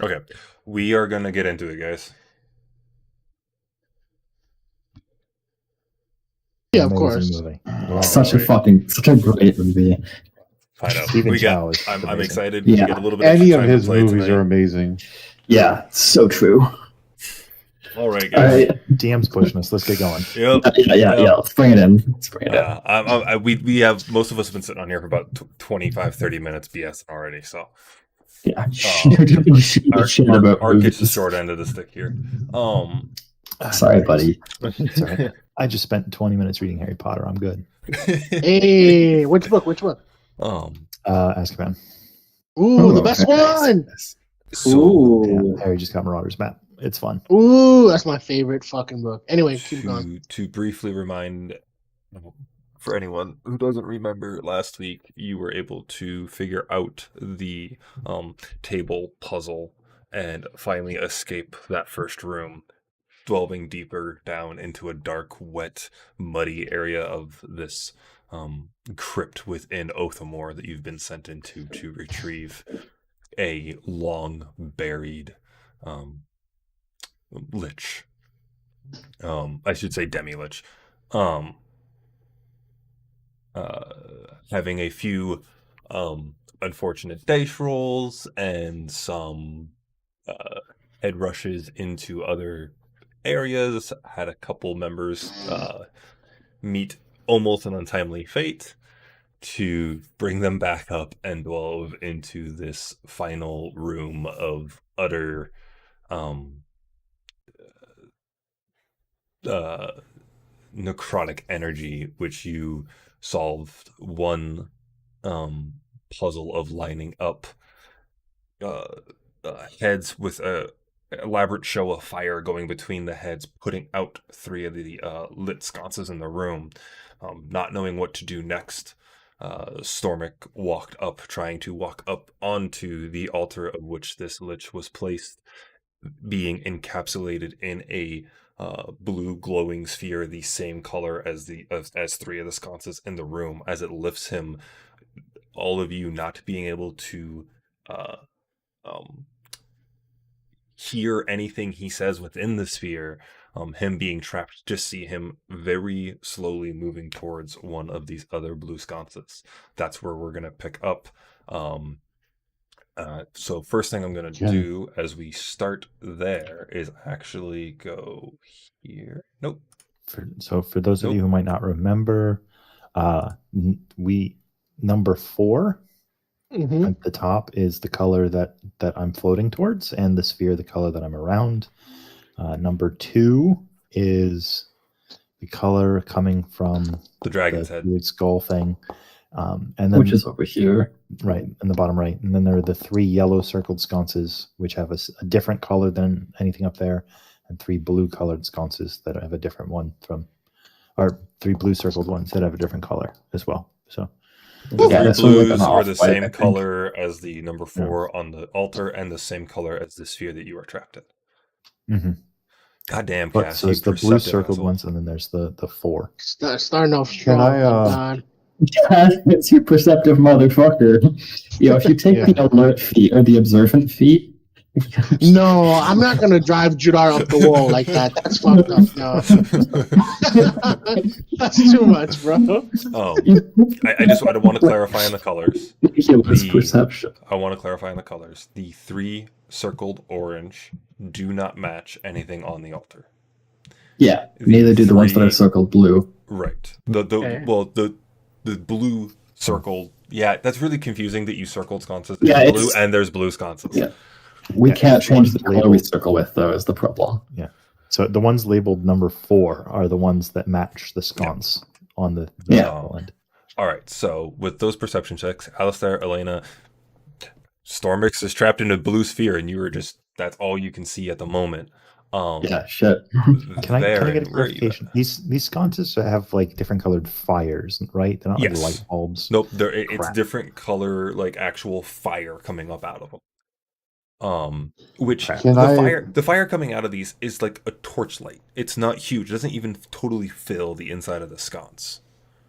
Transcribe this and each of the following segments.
Okay, we are gonna get into it, guys. Yeah, of Amazing course. movie. Such a great movie. I know. Stephen We got. Chow is I'm amazing. excited. Yeah. We get a little bit extra Any of time to his play movies are tonight. amazing. Yeah, so true. All right, All guys. right. DM's pushing us. Let's get going. Yep. Yeah. Let's bring it in. We have most of us have been sitting on here for about 25, 30 minutes BS already. So Yeah. our gets the short end of the stick here. Sorry, buddy. Sorry. I just spent 20 minutes reading Harry Potter. I'm good. Hey, which book? Which one? Azkaban. Ooh, the best one. So Yeah, Harry just got Marauder's map. It's fun. Ooh, that's my favorite fucking book. Anyway, keep going. to briefly remind for anyone who doesn't remember, last week you were able to figure out the table puzzle and finally escape that first room, delving deeper down into a dark, wet, muddy area of this crypt within Othermoor that you've been sent into to retrieve a long buried lich. I should say demi-lich. Having a few unfortunate dice rolls and some head rushes into other areas, had a couple members meet almost an untimely fate to bring them back up and delve into this final room of utter necrotic energy, which you solved one puzzle of lining up heads with a elaborate show of fire going between the heads, putting out three of the lit sconces in the room. Not knowing what to do next, Stormic walked up, trying to walk up onto the altar of which this lich was placed, being encapsulated in a blue glowing sphere, the same color as as three of the sconces in the room. As it lifts him, all of you not being able to hear anything he says within the sphere, him being trapped, just see him very slowly moving towards one of these other blue sconces. That's where we're gonna pick up. So first thing I'm going to do as we start there is actually go here. Nope. For those of you who might not remember, number 4 at the top is the color that I'm floating towards, and the sphere the color that I'm around. Number 2 is the color coming from the dragon's head, weird skull thing. And then, which is over here, right in the bottom right. And then there are the 3 yellow circled sconces, which have a different color than anything up there, and 3 blue colored sconces that have a different one or 3 blue circled ones that have a different color as well. So the 3 blues are the same color as the number 4 on the altar, and the same color as the sphere that you are trapped in. Mm-hmm. God damn, Cass. So it's the blue circled ones, and then there's the 4. Starting off strong. It's your perceptive motherfucker. If you take the alert feat or the observant feat. No, I'm not gonna drive Judar up the wall like that. That's fucked up. No, that's too much, bro. I want to clarify on the colors. Perception. I want to clarify on the colors. The 3 circled orange do not match anything on the altar. Yeah, neither do the ones that are circled blue. Right. The blue circled. Yeah, that's really confusing that you circled sconces. Yeah, blue and there's blue sconces. Yeah. We can't change the color we circle with, though, is the problem. Yeah. So the ones labeled number 4 are the ones that match the sconce on the end. All right. So with those perception checks, Alistair, Elena, Stormix is trapped in a blue sphere, and you are that's all you can see at the moment. Shit. Can I get a clarification? These sconces have like different colored fires, right? They're not like light bulbs. Nope, it's different color, like actual fire coming up out of them. Which the fire coming out of these is like a torchlight. It's not huge. It doesn't even totally fill the inside of the sconce.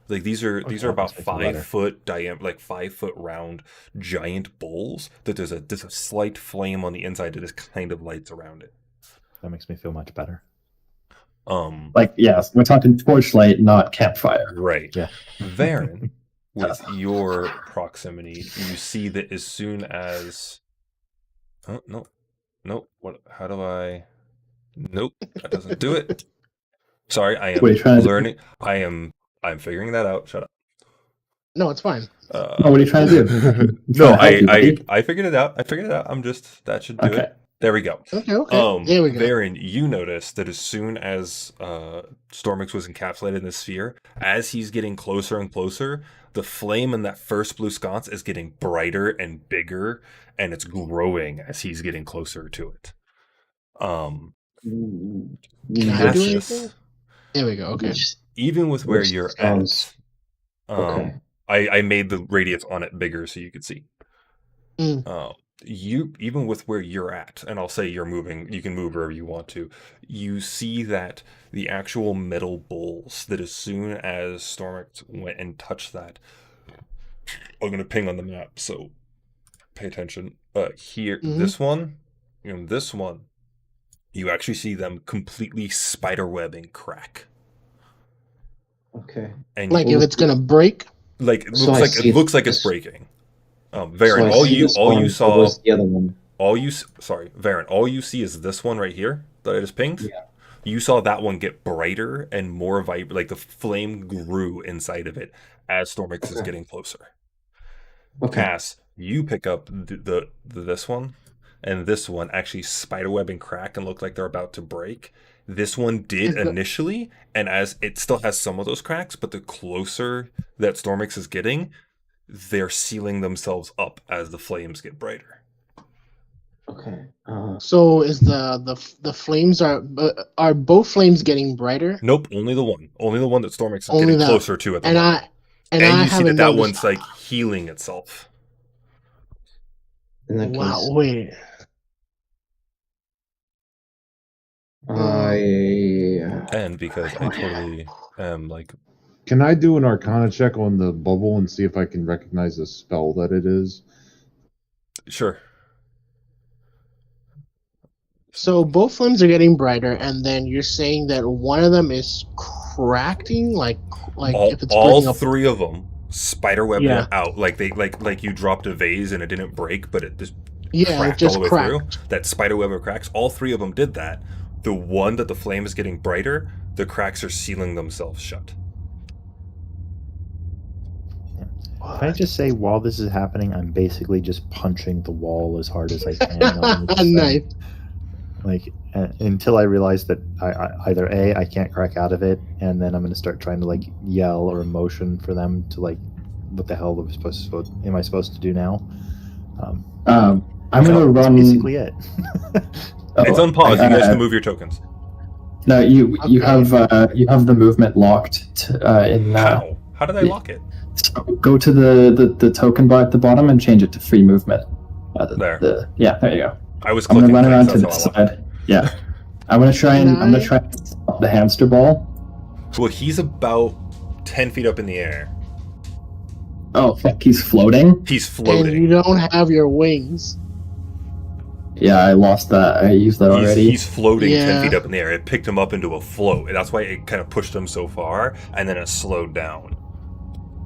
Like these are Okay, about that makes me feel better. 5 foot diameter, like 5 foot round giant bowls that there's a slight flame on the inside that just kind of lights around it. That makes me feel much better. Like, yes, we're talking torchlight, not campfire. Right. Yeah. Varen, with your proximity, you see that as soon as oh no, what how do I nope, that doesn't do it. Sorry, I am What are you trying to do? learning. I'm figuring that out. Shut up. No, it's fine. Oh, what are you trying to do? I'm No, trying to help you, buddy. I figured it out. I'm just that should do Okay. it. There we go. Okay. There we go. Varen, you notice that as soon as Stormix was encapsulated in the sphere, as he's getting closer and closer, the flame in that first blue sconce is getting brighter and bigger, and it's growing as he's getting closer to it. Can I do Cassius, anything? There we go. Okay. even with where Which you're sounds- at, okay. I made the radius on it bigger so you could see. Mm. You even with where you're at, and I'll say you're moving, you can move wherever you want to. You see that the actual metal bowls that as soon as Stormix went and touched that, I'm gonna ping on the map, so pay attention. Here, Mhm. this one, this one, you actually see them completely spiderwebbing crack, Okay. and Like if it's gonna break. like it So I looks see like it's this- breaking. So Varen, I all see you this all one, you what saw. was the other one? Varen, all you see is this one right here that I just pinged. Yeah. You saw that one get brighter and more vibrant, like the flame grew inside of it as Stormix is Okay. getting closer. Okay. Cass, you pick up the this one, and this one actually spiderweb and crack and look like they're about to break. This one did Is the- initially, and as it still has some of those cracks, but the closer that Stormix is getting, they're sealing themselves up as the flames get brighter. Okay. So is the flames are both flames getting brighter? Nope, only the one that Stormix is Only getting that- closer to at the And moment. I And I you see haven't that noticed. one's like healing itself. In that Wow. case, Wait. I And because I totally am like, Can I do an Arcana check on the bubble and see if I can recognize the spell that it is? sure. So both flames are getting brighter, and then you're saying that one of them is cracking, like if it's all breaking up. three of them spiderwebbing Yeah. it out like they like you dropped a vase and it didn't break, but it just Yeah, it cracked just all the way cracked. through. That spiderweb of cracks, all three of them did that. The one that the flame is getting brighter, the cracks are sealing themselves shut. Can I just say, while this is happening, I'm basically just punching the wall as hard as I can. on this thing. Nice. Like until I realize that either I can't crack out of it, and then I'm going to start trying to like yell or motion for them to like, what the hell am I supposed to do now? I'm gonna That's run. basically it. It's unpaused. You guys can move your tokens. No, you Okay. have the movement locked in. How did I yeah. lock it? So go to the token bar at the bottom and change it to free movement. There. There you go. I was I'm clicking gonna run around things, to that's this how I locked it. side. Yeah, I'm gonna try and stop the hamster ball. Well, he's about 10 feet up in the air. Oh fuck, he's floating. He's And you floating. don't have your wings. Yeah, I lost that. I used that already. He's floating 10 Yeah. feet up in the air. It picked him up into a float. And that's why it kind of pushed him so far, and then it slowed down.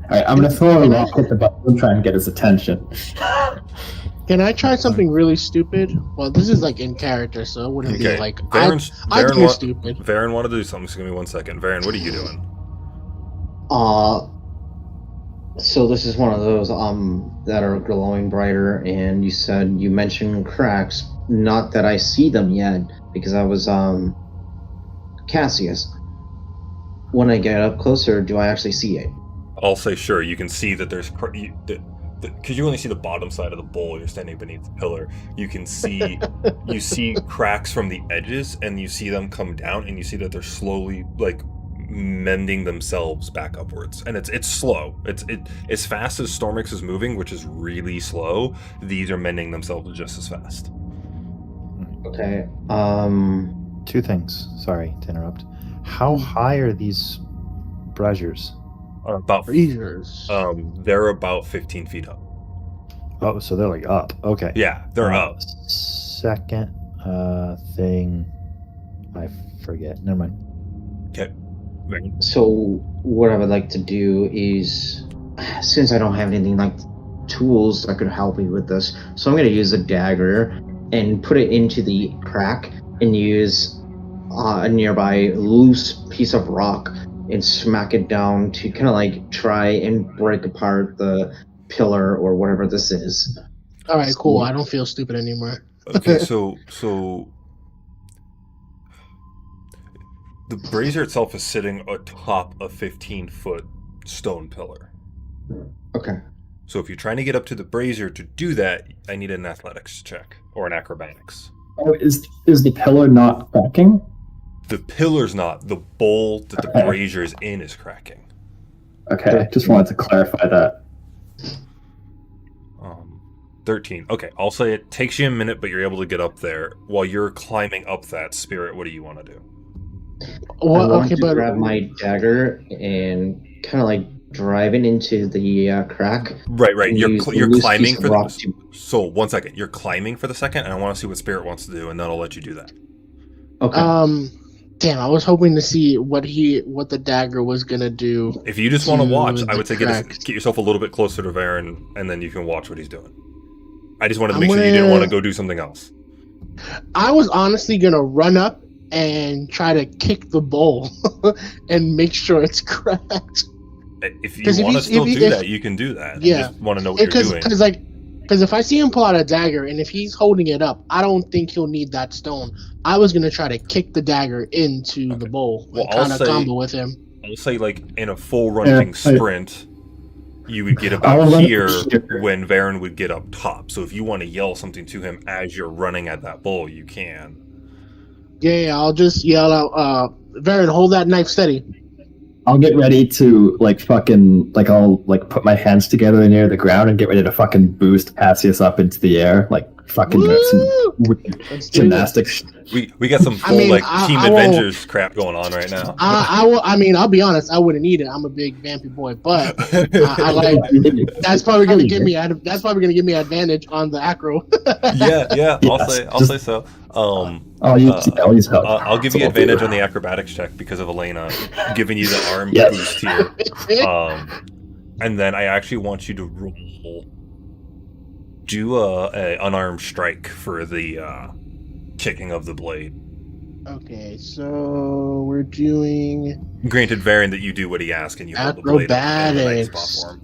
Alright, I'm gonna throw a rock at the button and try and get his attention. Can I try something really stupid? Well, this is like in character, so it wouldn't Okay. be like Varen's, I Varen, do wa- stupid. Varen wanted to do something, so give me 1 second. Varen, what are you doing? So this is one of those that are glowing brighter, and you mentioned cracks. Not that I see them yet, because I was Cassius. When I get up closer, do I actually see it? I'll say sure. You can see that there's because you only see the bottom side of the bowl. You're standing beneath the pillar. You can see you see cracks from the edges, and you see them come down, and you see that they're slowly like mending themselves back upwards. And it's slow. It's as fast as Stormix is moving, which is really slow. These are mending themselves just as fast. Okay. Two things. Sorry to interrupt. How high are these braziers? About Braziers. they're about 15 feet up. Oh, so they're like up. Okay. Yeah, they're up. Second thing, I forget. Never mind. Okay. So what I would like to do is, since I don't have anything like tools that could help me with this, so I'm going to use a dagger and put it into the crack and use a nearby loose piece of rock and smack it down to kind of like try and break apart the pillar or whatever this is. All right, cool. I don't feel stupid anymore. Okay, so the brazier itself is sitting atop a 15-foot stone pillar. Okay. So if you're trying to get up to the brazier to do that, I need an athletics check or an acrobatics. Oh, is the pillar not cracking? The pillar's not. The bowl that the Okay. brazier's in is cracking. Okay, I just wanted to clarify that. 13. Okay, I'll say it takes you a minute, but you're able to get up there. While you're climbing up that, Spirit, what do you want to do? Well, I want okay, to but grab my dagger and kind of like drive it into the crack. Right. and You're use the you're loose climbing piece of for rock the. to- So 1 second, you're climbing for the second, and I want to see what Spirit wants to do, and then I'll let you do that. Okay. damn, I was hoping to see what the dagger was gonna do. If you just want to To watch, I the would say crack. get yourself a little bit closer to Varen, and then you can watch what he's doing. I just wanted to I'm make sure you didn't gonna- want to go do something else. I was honestly gonna run up and try to kick the bowl and make sure it's cracked. If you 'Cause if want to he's- still if he- do if- that, you can do that. Yeah. I just want to know what you're doing. Because if I see him pull out a dagger and if he's holding it up, I don't think he'll need that stone. I was gonna try to kick the dagger into the bowl Well, and I'll kind of say- combo with him. I'll say, like, in a full running Yeah, sprint, you would get I'll about run here here. when Varen would get up top. So if you want to yell something to him as you're running at that bowl, you can. Yeah, I'll just yell out, Varen, hold that knife steady. I'll get ready to I'll put my hands together near the ground and get ready to fucking boost Cassius up into the air, like fucking Woo! some weird Let's do gymnastics. We got some I full, mean, like, I- Team I won't- Avengers crap going on right now. I'll be honest, I wouldn't need it. I'm a big vampy boy, but I like that's probably gonna give me advantage on the acro. yeah, Yes, I'll say so. I'll use help. I'll give you So I'll do advantage that. on the acrobatics check because of Elena giving you the arm Yes. boost here. And then I actually want you to do a unarmed strike for the kicking of the blade. Okay, so we're doing Granted, Varen, that you do what he asks and you hold the blade up in the right spot Acrobatics. for him.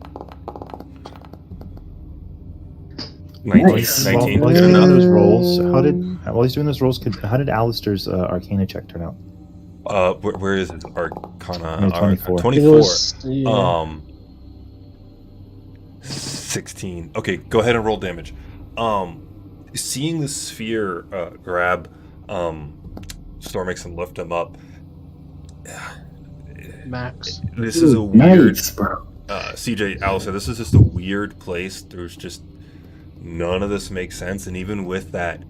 19. Nice. 19. While Good he's doing enough. those rolls, how did how did Alistair's Arcana check turn out? Where is it? Arcana? No, 24. 24. Yeah. 16. Okay, go ahead and roll damage. Seeing the sphere grab Stormix and lift him up, Max. this is a weird. Nice, bro. CJ, Alistair, this is just a weird place. There's just none of this makes sense, and even with that,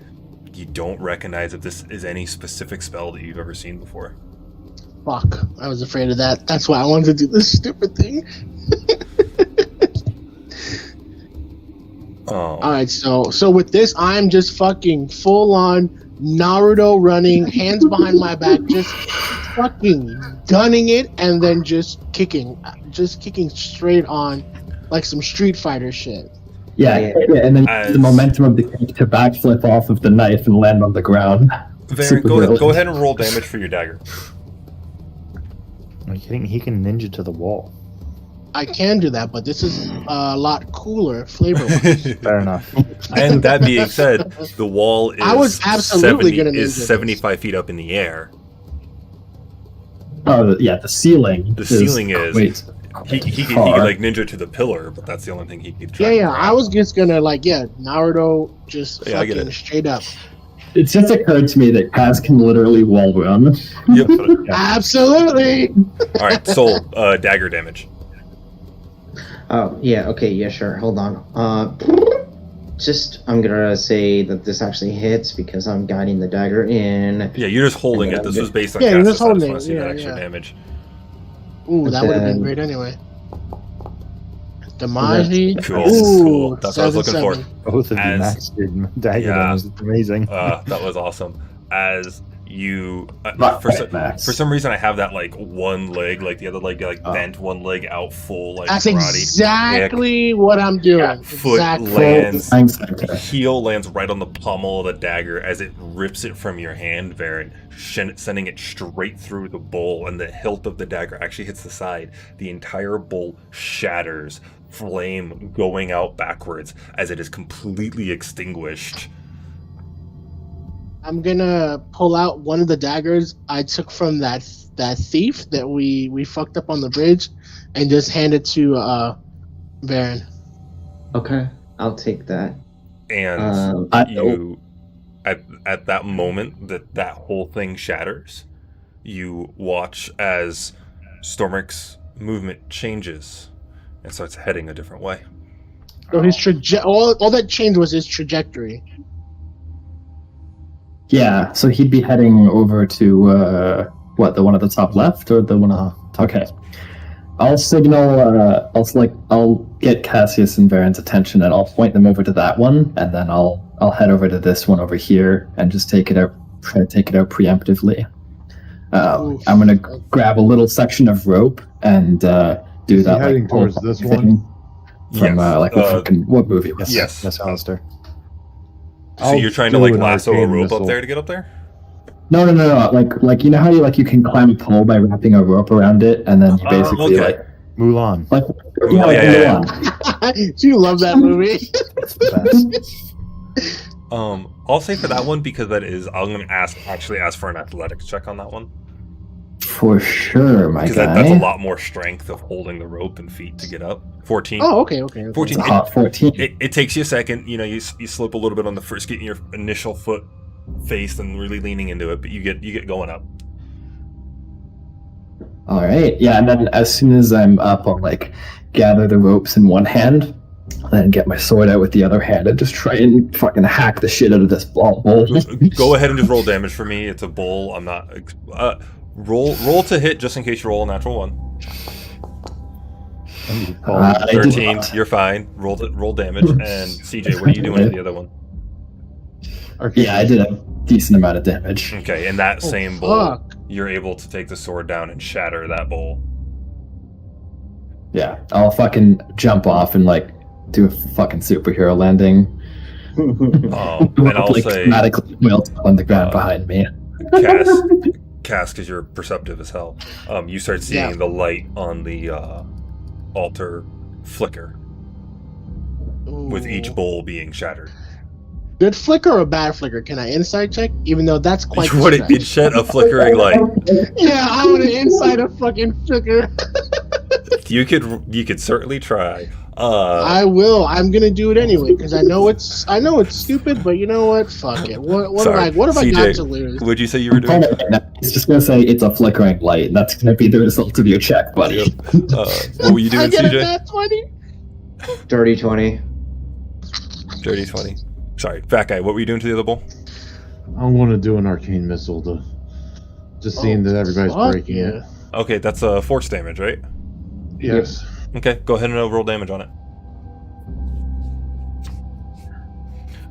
you don't recognize if this is any specific spell that you've ever seen before. Fuck. I was afraid of that. That's why I wanted to do this stupid thing. Alright, so with this, I'm just fucking full on Naruto running, hands behind my back, just fucking gunning it, and then just kicking straight on like some Street Fighter shit. Yeah, and then As- the momentum of the kick to backflip off of the knife and land on the ground. Varen, Super go brilliant. ahead and roll damage for your dagger. Are you kidding? He can ninja to the wall. I can do that, but this is a lot cooler flavor-wise. Fair enough. And that being said, the wall is I was absolutely gonna ninja this. 75 feet up in the air. Oh, the ceiling. The ceiling is- Wait, He could far. like ninja to the pillar, but that's the only thing he could try. Yeah, and I was just gonna Naruto just Yeah, I get fucking it. straight up. It just occurred to me that Kaz can literally wall run. Yep. Absolutely. All right, Soul, dagger damage. Oh, yeah, okay, yeah, sure. Hold on. I'm gonna say that this actually hits because I'm guiding the dagger in. Yeah, you're just holding it. This was based on Yeah, you're cast, just so I holding wanna it. see that Yeah, extra yeah. damage. Ooh, that would have been Then- great anyway. Demise. Cool. Ooh, Cool. That's what I was looking 7-7. for. Both of you As- maxed your dagger Yeah. damage. It's amazing. That was awesome. As you, Not for, quite max. for some reason, I have that like one leg, like the other leg, like Oh. bent one leg out full, like That's karate. exactly what I'm doing. Foot Exactly. lands, Flying center. heel lands right on the pommel of the dagger as it rips it from your hand, Varen, sending it straight through the bowl, and the hilt of the dagger actually hits the side. The entire bowl shatters, flame going out backwards as it is completely extinguished. I'm gonna pull out one of the daggers I took from that thief that we fucked up on the bridge, and just hand it to Varen. Okay, I'll take that. And I- you, at that moment that whole thing shatters, you watch as Stormic's movement changes and starts heading a different way. So his all that changed was his trajectory. Yeah, so he'd be heading over to what, the one at the top left or the one on okay. I'll signal I'll get Cassius and Varen's attention and I'll point them over to that one, and then I'll head over to this one over here and just try to take it out preemptively. Oof. I'm gonna grab a little section of rope and do Is he that. heading like, towards pole this thing one? From Yes. what movie was Yes, Yes. yes, Alistair. So I'll you're trying to do like an lasso a arcane rope missile. up there to get up there? No. Like you know how you can climb a pole by wrapping a rope around it, and then you basically okay. Mulan. like Yeah. You love that movie. It's the best. I'll say for that one, because that is, I'm gonna ask for an athletics check on that one, For sure, my because guy. that's a lot more strength of holding the rope and feet to get up. 14. Oh, okay. 14. It's a hot 14. It takes you a second. You slip a little bit on the first, getting your initial foot faced and really leaning into it, but you get going up. All right, yeah, and then as soon as I'm up, I'll gather the ropes in one hand, and then get my sword out with the other hand and just try and fucking hack the shit out of this bowl. Go ahead and just roll damage for me. It's a bull. I'm not. Roll to hit just in case you roll a natural one. I did 13. not. You're fine. Roll damage. And CJ, what are you doing to the other one? Yeah, I did a decent amount of damage. Okay, in that Oh, same bowl, fuck. you're able to take the sword down and shatter that bowl. Yeah, I'll fucking jump off and do a fucking superhero landing. And I'll say, Dramatically wilt on the ground behind me. Cass, because you're perceptive as hell. You start seeing Yeah. the light on the altar flicker with each Ooh. bowl being shattered. Good flicker or bad flicker? Can I insight check? Even though that's quite. You would the it shed a flickering light. stretch. Yeah, I want to inside a fucking flicker. You could certainly try. I will. I'm gonna do it anyway because I know it's stupid, but you know what? Fuck it. What Sorry, have I CJ, got to lose? What'd you say you were doing? It's just gonna say it's a flickering light. That's gonna be the result of your check, buddy. What were you I doing, get a CJ? nat 20. Dirty 20. Dirty 20. Sorry, fat guy. What were you doing to the other bowl? I'm going to do an arcane missile to just seeing that everybody's Fuck breaking yeah. it. Okay, that's force damage, right? Yes. Okay, go ahead and roll damage on it.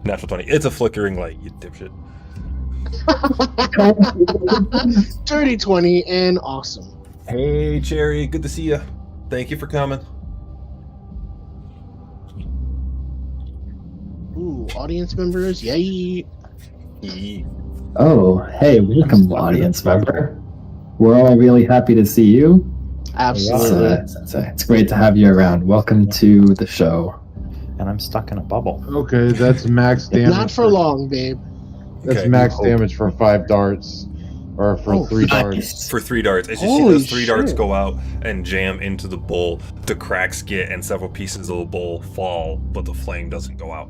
Natural 20. It's a flickering light, you dipshit. Dirty 20 and awesome. Hey, Cherry, good to see you. Thank you for coming. Ooh, audience members, yay! Oh, hey, welcome, audience member. We're all really happy to see you. Absolutely. It's great to have you around. Welcome to the show. And I'm stuck in a bubble. Okay, that's max damage. Not for long, babe. That's Okay. max damage for 5 darts. Or for Oh, 3 nice. darts. For 3 darts. As you see Holy those 3 darts shit. go out and jam into the bowl, the cracks get and several pieces of the bowl fall, but the flame doesn't go out.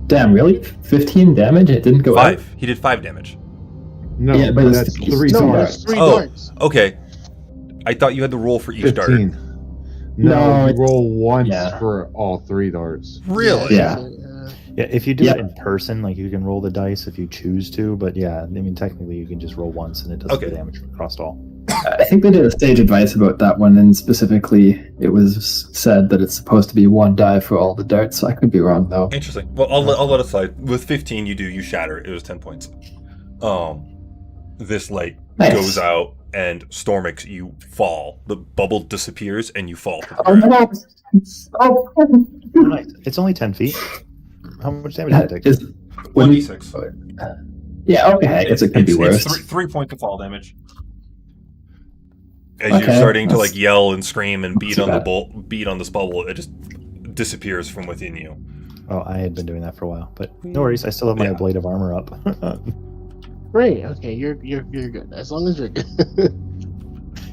Damn, really? 15 damage? It didn't go out? 5. He did 5 damage. No, Yeah, but it's that's three 3 No, darts. that's 3 Oh. darts. Okay. I thought you had to roll for each 15. dart. No, No, you it's- roll once yeah. for all 3 darts. Really? Yeah. Yeah, if you do Yeah. it in person, like you can roll the dice if you choose to, but yeah, I mean technically you can just roll once and it does Okay. the damage across all. I think they did a stage advice about that one, and specifically it was said that it's supposed to be one die for all the darts. So I could be wrong though. Interesting. Well, I'll let it slide. With 15, you shatter it. It was 10 points. This light Nice. goes out, and Stormix, you fall. The bubble disappears, and you fall. To the Oh ground. no! Oh, Oh, nice. It's only 10 feet. How much damage did it take? is 1d6. yeah, okay. I guess it could be worse. It's 3 points of fall damage. As Okay, you're starting to that's- yell and scream and beat too on the bad. beat on this bubble, it just disappears from within you. Oh, I had been doing that for a while, but no worries. I still have my Yeah. blade of armor up. Great. Okay, you're good. As long as you're good.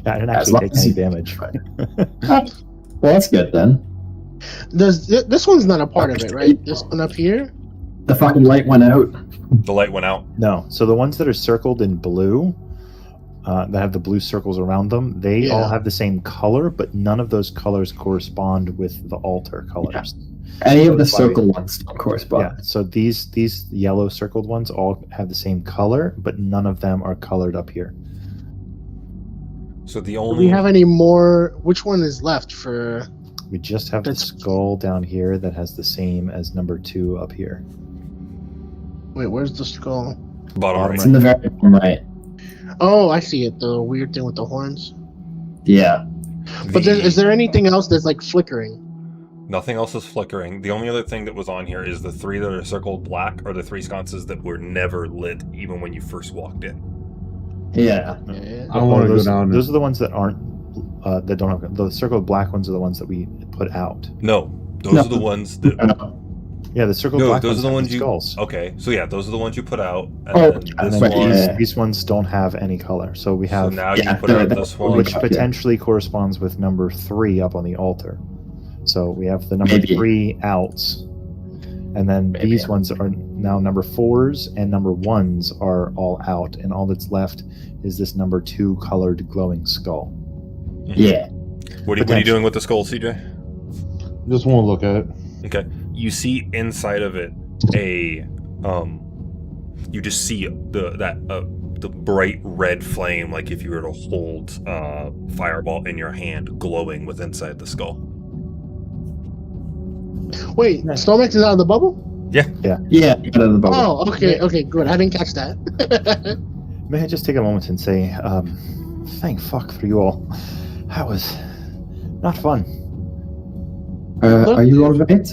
Yeah, I didn't As actually long take as any you- damage. Well, that's good then. This one's not a part of it, right? This one up here. The fucking light went out. The light went out. No, so the ones that are circled in blue, that have the blue circles around them, they all Yeah. have the same color, but none of those colors correspond with the altar colors. Any of the That's why we- circle ones don't correspond. Yeah, so these yellow circled ones all have the same color, but none of them are colored up here. So the Do only we have any more? Which one is left for? We just have the That's- skull down here that has the same as number 2 up here. Wait, where's the skull? bottom It's right. in the very bottom right. Oh, I see it. The weird thing with the horns. Yeah. But is there anything else that's like flickering? Nothing else is flickering. The only other thing that was on here is the 3 that are circled black are the 3 sconces that were never lit even when you first walked in. Yeah. Yeah. I want to go those, down. Those are the ones that aren't that don't have the circled black ones are the ones that we put out. No, those No. are the ones that. Yeah, the circled No, black those ones are the have ones you. skulls. Okay, so yeah, those are the ones you put out, and Oh, then And this then one. yeah. these ones don't have any color. So we So have now Yeah, you put out they're- this they're- one. which yeah. potentially corresponds with number 3 up on the altar. So we have the number Maybe. 3 outs, and then Maybe. these ones are now number 4s and number 1s are all out, and all that's left is this number 2 colored glowing skull. Yeah. What are you doing with the skull, CJ? Just want to look at it. Okay, you see inside of it a you just see the bright red flame, like if you were to hold fireball in your hand, glowing with inside the skull. Wait, Stormix is out of the bubble? Yeah. Out of the bubble. Oh, okay, good. I didn't catch that. May I just take a moment and say, thank fuck for you all. That was not fun. Are you alright?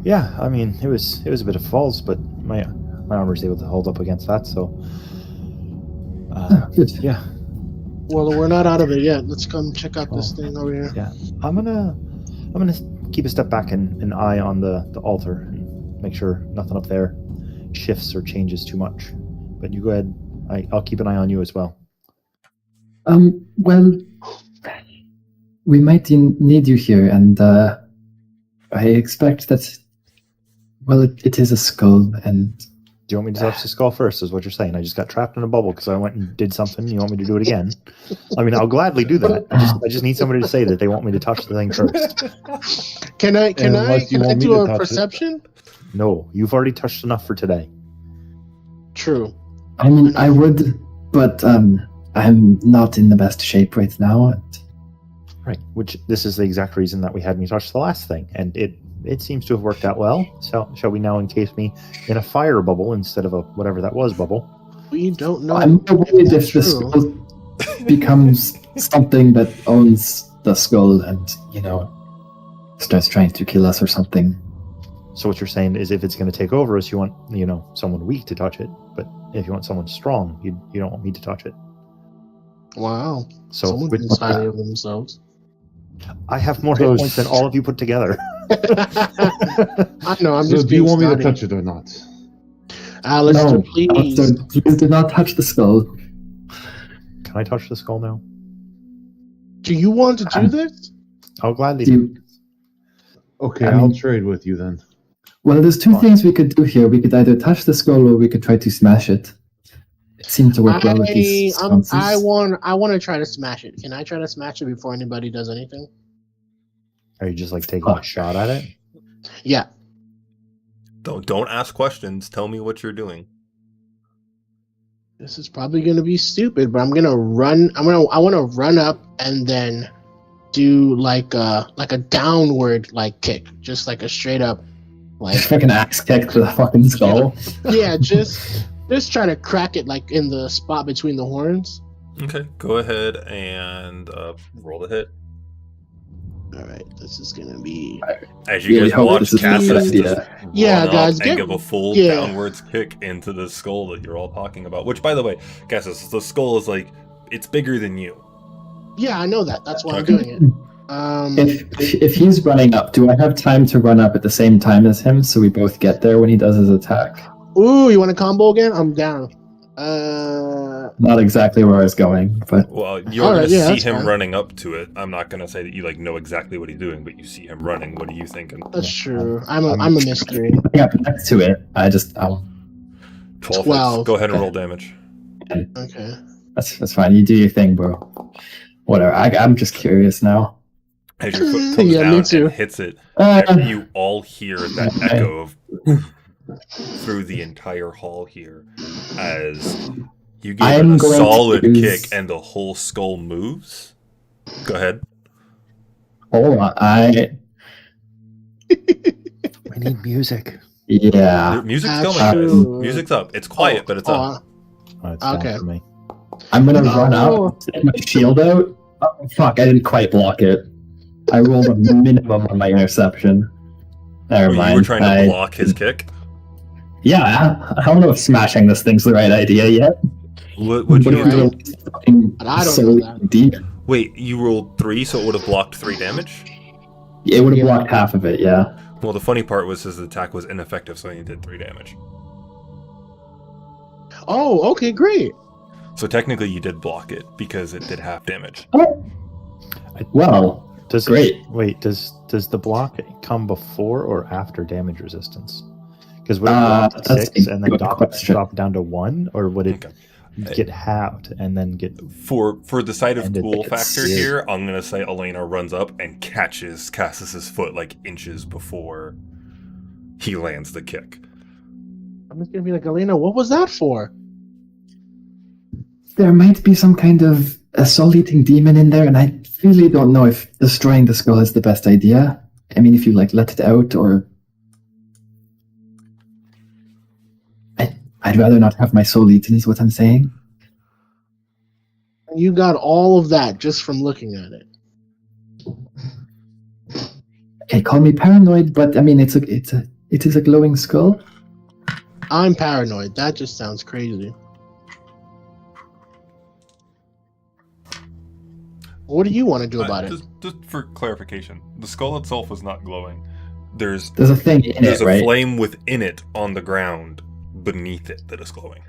Yeah, I mean, it was a bit of falls, but my armor's able to hold up against that, so Good. yeah. Well, we're not out of it yet. Let's come check out this thing over here. Yeah, I'm gonna keep a step back and an eye on the altar and make sure nothing up there shifts or changes too much. But you go ahead. I'll keep an eye on you as well. Well, we might need you here, and I expect that. Well, it is a skull, and Do you want me to touch the skull first? Is what you're saying? I just got trapped in a bubble because I went and did something. You want me to do it again? I mean, I'll gladly do that. I just need somebody to say that they want me to touch the thing first. Can I Unless you want me do to a touch it. perception? No, you've already touched enough for today. True. I mean, I would, but I'm not in the best shape right now. And Right. Which this is the exact reason that we had me touch the last thing, and it seems to have worked out well. So shall we now encase me in a fire bubble instead of a whatever that was bubble? We don't know. I'm worried That's if the true. skull becomes something that owns the skull, and starts trying to kill us or something. So what you're saying is, if it's going to take over us, you want someone weak to touch it, but if you want someone strong, you don't want me to touch it. Wow. So Someone with- thinks highly of themselves. I have more hit So- points than all of you put together. I know. I'm So just do you being want me to snotty. touch it or not? Alistair, No, please. Alistair, please do not touch the skull. Can I touch the skull now? Do you want to do this? I'll gladly. Do you- Okay, I I'll mean- trade with you then. Well, there's two things we could do here. We could either touch the skull, or we could try to smash it. It seemed to work well with these sconces. I want to try to smash it. Can I try to smash it before anybody does anything? Are you just like taking a shot at it? Yeah. Don't ask questions. Tell me what you're doing. This is probably gonna be stupid, but I'm gonna run. I want to run up and then do like a downward like kick, just like a straight up like Fucking axe kick to the fucking skull. yeah, just try to crack it like in the spot between the horns. Okay, go ahead and roll the hit. All right, this is gonna be As you Really guys hope watch this is Cassis a good just idea. Yeah, run up guys, and get- give a full yeah. downwards kick into the skull that you're all talking about. Which, by the way, Cassis, the skull is like it's bigger than you. yeah, I know that. That's why I'm Okay. doing it. If he's running up, do I have time to run up at the same time as him so we both get there when he does his attack? Ooh, you want a combo again? I'm down. Not exactly where I was going, but Well, you're Alright, gonna yeah, see that's him fine. running up to it. I'm not gonna say that you like know exactly what he's doing, but you see him running. What are you thinking? That's true. I'm a mystery. I got next to it. I just 12 hits. 12. Go ahead and roll damage. Okay. that's fine. You do your thing, bro. Whatever. I'm just curious now. As your foot comes Yeah, me down too. and hits it, you all hear that Okay. echo of through the entire hall here as you give I'm it a going to solid use- kick and the whole skull moves. Go ahead. Hold on. We need music. Yeah. Music's That's going, true. guys. Music's up. It's quiet, but it's up. Oh, it's down Okay. for me. I'm gonna No. run up, take my shield out. Oh, fuck, I didn't quite block it. I rolled a minimum on my interception. Never Oh, mind. you were trying to I- block his kick? Yeah, I don't know if smashing this thing's the right idea yet. What'd you You're do? right. But I don't know that. Demon. Wait, you rolled 3, so it would have blocked 3 damage? It would have Yeah. blocked half of it, yeah. Well, the funny part was his attack was ineffective, so he did 3 damage. Oh, okay, great. So technically you did block it, because it did half damage. Well, Does Great. Wait, does the block come before or after damage resistance? Because would it Uh, drop that's 6 a and then good drop question. down to 1, or would it Okay. get halved and then get? For the side of And it cool gets factor seared. here, I'm gonna say Elena runs up and catches Cassis's foot like inches before he lands the kick. I'm just gonna be like, Elena, what was that for? there might be some kind of a soul-eating demon in there, and I really don't know if destroying the skull is the best idea. I mean, if you like let it out, or I'd rather not have my soul eaten. Is what I'm saying. You got all of that just from looking at it. Okay, call me paranoid, but I mean, it is a glowing skull. I'm paranoid. That just sounds crazy. What do you want to do about it? Just for clarification, the skull itself is not glowing. There's There's a thing in there's it, a right? flame within it on the ground beneath it that is glowing.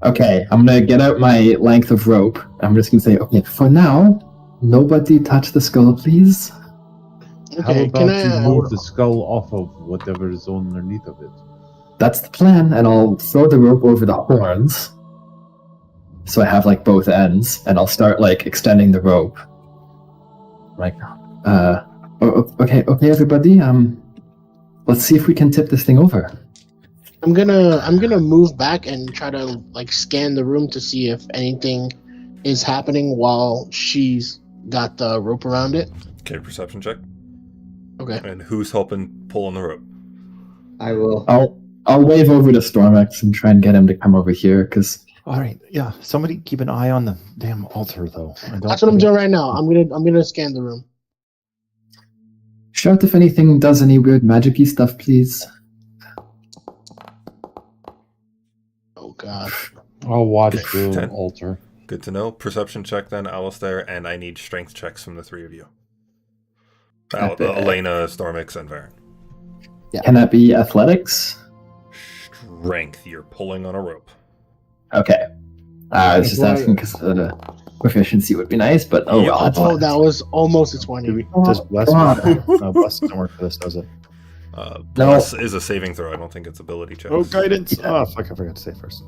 Okay, I'm gonna get out my length of rope. I'm just gonna say, okay, for now, nobody touch the skull, please. How Okay, about can you I? move the skull off of whatever is underneath of it? That's the plan, and I'll throw the rope over the horns. So I have like both ends, and I'll start like extending the rope. Like, okay, everybody. Let's see if we can tip this thing over. I'm gonna move back and try to like scan the room to see if anything is happening while she's got the rope around it. Okay, perception check. Okay. And who's helping pull on the rope? I will. I'll wave over to Stormex and try and get him to come over here, because All right, yeah. Somebody keep an eye on the damn altar, though. That's what I'm doing right now. I'm gonna scan the room. shout if anything does any weird magic-y stuff, please. Oh god. I'll watch the 10. altar. Good to know. Perception check then, Alistair, and I need strength checks from the 3 of you. Elena, Stormix, and Varen. Can that be athletics? Strength. You're pulling on a rope. Okay. I was just asking because the proficiency would be nice, but oh Yeah. well. It's Oh, that was almost a 20. Does Bless work? No, Bless doesn't work for this, does it? Bless is a saving throw. I don't think it's ability check. Oh, guidance! Oh, fuck, I forgot to say first.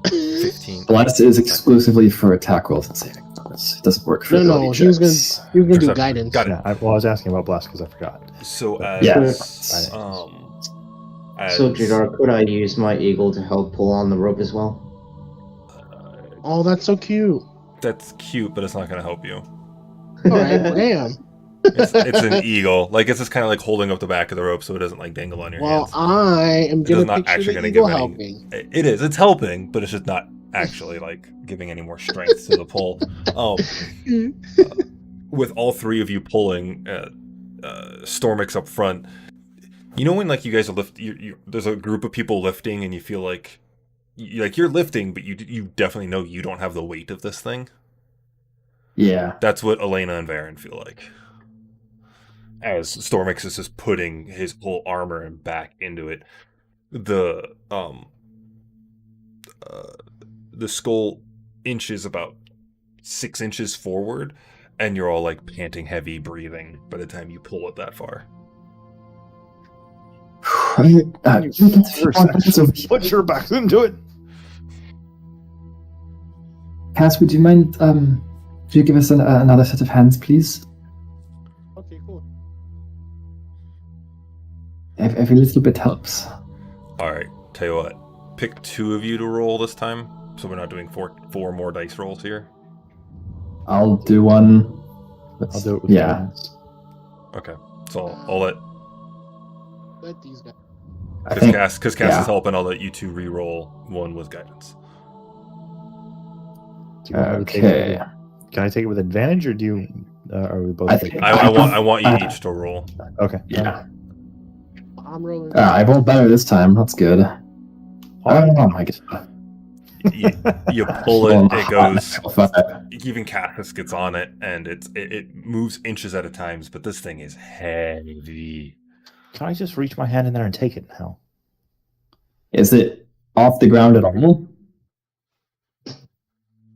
15. Bless is exclusively for attack rolls and saving throws. It doesn't work for No, ability he was gonna checks. do Perception. guidance. Got it. Yeah, I was asking about Bless because I forgot. So Yeah. as So, Jadar, could I use my eagle to help pull on the rope as well? Oh, that's so cute. That's cute, but it's not going to help you. All right, damn. It's an eagle. Like, it's just kind of like holding up the back of the rope so it doesn't like dangle on your Well, hands. I am It gonna is not picture actually the going to eagle give any. helping. It is. It's helping, but it's just not actually like giving any more strength to the pull. With all three of you pulling, Stormix up front. You know when like you guys are there's a group of people lifting, and you feel like you're lifting, but you definitely know you don't have the weight of this thing. Yeah. That's what Elena and Varen feel like. As Stormix is just putting his whole armor and back into it, the skull inches about 6 inches forward, and you're all like panting, heavy breathing by the time you pull it that far. Put your back into it. Cass, would you mind? Would you give us another set of hands, please? Okay, cool. Every little bit helps. All right, tell you what. Pick 2 of you to roll this time, so we're not doing four more dice rolls here. I'll do one. I'll do it with yeah. guidance. Okay, so I'll let These guys. because Cass is helping. I'll let you 2 re-roll one with guidance. Do you want me to take it Okay. with- Can I take it with advantage, or do you? Are we both? I taking think- it? I want you each to roll. Okay. Yeah. I'm rolling. I rolled better this time. That's good. Oh my god. You pull it, it goes. Fire. Even Cass gets on it, and it moves inches at a time. But this thing is heavy. Can I just reach my hand in there and take it now? Is it off the ground at all?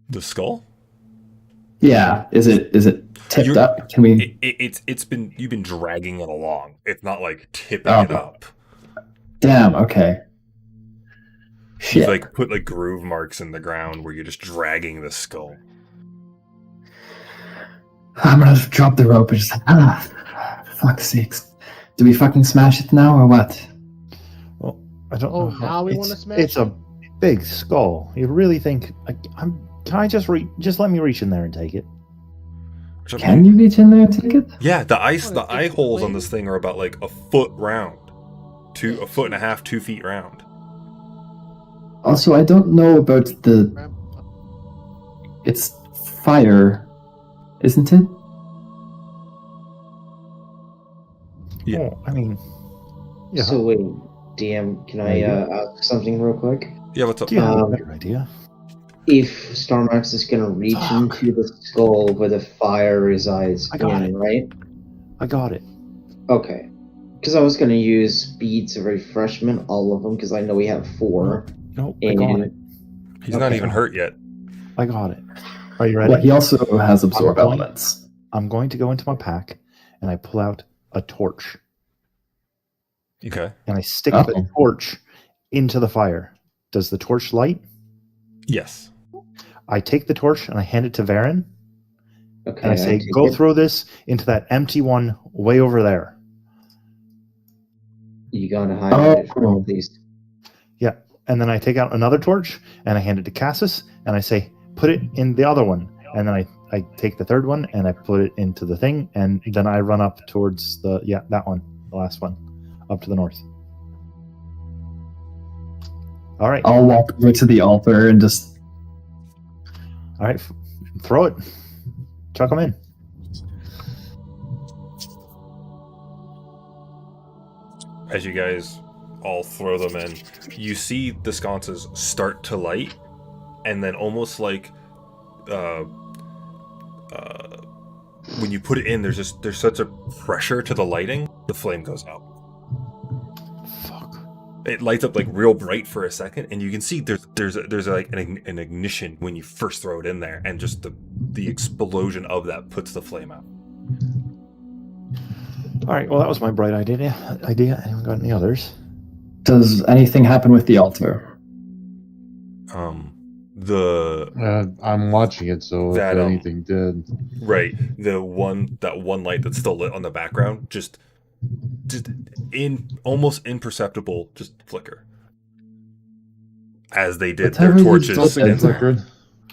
The skull? Yeah. Is it tipped You're- up? Can we? You've been dragging it along. It's not like tipping Oh. it up. Damn. Okay. You Shit. like put like groove marks in the ground where you're just dragging the skull. I'm gonna drop the rope and just. Fuck's sakes. Do we fucking smash it now or what? Well, I don't Oh, know. now we It's- wanna smash It's a big skull. You really think Can I just just let me reach in there and take it? Can you reach in there and take it? Yeah, the eye take the holes on blade? this thing are about like a foot round, a foot and a half, 2 feet round. Also, I don't know about the. It's fire, isn't it? Yeah. Oh, I mean, yeah. So wait, DM, can I ask something real quick? Yeah, what's up? Do you have a Um, better idea? If Starmax is gonna reach Fuck. into the skull where the fire resides I got in, it. right? I got it. Okay. Because I was gonna use beads of refreshment, all of them, because I know we have 4. No, I got it. He's not even hurt yet. I got it. Are you ready? Well, he also has absorb I'm going- elements. I'm going to go into my pack, and I pull out a torch, Okay. and I stick Uh-oh. the torch into the fire. Does the torch light? Yes. I take the torch and I hand it to Varen, Okay. and I say, take "Go it. throw this into that empty one way over there." You gotta highlight it for me, Oh. please. Yeah, and then I take out another torch and I hand it to Cassis, and I say, "Put it in the other one." And then I take the third one and I put it into the thing, and then I run up towards that one, the last one, up to the north. All right, I'll walk over to the altar and just. all right, throw it, chuck them in. As you guys all throw them in, you see the sconces start to light, and then almost like when you put it in, there's such a pressure to the lighting, the flame goes out. Fuck. It lights up like real bright for a second, and you can see there's like an ignition when you first throw it in there, and just the explosion of that puts the flame out. All right, well, that was my bright idea. Anyone got any others? Does anything happen with the altar? I'm watching it, so That, if anything did. Right, that one light that's still lit on the background just just almost imperceptible, just flicker. As they did Whatever their you torches just said. against Flickered.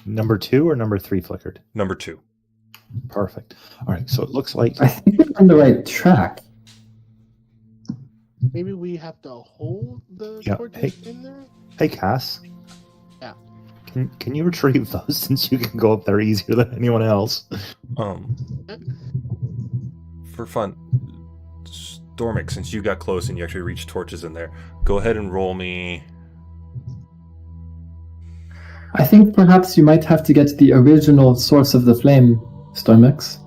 Number 2 or number 3 flickered? number 2. Perfect. All right, so it looks like I think you're on the right track. Maybe we have to hold the Yeah, torches hey. in there. hey Cass. Yeah. Can you retrieve those since you can go up there easier than anyone else? For fun, Stormic, since you got close and you actually reached torches in there, go ahead and roll me. I think perhaps you might have to get the original source of the flame, Stormix.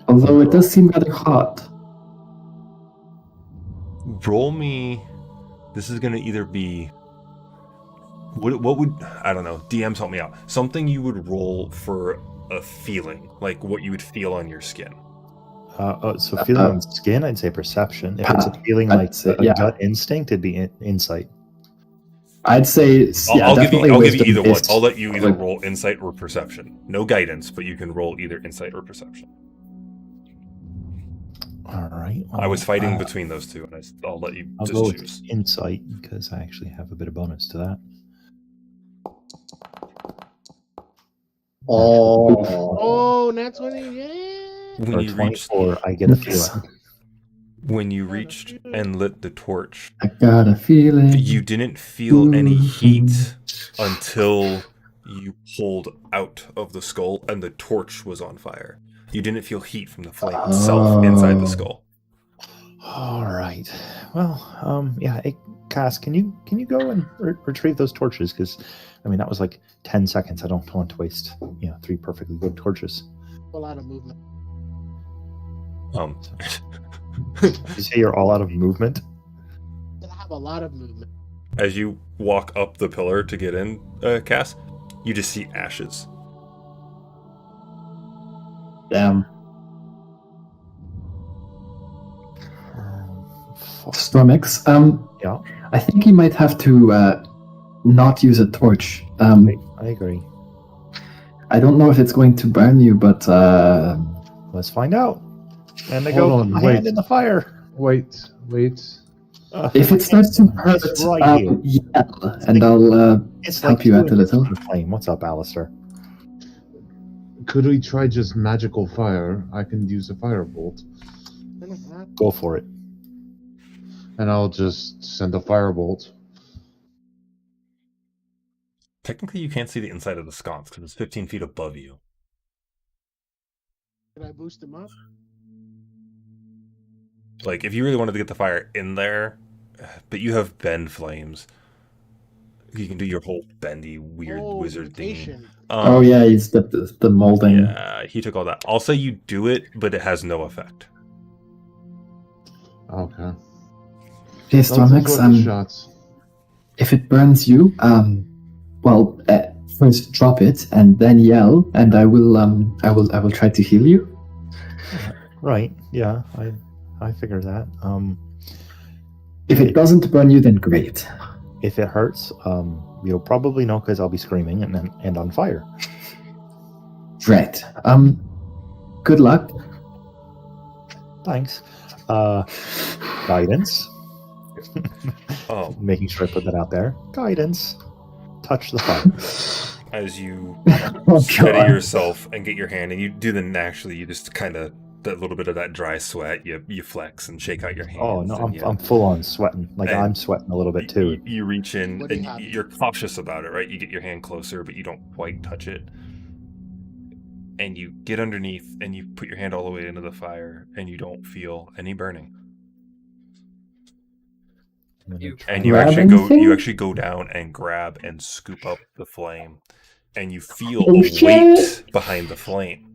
Although it does seem rather hot. Roll me. This is going to either be. What would. I don't know. DMs, help me out. Something you would roll for a feeling, like what you would feel on your skin. So feeling on skin, I'd say perception. If it's a feeling like a gut instinct, it'd be insight. I'd say, yeah, I'll give you either one. wisdom-based. I'll let you either roll insight or perception. No guidance, but you can roll either insight or perception. All right. I was fighting between those two, and I'll let you I'll just go choose. with insight because I actually have a bit of bonus to that. Oh, that's 20. Yeah. When For you reached, 24, I get a feeling. when you reached and lit the torch, I got a feeling. you didn't feel any heat until you pulled out of the skull and the torch was on fire. You didn't feel heat from the flame itself inside the skull. All right. Well, yeah. Hey, Cass, can you go and retrieve those torches? Because, I mean, that was like 10 seconds. I don't want to waste, 3 perfectly good torches. A lot of movement. Did you say you're all out of movement? I have a lot of movement. As you walk up the pillar to get in, Cass, you just see ashes. Damn. Stormix, Yeah, I think you might have to not use a torch. I agree. I don't know if it's going to burn you, but Let's find out. And they Hold go on, my wait. hand in the fire. Wait. if it starts to hurt, It's right here. yell, and I'll It's help like you out a 2 inches little. from the flame. What's up, Alistair? Could we try just magical fire? I can use a firebolt. Go for it. And I'll just send a firebolt. Technically, you can't see the inside of the sconce because it's 15 feet above you. Can I boost him up? Like, if you really wanted to get the fire in there, but you have bend flames, you can do your whole bendy, weird wizard thing. mutation. Oh yeah, he's the molding. Yeah, he took all that. I'll say you do it, but it has no effect. Okay. Okay, Those are Stormix, worth the shots. if it burns you, first drop it and then yell, and I will try to heal you. Right. Yeah, I figured that. If it doesn't burn you, then great. If it hurts, you'll probably know because I'll be screaming and on fire. Right. Good luck. Thanks. Guidance. Oh, Making sure I put that out there. Guidance. Touch the fire. as you Oh, steady God. yourself and get your hand, and you do the naturally, you just kind of that little bit of that dry sweat. You flex and shake out your hands. Oh no, and I'm full on sweating. Like And I'm sweating a little bit too. You reach in What do you and have? you're cautious about it, right? You get your hand closer, but you don't quite touch it. And you get underneath and you put your hand all the way into the fire, and you don't feel any burning. I'm gonna try And and- you Grab actually anything? go down and grab and scoop up the flame, and you feel Oh, a shit. weight behind the flame.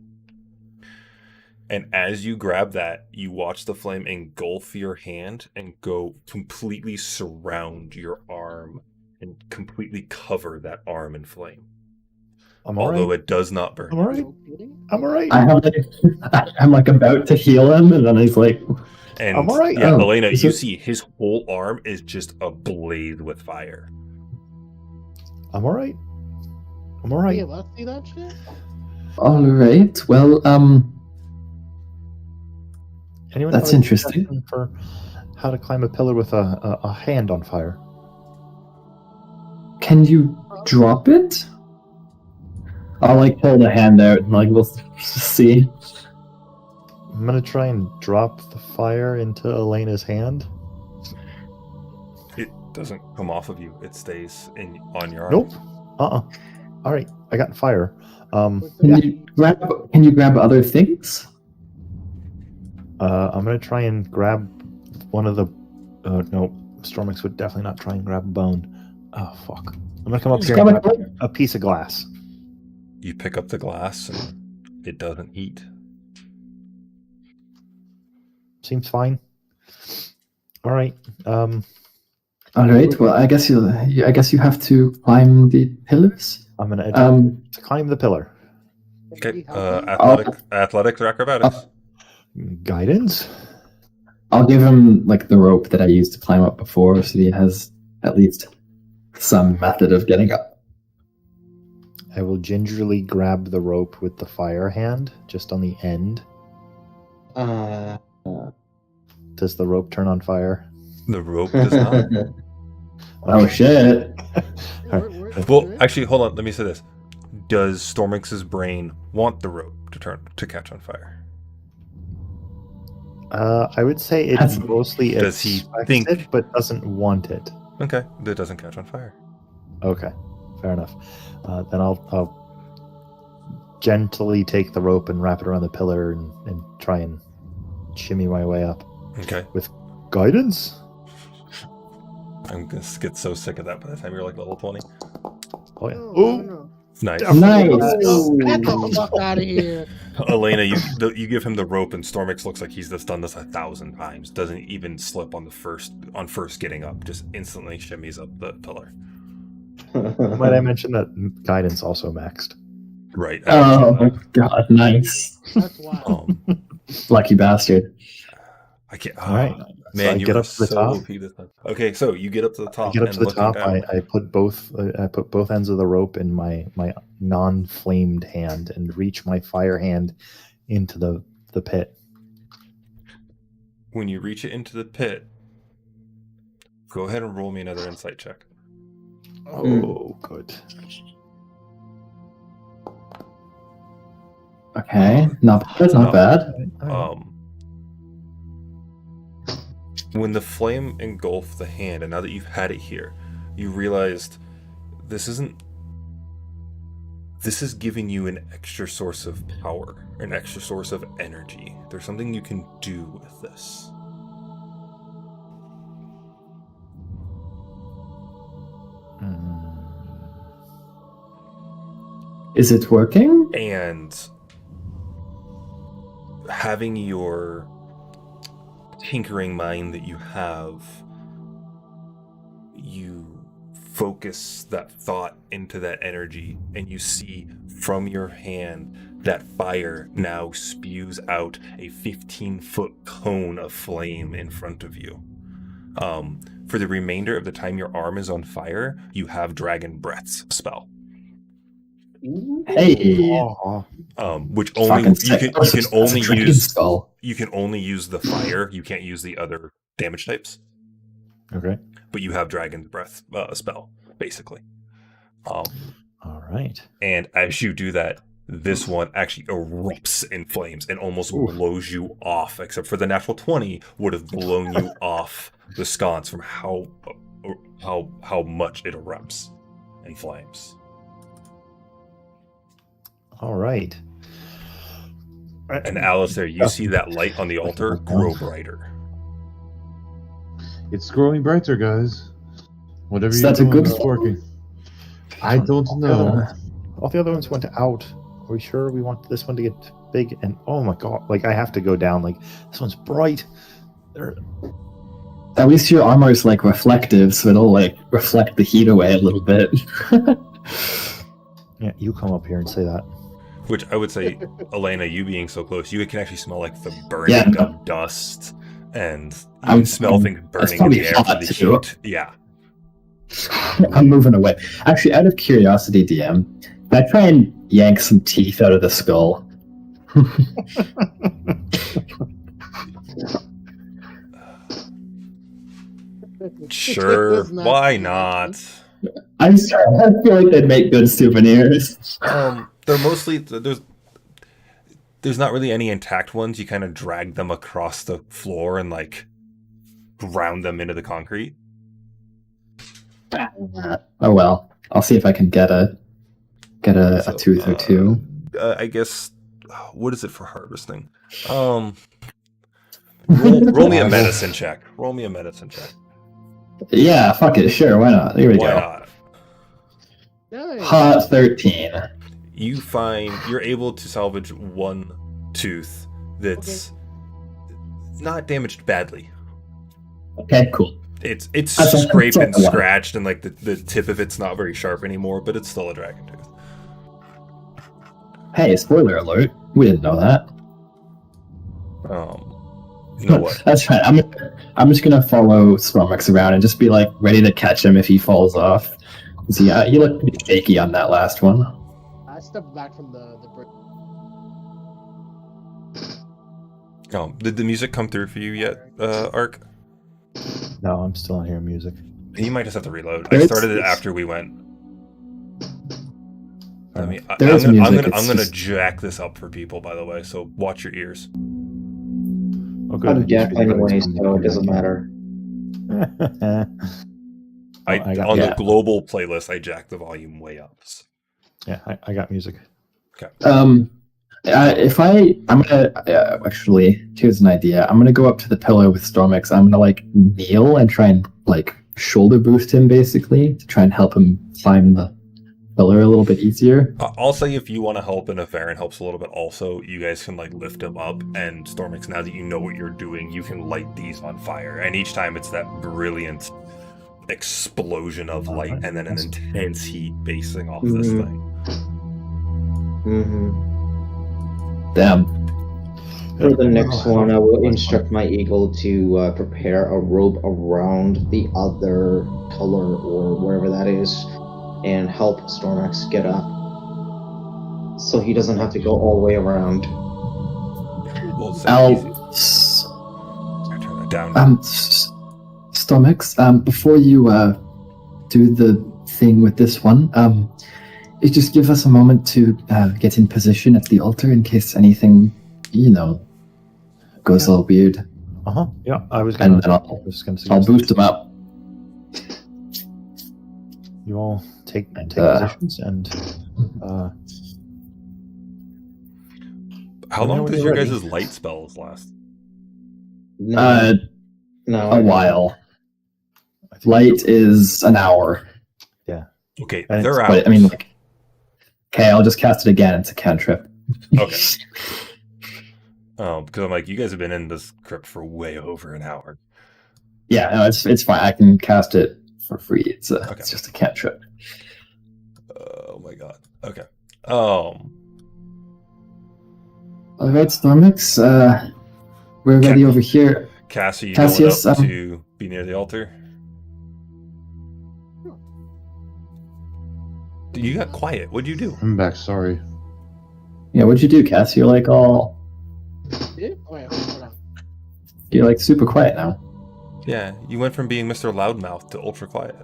And as you grab that, you watch the flame engulf your hand and go completely surround your arm and completely cover that arm in flame. I'm all Although right. it does not burn. I'm all right. Okay. I'm all right. I'm like about to heal him, and then he's like, And I'm all right. yeah, Oh, Elena, is you it- see his whole arm is just ablaze with fire. I'm all right. I'm all Hey, right. let's see that shit. all right, well, Anyone That's have a interesting. suggestion for how to climb a pillar with a hand on fire? Can you drop it? I'll like hold a hand out and like we'll see. I'm gonna try and drop the fire into Elena's hand. It doesn't come off of you. It stays on your arm. Nope. All right, I got fire. Can you grab other things? I'm gonna try and grab one of the. No, Stormix would definitely not try and grab a bone. Oh fuck! I'm gonna come up here and grab a piece of glass. You pick up the glass and it doesn't heat. Seems fine. All right. All right. Well, I guess you have to climb the pillars. I'm gonna attempt to climb the pillar. Okay. Athletics or acrobatics? Guidance. I'll give him like the rope that I used to climb up before, so he has at least some method of getting up. I will gingerly grab the rope with the fire hand, just on the end. Does the rope turn on fire? The rope does not. Oh shit! Well, actually, hold on. Let me say this: does Stormix's brain want the rope to catch on fire? I would say it That's- mostly Does he expects think- it, but doesn't want it. Okay, that doesn't catch on fire. Okay, fair enough. Then I'll gently take the rope and wrap it around the pillar and try and shimmy my way up. Okay. With guidance? I'm gonna get so sick of that by the time you're like level 20. Oh, yeah. No. Nice. Nice. Get the fuck out of here. Elena, you give him the rope, and Stormix looks like he's just done this 1,000 times. Doesn't even slip on first getting up. Just instantly shimmies up the pillar. Might I mention that guidance also maxed? Right. Oh my god! Nice. That's wild. Lucky bastard. I can't. All right. Man, I you get are up to the so top. OP this time. Okay, so you get up to the top. I get up to the looking top. down- I put both ends of the rope in my non-flamed hand and reach my fire hand into the pit. When you reach it into the pit, go ahead and roll me another insight check. Oh, good. Okay, that's not bad. When the flame engulfed the hand, and now that you've had it here, you realized this is giving you an extra source of power, an extra source of energy. There's something you can do with this. Is it working? And having your tinkering mind that you have, you focus that thought into that energy, and you see from your hand that fire now spews out a 15-foot cone of flame in front of you. For the remainder of the time your arm is on fire, you have Dragon Breath's spell. Hey, Which only you can only use the fire. You can't use the other damage types. Okay. But you have Dragon's Breath spell, basically. All right. And as you do that, this one actually erupts in flames and almost blows you off, except for the natural 20 would have blown you off the sconce from how much it erupts in flames. All right. And Alistair, you see that light on the altar grow brighter. It's growing brighter, guys. Whatever Is you're that a doing good is thing? working. I don't know. All the other ones went out. Are we sure we want this one to get big? And oh my god, like I have to go down. Like this one's bright. At least your armor is like reflective, so it'll like reflect the heat away a little bit. Yeah, you come up here and say that. Which I would say, Elena, you being so close, you can actually smell like the burning of dust, and you can smell things burning in the air hot for the too. heat. Yeah. I'm moving away. Actually, out of curiosity, DM, can I try and yank some teeth out of the skull? Sure, Does not why seem not? I'm sorry. I feel like they'd make good souvenirs. They're mostly there's not really any intact ones. You kind of drag them across the floor and like ground them into the concrete. Oh well. I'll see if I can get a So, tooth or two. I guess. What is it for harvesting? Roll me a medicine check. Roll me a medicine check. Yeah, fuck it. Sure, why not? Here we Why go. not? Nice. Hot 13. You find you're able to salvage one tooth that's not damaged badly. Okay, cool. It's That's scraped and all I want. scratched, and like the tip of it's not very sharp anymore, but it's still a dragon tooth. Hey, spoiler alert. We didn't know that. You know what? That's right. I'm just gonna follow Stormix around and just be like ready to catch him if he falls off. See, you look pretty shaky on that last one. I stepped back from the bridge. Did the music come through for you yet, Ark? No, I'm still not hearing music. You might just have to reload. I There's- started it after we went. I mean, I'm There's gonna music, it's I'm gonna just- jack this up for people, by the way. So watch your ears. Oh, good. I'm deaf Usually anyway, everybody's so it doesn't matter. I I got- on yeah. the global playlist, I jacked the volume way up. Yeah, I got music. I'm gonna actually, here's an idea. I'm gonna go up to the pillar with Stormix. I'm gonna like kneel and try and like shoulder boost him basically to try and help him climb the pillar a little bit easier. I'll say if you want to help and if Varen helps a little bit also, you guys can like lift him up, and Stormix, now that you know what you're doing, you can light these on fire. And each time it's that brilliant explosion of light Alright. and then an Awesome. intense heat basing off this Mhm. thing. Mm-hmm. Damn. For the next one, I will instruct my eagle to prepare a rope around the other color or wherever that is, and help Stormax get up, so he doesn't have to go all the way around. Well, it's that easy. I'll I turn that down. Stormix, before you do the thing with this one, you just give us a moment to get in position at the altar in case anything, goes a little weird. Yeah, I was And gonna. then I was gonna I'll suggest boost him up. you all take positions and. How let me know long when does you're your ready. guys' light spells last? No, no, A while. I think- Light is an hour. Okay, And they're out. But I mean, like, okay, I'll just cast it again. It's a cantrip. Okay. Because I'm like, you guys have been in this crypt for way over an hour. Yeah, no, it's fine. I can cast it for free. It's Okay. it's just a cantrip. Oh my god. Okay. All right, Stormix, we're ready over here. Cassie, you Cassius, going up to be near the altar? You got quiet. What'd you do? I'm back. Sorry. Yeah, what'd you do, Cass? You're like all, Yeah? Wait, hold on. you're like super quiet now. Yeah, you went from being Mr. Loudmouth to ultra quiet.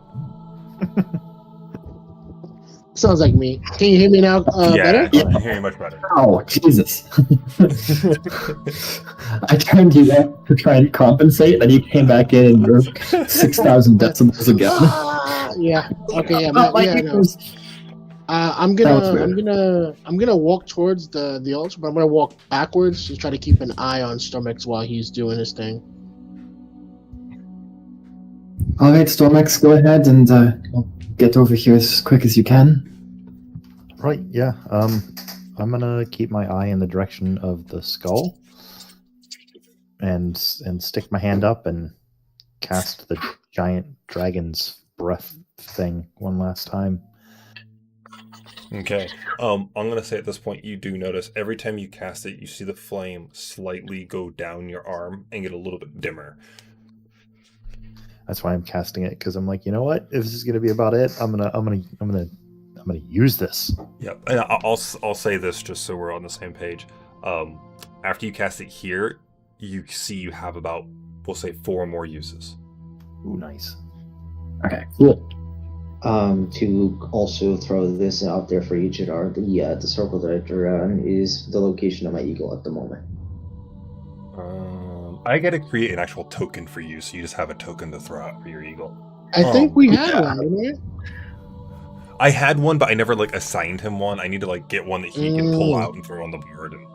Sounds like me. Can you hear me now better? I can hear you much better. Oh, Jesus. I turned you up to try and compensate, then you came back in and you're 6,000 decibels again. Yeah. Okay. Yeah. Not like Yeah. it No. was- I'm That was gonna walk towards the altar, but I'm gonna walk backwards to try to keep an eye on Stormix while he's doing his thing. All right, Stormix, go ahead and get over here as quick as you can. Right. Yeah. I'm gonna keep my eye in the direction of the skull, and stick my hand up and cast the giant dragon's breath thing one last time. Okay. I'm gonna say at this point you do notice every time you cast it, you see the flame slightly go down your arm and get a little bit dimmer. That's why I'm casting it, because I'm like, you know what? If this is gonna be about it, I'm gonna use this. Yep. And I'll say this just so we're on the same page. After you cast it here, you see you have about, we'll say, 4 more uses. Ooh, nice. Okay, cool. To also throw this out there for you, Jadar, the circle that I drew on is the location of my eagle at the moment. I gotta create an actual token for you, so you just have a token to throw out for your eagle. I think we had yeah. one, didn't we? I had one, but I never assigned him one. I need to get one that he can pull out and throw on the board and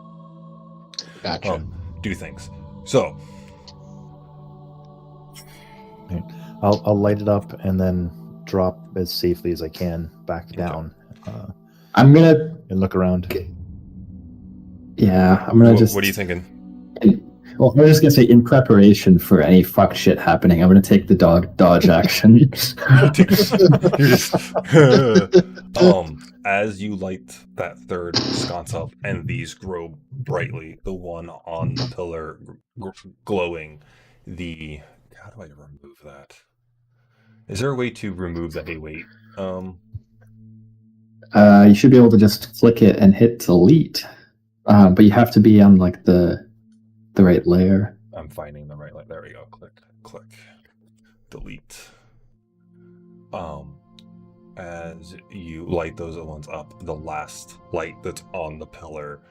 Gotcha. do things. So I'll light it up and then drop as safely as I can back down. I'm gonna. And look around. Yeah, I'm gonna just. What are you thinking? Well, I was just gonna say, in preparation for any fuck shit happening, I'm gonna take the dodge action. You're just as you light that third sconce up, and these grow brightly. The one on the pillar glowing. How do I remove that? Is there a way to remove the hey wait? You should be able to just click it and hit delete, but you have to be on the right layer. I'm finding the right layer. There we go. Click, delete. As you light those ones up, the last light that's on the pillar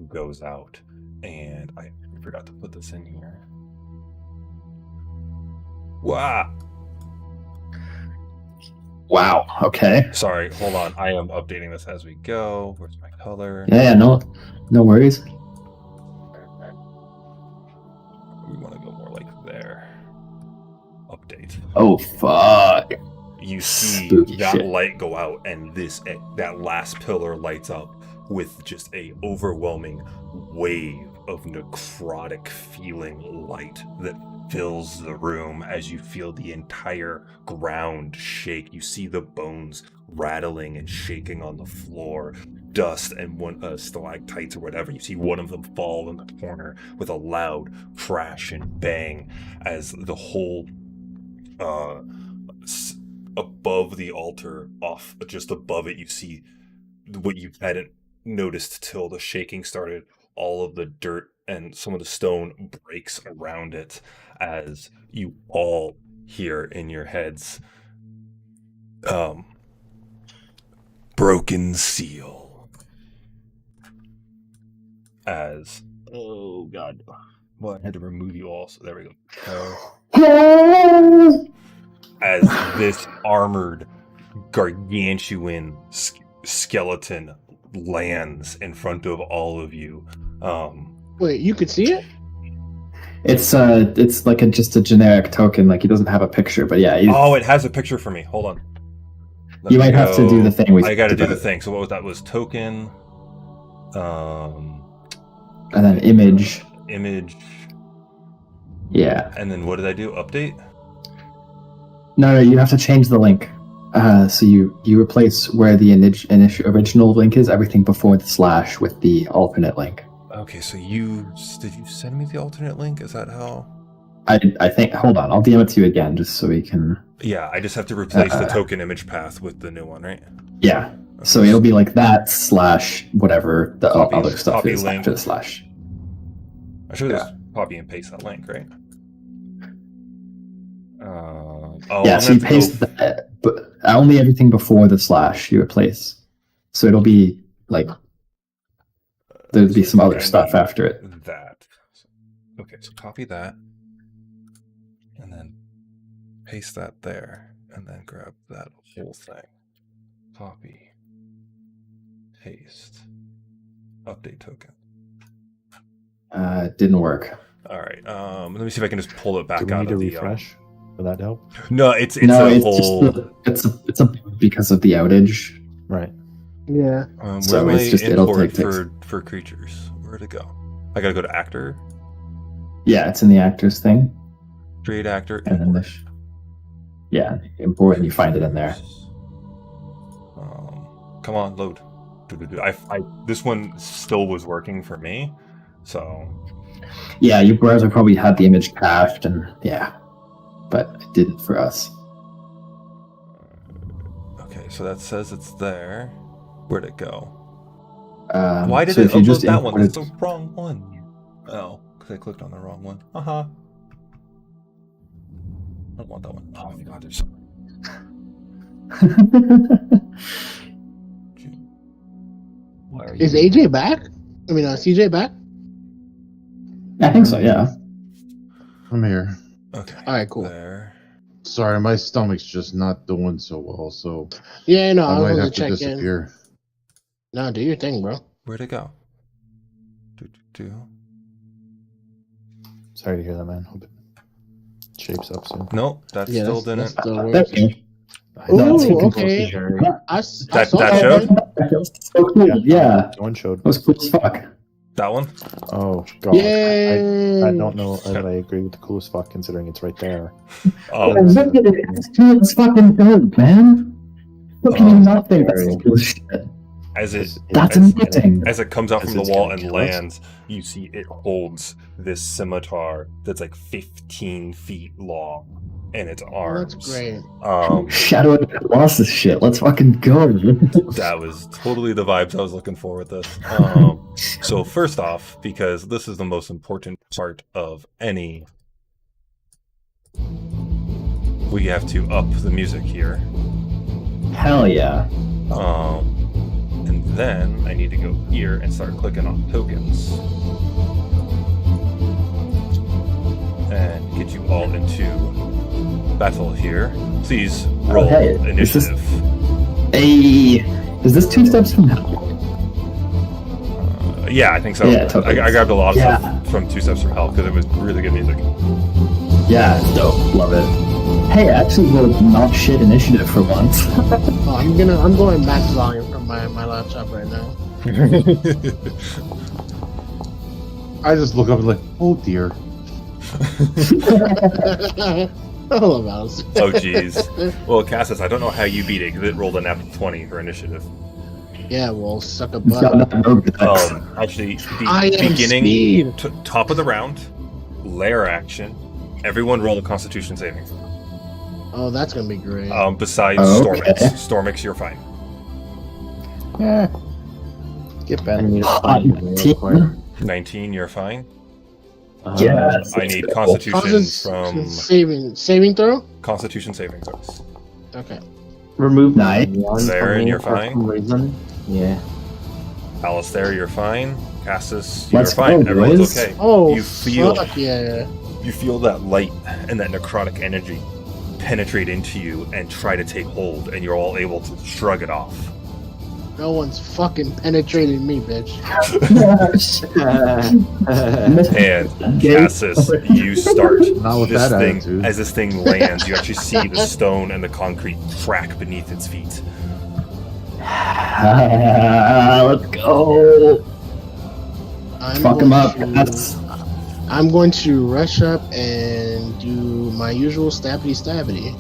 goes out, and I forgot to put this in here. Wow. Okay. Sorry, hold on. I am updating this as we go. Where's my color? Yeah. No worries. We want to go more like there. Update. Oh fuck. You see Spooky that shit. light go out, and that last pillar lights up with just a overwhelming wave of necrotic feeling light that fills the room as you feel the entire ground shake. You see the bones rattling and shaking on the floor, dust and stalactites or whatever. You see one of them fall in the corner with a loud crash and bang as the whole above the altar, off just above it, you see what you hadn't noticed till the shaking started. All of the dirt and some of the stone breaks around it as you all hear in your heads, broken seal. As, oh god, well, I had to remove you all, so there we go. As this armored gargantuan skeleton lands in front of all of you. Wait, you could see it? It's just a generic token. He doesn't have a picture, but yeah. Oh, it has a picture for me. Hold on. You might have to do the thing. I got to do the thing. So what was token? And then image. Image. Yeah. And then what did I do? Update? No, you have to change the link. So you replace where the original link is, everything before the slash, with the alternate link. Okay, so did you send me the alternate link? Is that how? I think. Hold on, I'll DM it to you again, just so we can. Yeah, I just have to replace the token image path with the new one, right? Yeah. Okay. So it'll be like that slash whatever the other stuff is link. after the slash. I should just copy and paste that link, right? Yeah, so you paste that, but only everything before the slash you replace. So it'll be there'll be some other stuff after it. That. Okay, so copy that, and then paste that there, and then grab that whole thing. Copy, paste, update token. It didn't work. All right. Let me see if I can just pull it back Do we out need of to the refresh? Will that help? No, it's whole. It's because of the outage. Right. Yeah. So where it's just it'll take for creatures. Where to go? I gotta go to actor. Yeah, it's in the actors thing. Create actor. And then import, and you find it in there. Come on, load. This one still was working for me, so. Yeah, your browser probably had the image cached, and but it didn't for us. Okay, so that says it's there. Where'd it go? Why did it upload that one? That's the wrong one. Oh, because I clicked on the wrong one. I don't want that one. Oh my god, there's so Why are Is you- AJ back? I mean, CJ back? I think so, yeah. I'm here. Okay. All right, cool. There. Sorry, my stomach's just not doing so well, so Yeah, no, I I was might going have to to check in. disappear. No, do your thing, bro. Where'd it go? Do. Sorry to hear that, man. Hope it shapes up soon. No, that Yeah, still that's didn't. the There worst. you go. Ooh, That's okay. I That saw showed? one. So cool, yeah. One showed. That was cool as fuck. That one? Oh god. Yay! I don't know that I agree with the cool as fuck considering it's right there. Oh, Look at it, it's cool as fucking dope, man. Look, can you not think that's the coolest shit? as it That's as, amazing. as it comes out As from the it's wall gonna and kill us? lands, you see it holds this scimitar that's like 15 feet long in its Oh, arms. that's great. Shadow of the Colossus shit. Let's fucking go. That was totally the vibes I was looking for with this. So first off, because this is the most important part of any, we have to up the music here. Hell yeah. And then I need to go here and start clicking on tokens. And get you all into battle here. Please roll Okay, is this- initiative. Hey, is this 2 steps from hell? Yeah, I think so. Yeah, totally. I grabbed a lot of Yeah. stuff from Two Steps from Hell because it was really good music. Yeah, it's dope. Love it. Hey, I actually rolled not shit initiative for once. Oh, I'm going max volume from my laptop right now. I just look up and like, oh dear. I love Alice. Oh, jeez. Well, Cassis, I don't know how you beat it because it rolled a nat 20 for initiative. Yeah, well, suck a It's got butt. nothing over that. Actually, I am beginning speed. top of the round, lair action. Everyone roll a Constitution saving. Oh, that's gonna be great. Besides Okay. Stormix. Stormix, you're fine. Yeah. Get I Ben. need to Hot find it real quick. 19, you're fine. Yeah. I need Constitution from Saving throw. Constitution saving throws. Okay. Remove Nice. one There, from and me you're for fine. some reason. Yeah. Alistair, you're fine. Cassis, you're Let's fine. go, Everyone's boys. okay. Oh, You feel- fuck yeah. You feel that light and that necrotic energy penetrate into you and try to take hold, and you're all able to shrug it off. No one's fucking penetrating me, bitch. And Cassis, you start Not with this that thing attitude. as this thing lands. You actually see the stone and the concrete crack beneath its feet. Let's go. I'm Fuck him going up. to- That's I'm going to rush up and do my usual stabby.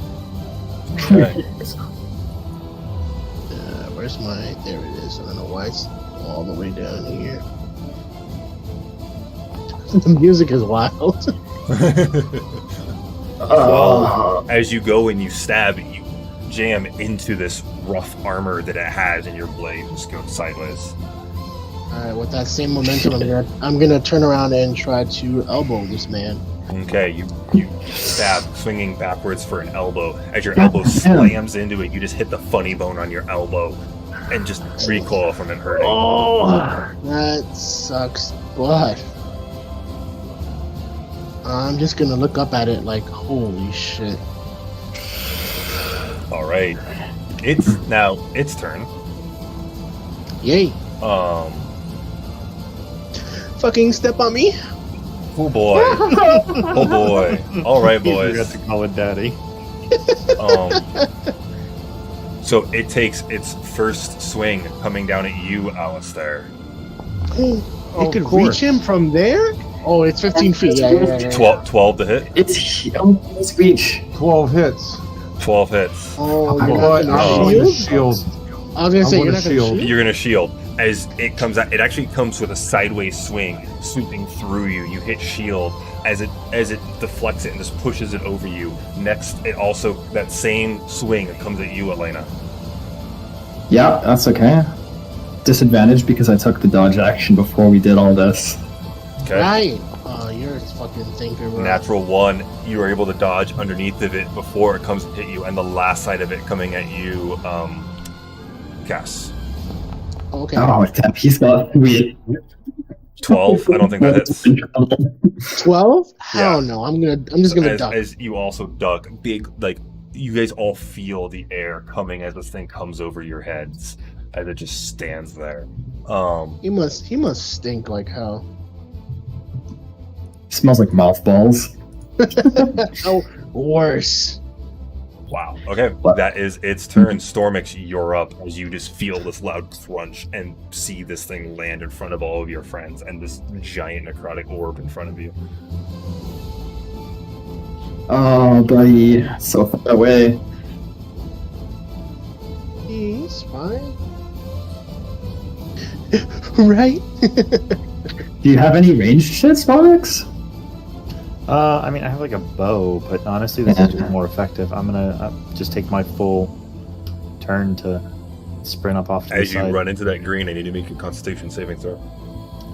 Okay. Where's my? There it is. I don't know why it's all the way down here. The music is wild. Well, as you go and you stab, you jam into this rough armor that it has, and your blade just goes sideways. All right, with that same momentum, I'm gonna turn around and try to elbow this man. Okay, you stab, swinging backwards for an elbow. As your elbow slams into it, you just hit the funny bone on your elbow, and just recoil from it hurting. Oh, that sucks, but I'm just gonna look up at it like, holy shit. All right, it's now its turn. Yay! Fucking step on me. Oh boy, oh boy. All right, You forgot boys. to call it daddy. So it takes its first swing coming down at you, Alistair. It could reach him from there? Oh, it's 15 feet. Yeah. 12 to hit. it's reach. 12 hits. 12 hits. Oh, But you're not I'm gonna going to shield? shield. I was gonna say, I'm you're gonna not gonna shield. shield? You're gonna shield as it comes out. It actually comes with a sideways swing, sweeping through you. You hit shield as it deflects it and just pushes it over you. Next, it also that same swing comes at you, Elena. Yeah, that's okay. Disadvantage because I took the dodge action before we did all this. Okay. Right. you're a fucking thinker, bro. Natural 1, you are able to dodge underneath of it before it comes to hit you, and the last side of it coming at you, Cass. Okay. Oh, damn, he's got weird. 12, I don't think that hits. 12? Hell Yeah. no. I'm just gonna duck. As you also duck, big, like, you guys all feel the air coming as this thing comes over your heads, as it just stands there. He must stink like hell. Smells like mothballs. Oh, worse. Wow. Okay, What? that is its turn. Stormix, you're up as you just feel this loud crunch and see this thing land in front of all of your friends and this giant necrotic orb in front of you. Oh, buddy, so far away. He's fine. Right? Do you have any ranged shit, Sparks? I mean, I have like a bow, but honestly, this is just more effective. I'm gonna just take my full turn to sprint up off to As the you side. run into that green, I need to make a Constitution saving throw.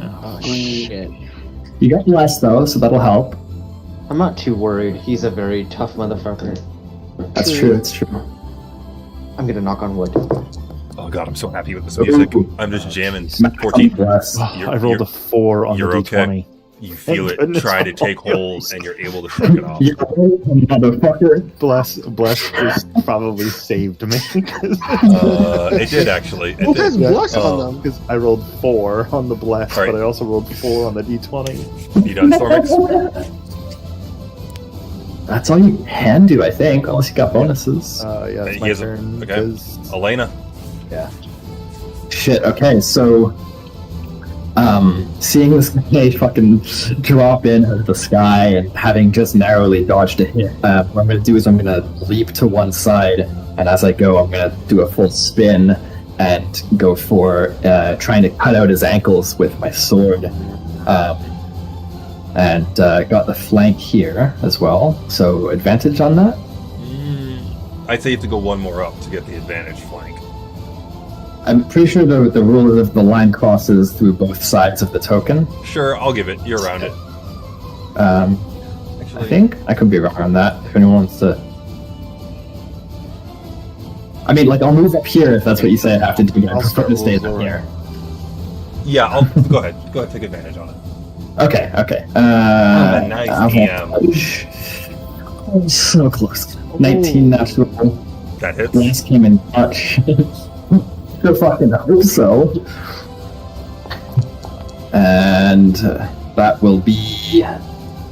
Oh shit. You got less though, so that'll help. I'm not too worried. He's a very tough motherfucker. That's true. It's true. I'm gonna knock on wood. Oh god, I'm so happy with this music. I'm just jamming. jeez. 14. Bless. You're- I rolled a 4 on the you're okay. d20. You feel Thank it goodness. try to take hold, and you're able to shrug it off. You motherfucker. Bless just probably saved me. It did actually. It Who has did. bless Oh. on them? Because I rolled 4 on the bless, All right. but I also rolled 4 on the d20. You done, Stormix? That's all you can do, I think, unless you got bonuses. Yeah, it's He my has a- turn. okay. 'Cause- Elena. Shit, okay, so seeing this guy fucking drop in out of the sky and having just narrowly dodged a hit, what I'm gonna do is I'm gonna leap to one side, and as I go, I'm gonna do a full spin and go for trying to cut out his ankles with my sword. And got the flank here as well, so advantage on that. I'd say you have to go one more up to get the advantage flank. I'm pretty sure the rule is if the line crosses through both sides of the token. Sure, I'll give it. You're around it. I Actually, think I could be wrong on that. If anyone wants to, I mean, like I'll move up here if that's what you say I have to do. I I'll prefer start to stay rules up over. here. Yeah, I'll go ahead. Go ahead, take advantage on it. Okay, okay. a nice DM. Oh, so close. 19 natural. That hits. Last came in touch. I fucking hope so. And that will be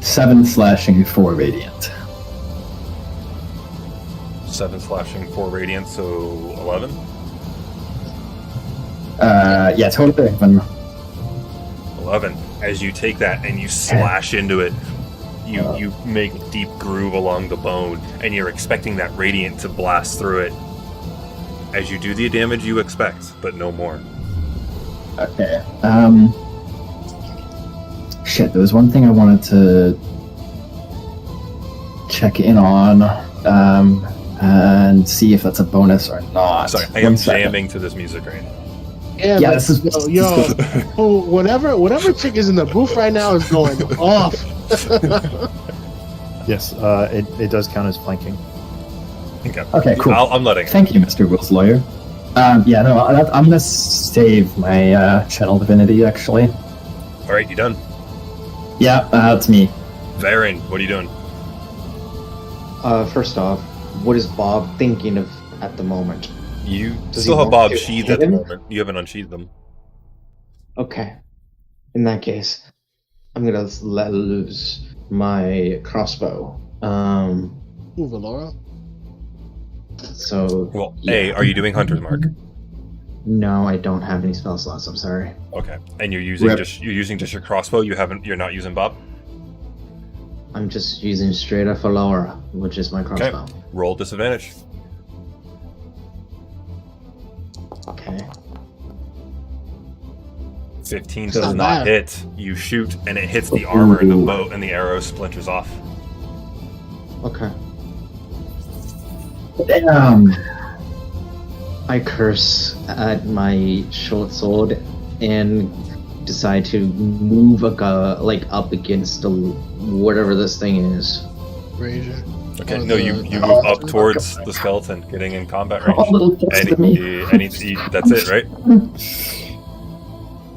7 slashing, 4 radiant. 7 slashing, 4 radiant, so 11. Yeah, totally. 11. As you take that and you slash into it, you make a deep groove along the bone, and you're expecting that radiant to blast through it. As you do the damage you expect, but no more. Okay. Shit, there was one thing I wanted to check in on, and see if that's a bonus or not. Sorry, I am jamming to this music right now. Yeah, Yeah, but- this is- oh, whatever chick is in the booth right now is going off. Yes, it does count as flanking. Okay, cool. I'm letting it. Thank you, Mr. Will's lawyer. Yeah, no, I'm gonna save my channel divinity, actually. Alright, you done? Yeah, that's me. Varen, what are you doing? First off, what is Bob thinking of at the moment? You Does still he have want Bob to sheathed hit at the him? moment. You haven't unsheathed them. Okay. In that case, I'm gonna let loose my crossbow. Ooh, Valora. So. Well, yeah. A, are you doing Hunter's Mark? No, I don't have any spell slots. I'm sorry. Okay. And you're using Rip. just your crossbow, you're not using Bob? I'm just using straight up Valora, which is my crossbow. Roll disadvantage. Okay. 15 It's does not not bad. hit. You shoot and it hits the armor and the bow and the arrow splinters off. Okay. Damn. I curse at my short sword and decide to move up against the whatever this thing is. Razor. Okay, Oh, no, you the- move up towards the skeleton, getting in combat Oh, range. little closer to me. That's it, right?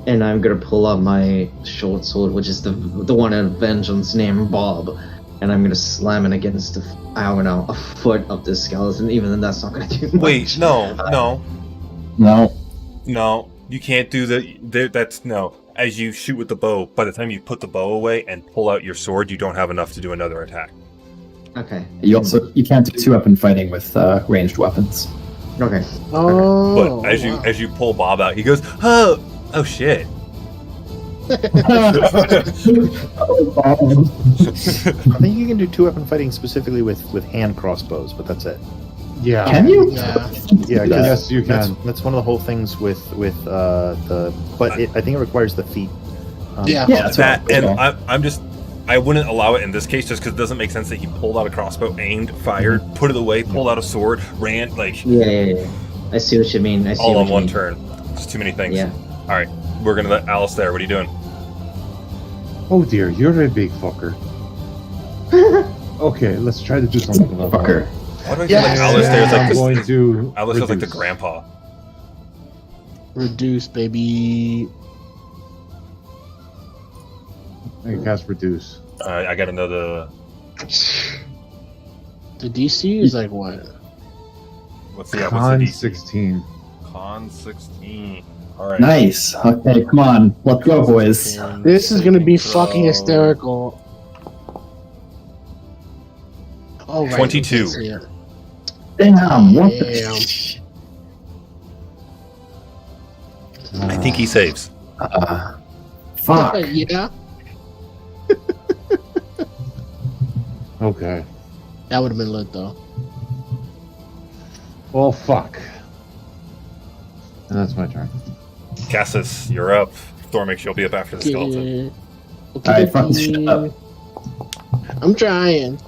And I'm gonna pull out my short sword, which is the one in Vengeance named Bob, and I'm gonna slam it against a foot of this skeleton. Even then, that's not gonna do much. Wait, no. No. You can't do that's no. As you shoot with the bow, by the time you put the bow away and pull out your sword, you don't have enough to do another attack. Okay. You can't do 2-weapon fighting with ranged weapons. Okay. Oh. But as you pull Bob out, he goes, oh shit. I think you can do 2-weapon fighting specifically with hand crossbows, but that's it. Yeah. Can you? Yeah. Yeah, Yes, you can. That's one of the whole things with the. But I think it requires the feet. Yeah. Yeah, that's That what and I wouldn't allow it in this case just because it doesn't make sense that he pulled out a crossbow, aimed, fired, put it away, pulled out a sword, ran Yeah. I see what you mean. I see all what on you one mean. turn. It's too many things. Yeah. All right, we're gonna let Alice there. What are you doing? Oh dear, you're a big fucker. Okay, let's try to do something about fucker. Why do I feel Yes. like Alice there is I'm like going this? to Alice is like the reduce. grandpa. Reduce, baby. I can cast reduce. I gotta know the The DC is like what? what's the Con DC? 16. Con 16. All right. Nice. Okay, come on. Let's go, boys. This is gonna be Throw. fucking hysterical. Oh, right. 22. we can see it. Damn. What Damn. the... I think he saves. Fuck. Yeah, Okay. that would have been lit though. Well, fuck. And that's my turn. Cassis, you're up. Thormix, you'll be up after the skeleton. Okay. Alright, fucking shut up. I'm trying.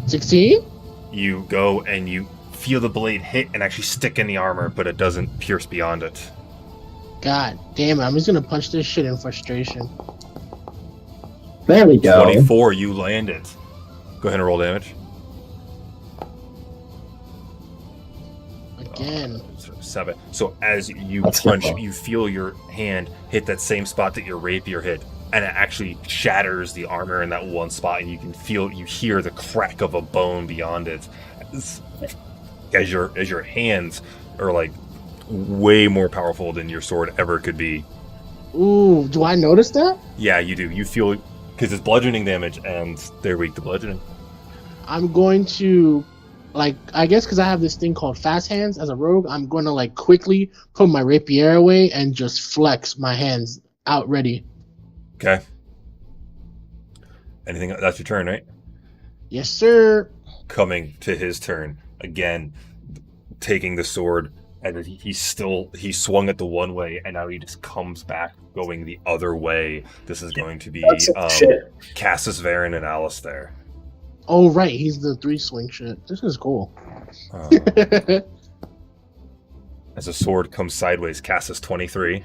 16? You go and you feel the blade hit and actually stick in the armor, but it doesn't pierce beyond it. God damn it! I'm just gonna punch this shit in frustration. There we go. 24, you land it. Go ahead and roll damage. Again. 7. So as you That's punch, good. you feel your hand hit that same spot that your rapier hit, and it actually shatters the armor in that one spot, and you hear the crack of a bone beyond it. As your hands are like way more powerful than your sword ever could be. Ooh, do I notice that? Yeah, you do. You feel because it's bludgeoning damage, and they're weak to bludgeoning. I'm going to, like, I guess because I have this thing called fast hands as a rogue, I'm going to, like, quickly put my rapier away and just flex my hands out ready. Okay. Anything? That's your turn, right? Yes, sir. Coming to his turn again, taking the sword, and he swung it the one way, and now he just comes back going the other way. This is going to be Shit. Cassis, Varen, and Alice there. Oh, right. He's the 3-swing shit. This is cool. As a sword comes sideways, Cassis 23.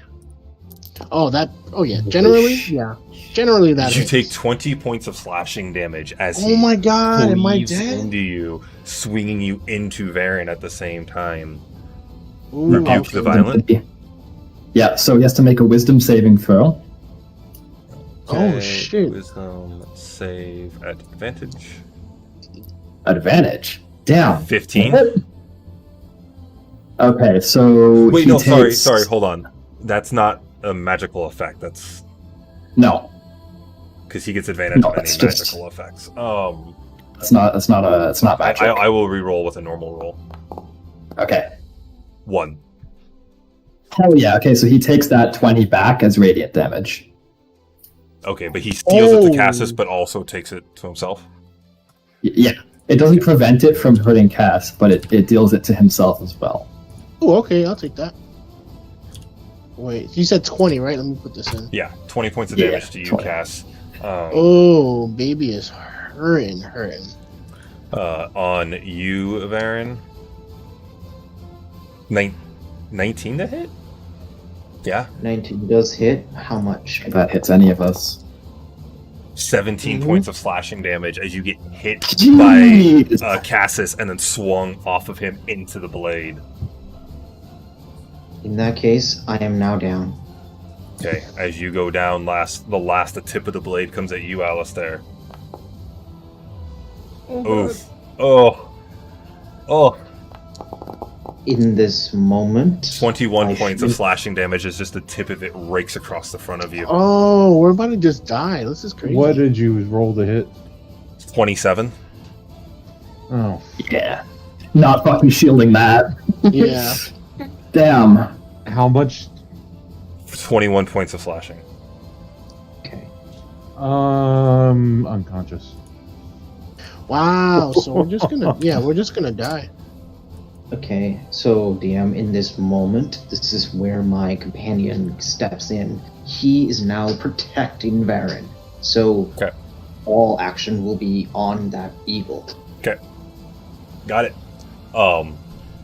Oh, yeah. Generally, yeah. Generally, that You hits. take 20 points of slashing damage as Oh he my god, am I cleaves dead? into you, swinging you into Varen at the same time. Ooh, Rebuke the violent. Yeah, so he has to make a wisdom saving throw. Oh, Okay, shit. Wisdom save at advantage. Advantage. Damn. 15. Okay, so Wait, he no, takes... sorry, hold on. That's not a magical effect. That's No, because he gets advantage No, on any it's just- magical effects. it's not magic. I will re-roll with a normal roll. Okay. 1. Hell yeah. Okay, so he takes that 20 back as radiant damage. Okay, but he steals it to Oh. Cassis, but also takes it to himself. Yeah. It doesn't prevent it from hurting Cass, but it deals it to himself as well. Oh, okay. I'll take that. Wait, you said 20, right? Let me put this in. Yeah, 20 points of Yeah, damage to you, 20. Cass. Oh, baby is hurting. On you, Varen. 19 to hit? Yeah. 19 does hit. How much? If that hits any of us. 17 points of slashing damage as you get hit Jeez. by Cassis and then swung off of him into the blade. In that case, I am now down. Okay, as you go down, the tip of the blade comes at you, Alistair. Oof. Oh. In this moment, 21 points of slashing damage as just the tip of it rakes across the front of you. Oh, we're about to just die. This is crazy. What did you roll to hit? 27. Oh, Yeah. Not fucking shielding that. Yeah. Damn. how much? 21 points of slashing. okay. Unconscious. Wow. So we're just gonna die. Okay, so DM, in this moment, this is where my companion steps in. He is now protecting Varen. So Okay. all action will be on that eagle. Okay. Got it.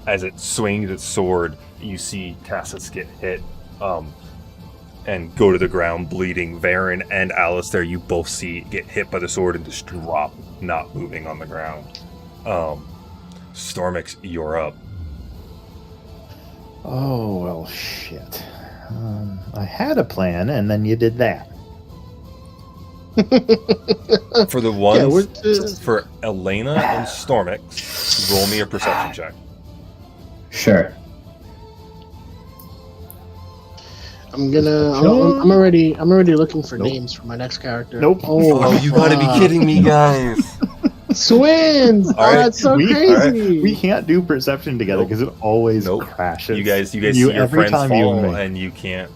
As it swings its sword, you see Cassis get hit, and go to the ground bleeding. Varen and Alistair, you both see get hit by the sword and just drop, not moving on the ground. Stormix, you're up. Oh, well, shit. I had a plan, and then you did that. For the ones, for Elena and Stormix, roll me a perception check. Sure. I'm already looking for names for my next character. Nope. Oh, you gotta be kidding me, guys. Swins! All Oh, right. that's so crazy. We can't do perception together Nope. because it always Nope. crashes. You guys see your every friends time you fall, and me. and you can't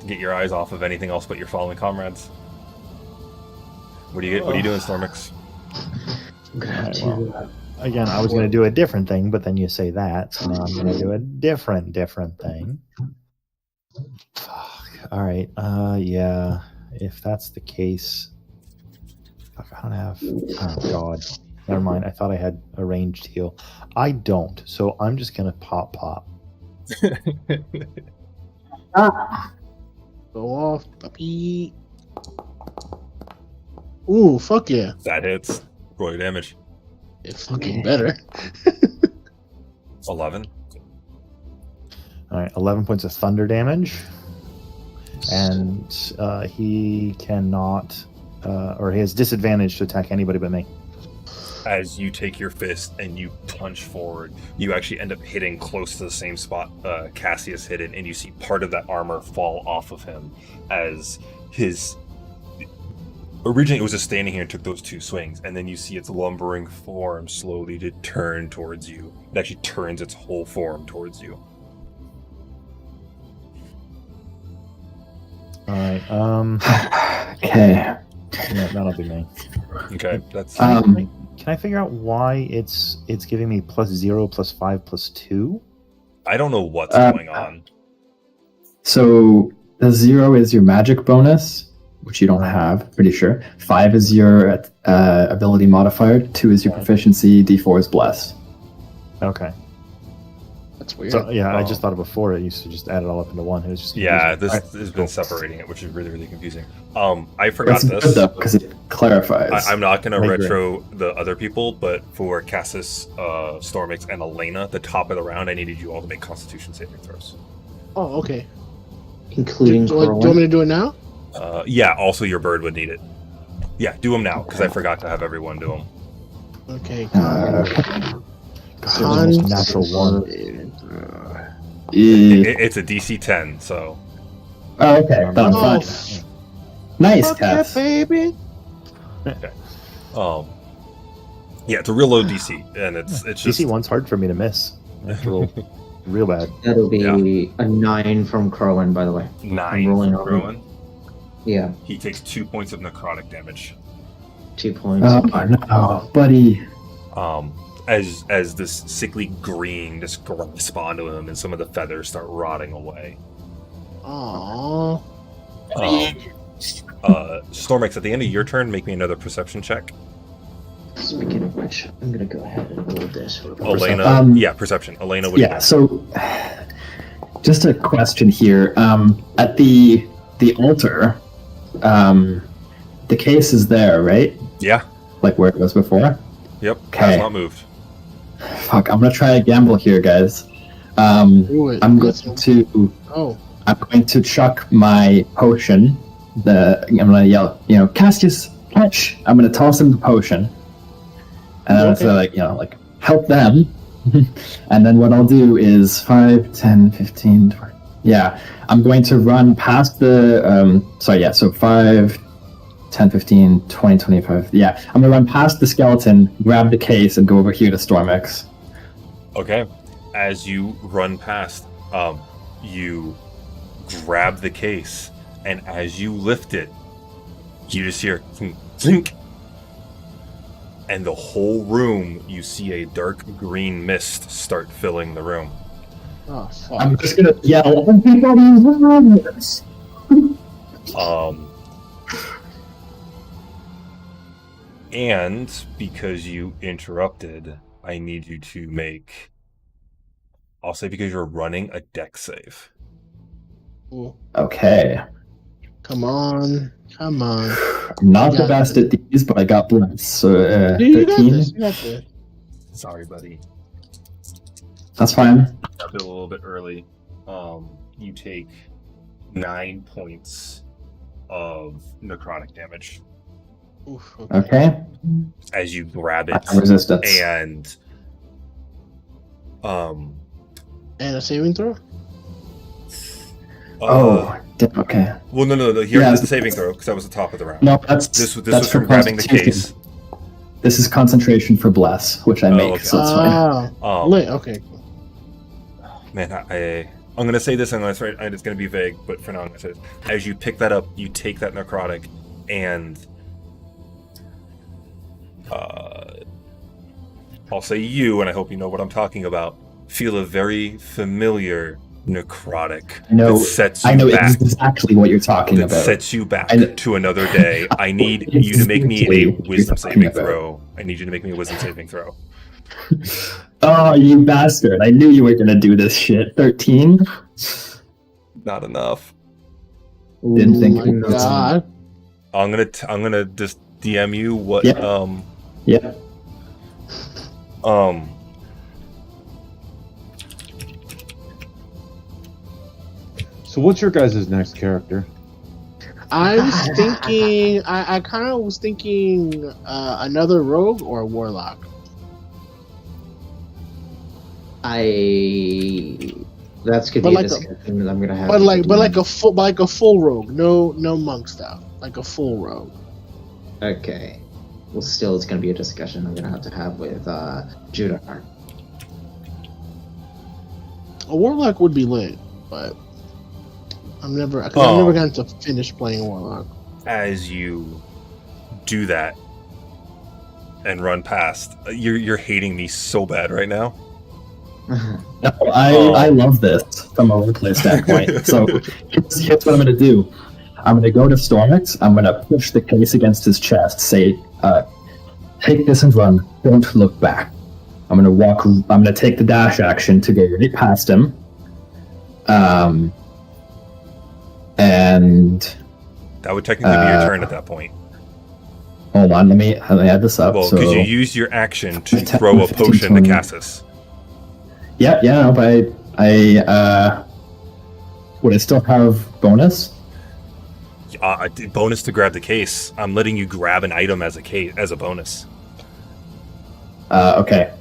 get your eyes off of anything else but your fallen comrades. What are you doing, Stormix? I'm gonna have Alright, to. well, again, I was going to do a different thing, but then you say that, so now I'm going to do a different thing. Fuck. All right. Yeah. If that's the case, fuck, I don't have. Oh God. Never mind. I thought I had a ranged heal. I don't. So I'm just going to pop. Go off, puppy. Ooh, fuck yeah. That hits. Roll your damage. It's fucking better. 11. All right. 11 points of thunder damage, and he cannot, or he has disadvantage to attack anybody but me. As you take your fist and you punch forward, you actually end up hitting close to the same spot Cassius hit it, and you see part of that armor fall off of him as his... Originally, it was just standing here and took those two swings, and then you see its lumbering form slowly to turn towards you. It actually turns its whole form towards you. All right. Okay. Yeah, that'll be me. Okay, that's... Can I figure out why it's giving me +0, +5, +2? I don't know what's going on. So the 0 is your magic bonus, which you don't have, pretty sure. 5 is your ability modifier. 2 is your proficiency. D4 is bless. Okay. That's weird. So yeah, I Oh. just thought it before. It used to just add it all up into one. It was just Yeah, confusing. this has been separating it, which is really, really confusing. I forgot That's this. good though, because it clarifies. I'm not going to I agree. retro the other people, but for Cassis, Stormix, and Elena, the top of the round, I needed you all to make Constitution saving throws. Oh, okay. Including Do you want me to do it now? Yeah, also your bird would need it. Yeah, do them now, because I forgot to have everyone do them. Okay. God, it's almost natural one. It's a DC 10, so... Oh, okay. Then I'm Oh, fine. Nice, fuck yeah, Cass. baby. Yeah, it's a real low DC, and it's just... DC one's hard for me to miss. I have to roll real bad. That'll be a 9 from Crowan, by the way. 9 rolling from over. Rowan. Yeah, He takes 2 points of necrotic damage. 2 points. Oh no, buddy. As this sickly green just grasps onto him, and some of the feathers start rotting away. Aww. Stormix, at the end of your turn, make me another perception check. Speaking of which, I'm gonna go ahead and roll this. Elena, Um, yeah, perception. Elena, what do you Yeah, got? so just a question here. At the altar, the case is there, right? Yeah. Like where it was before? Yep. Okay. Has not moved. Fuck, I'm gonna try a gamble here, guys. Do it. I'm going to Oh. I'm going to chuck my potion. I'm gonna yell, Cassius, catch! I'm gonna toss him the potion. And then Okay. like help them. And then what I'll do is 5, 10, 15, 20. Yeah, I'm going to run past the so 5, 10, 15, 20, 25. Yeah, I'm gonna run past the skeleton, grab the case, and go over here to Stormix. Okay. As you run past, you grab the case, and as you lift it, you just hear zink, and the whole room, you see a dark green mist start filling the room. Oh, fuck. I'm just gonna yell, everybody's around this. And because you interrupted, I need you to make, I'll say because you're running, a dex save. Ooh. Okay. Come on. Not You the got best at these, but I got blessed. So, Dude, you got 13. this. You got this. Sorry, buddy. That's fine. A little bit early. You take 9 points of necrotic damage Oof, Okay. as you grab I it, have resistance. and And a saving throw? Okay. Well, no. Here Yeah. is the saving throw because that was the top of the round. No, that's This that's was for from grabbing the concentration. case. This is concentration for bless, which I Oh, make, okay. so it's fine. Lit. Okay. Man, I'm gonna say this, and it's gonna be vague, but for now I'm gonna say this. As you pick that up, you take that necrotic, and I'll say you, and I hope you know what I'm talking about. Feel a very familiar necrotic No, that sets you I know back. exactly what you're talking That about. sets you back I know- to another day. I need you to make me Exactly a what you're wisdom talking saving about. throw. I need you to make me a wisdom saving throw. Oh, you bastard! I knew you were gonna do this shit. 13. Not enough. Didn't think Oh it my was. god. I'm gonna just DM you what Yeah. Yeah. So what's your guys' next character? I was thinking. I kind of was thinking another rogue or a warlock. That's gonna But be a like a- discussion that I'm gonna have. But with like the a full rogue. No monk stuff. Like a full rogue. Okay. Well, still, it's gonna be a discussion I'm gonna have with Judah. A warlock would be lit, but I've never gotten to finish playing warlock. As you do that and run past, you're hating me so bad right now. No, I love this from a replay standpoint. So here's what I'm going to do. I'm going to go to Stormix. I'm going to push the case against his chest. Say, take this and run. Don't look back. I'm going to walk. I'm going to take the dash action to go right past him. And That would technically be your turn at that point. hold on. Let me add this up. Well, so, because you use your action to 10, throw a 15, potion to 20. Cassis. yeah, no, but I would I still have bonus? Bonus to grab the case. I'm letting you grab an item as a bonus. Okay.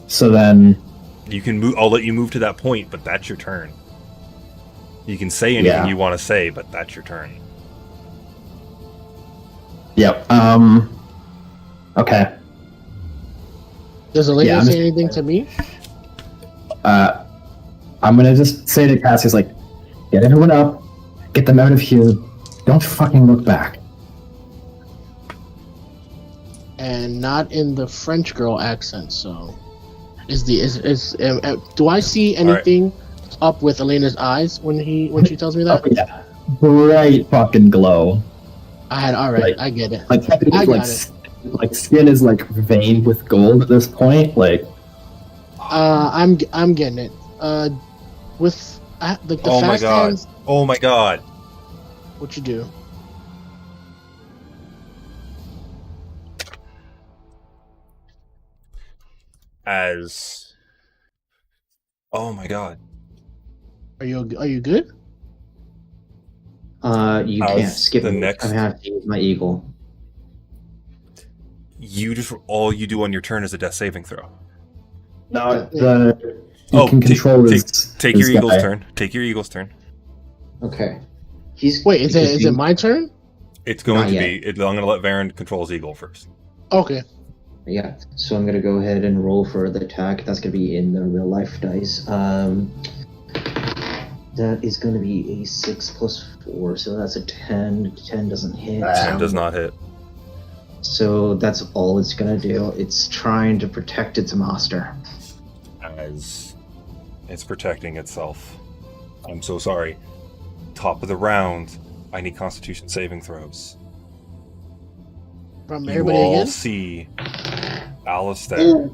So then, You can move. I'll let you move to that point, but that's your turn. You can say anything Yeah. you want to say, but that's your turn. yep. Okay. Does the lady Yeah, I'm say just- anything to me? I'm gonna just say to Cassius, like, get everyone up, get them out of here. Don't fucking look back. And not in the French girl accent. So, do I see anything up with Elena's eyes when she tells me Oh that? yeah, bright fucking glow. All right, I get it. Like technically, I got like, it. like skin is like veined with gold at this point. Like, I'm getting it. like the Oh my fast god. hands. Oh my god. What you do? As oh my god. Are you good? You How's can't skip the me. next- I have to use my eagle. You just all you do on your turn is a death saving throw. No, Oh, you can control Take his your eagle's guy. turn. Take your eagle's turn. Okay. He's Wait, is because it you- my turn? It's going Not to yet. be. I'm going to let Varen control his eagle first. Okay. Yeah. So I'm gonna go ahead and roll for the attack. That's gonna be in the real life dice. That is gonna be a 6 plus 4, so that's a 10. 10 doesn't hit. 10 does not hit. So that's all it's gonna do. It's trying to protect its master. As it's protecting itself. I'm so sorry. Top of the round. I need Constitution saving throws. From You everybody all again? see Alistair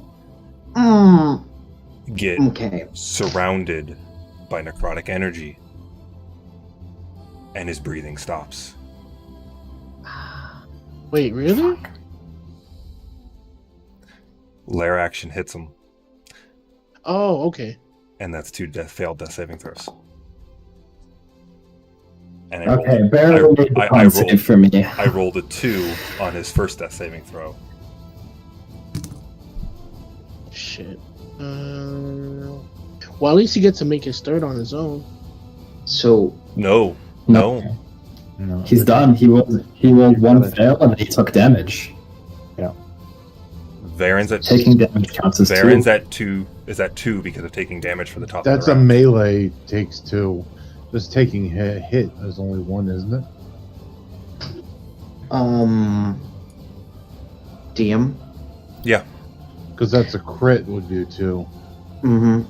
get Okay. surrounded by necrotic energy, and his breathing stops. Wait, really? Lair action hits him, Oh, okay. and that's 2 failed death saving throws. And Okay, barely made the con save for me. I rolled a 2 on his first death saving throw. Shit. Well, at least he gets to make his third on his own. So No. No. No, He's done. He rolled one fail and then he took damage. Varen's at Taking damage counts as Varen's 2. at 2 is at 2 because of taking damage for the top That's of a the round. melee takes 2. Just taking hit is only 1, isn't it? DM. Yeah. Because that's a crit would do 2. Mm-hmm.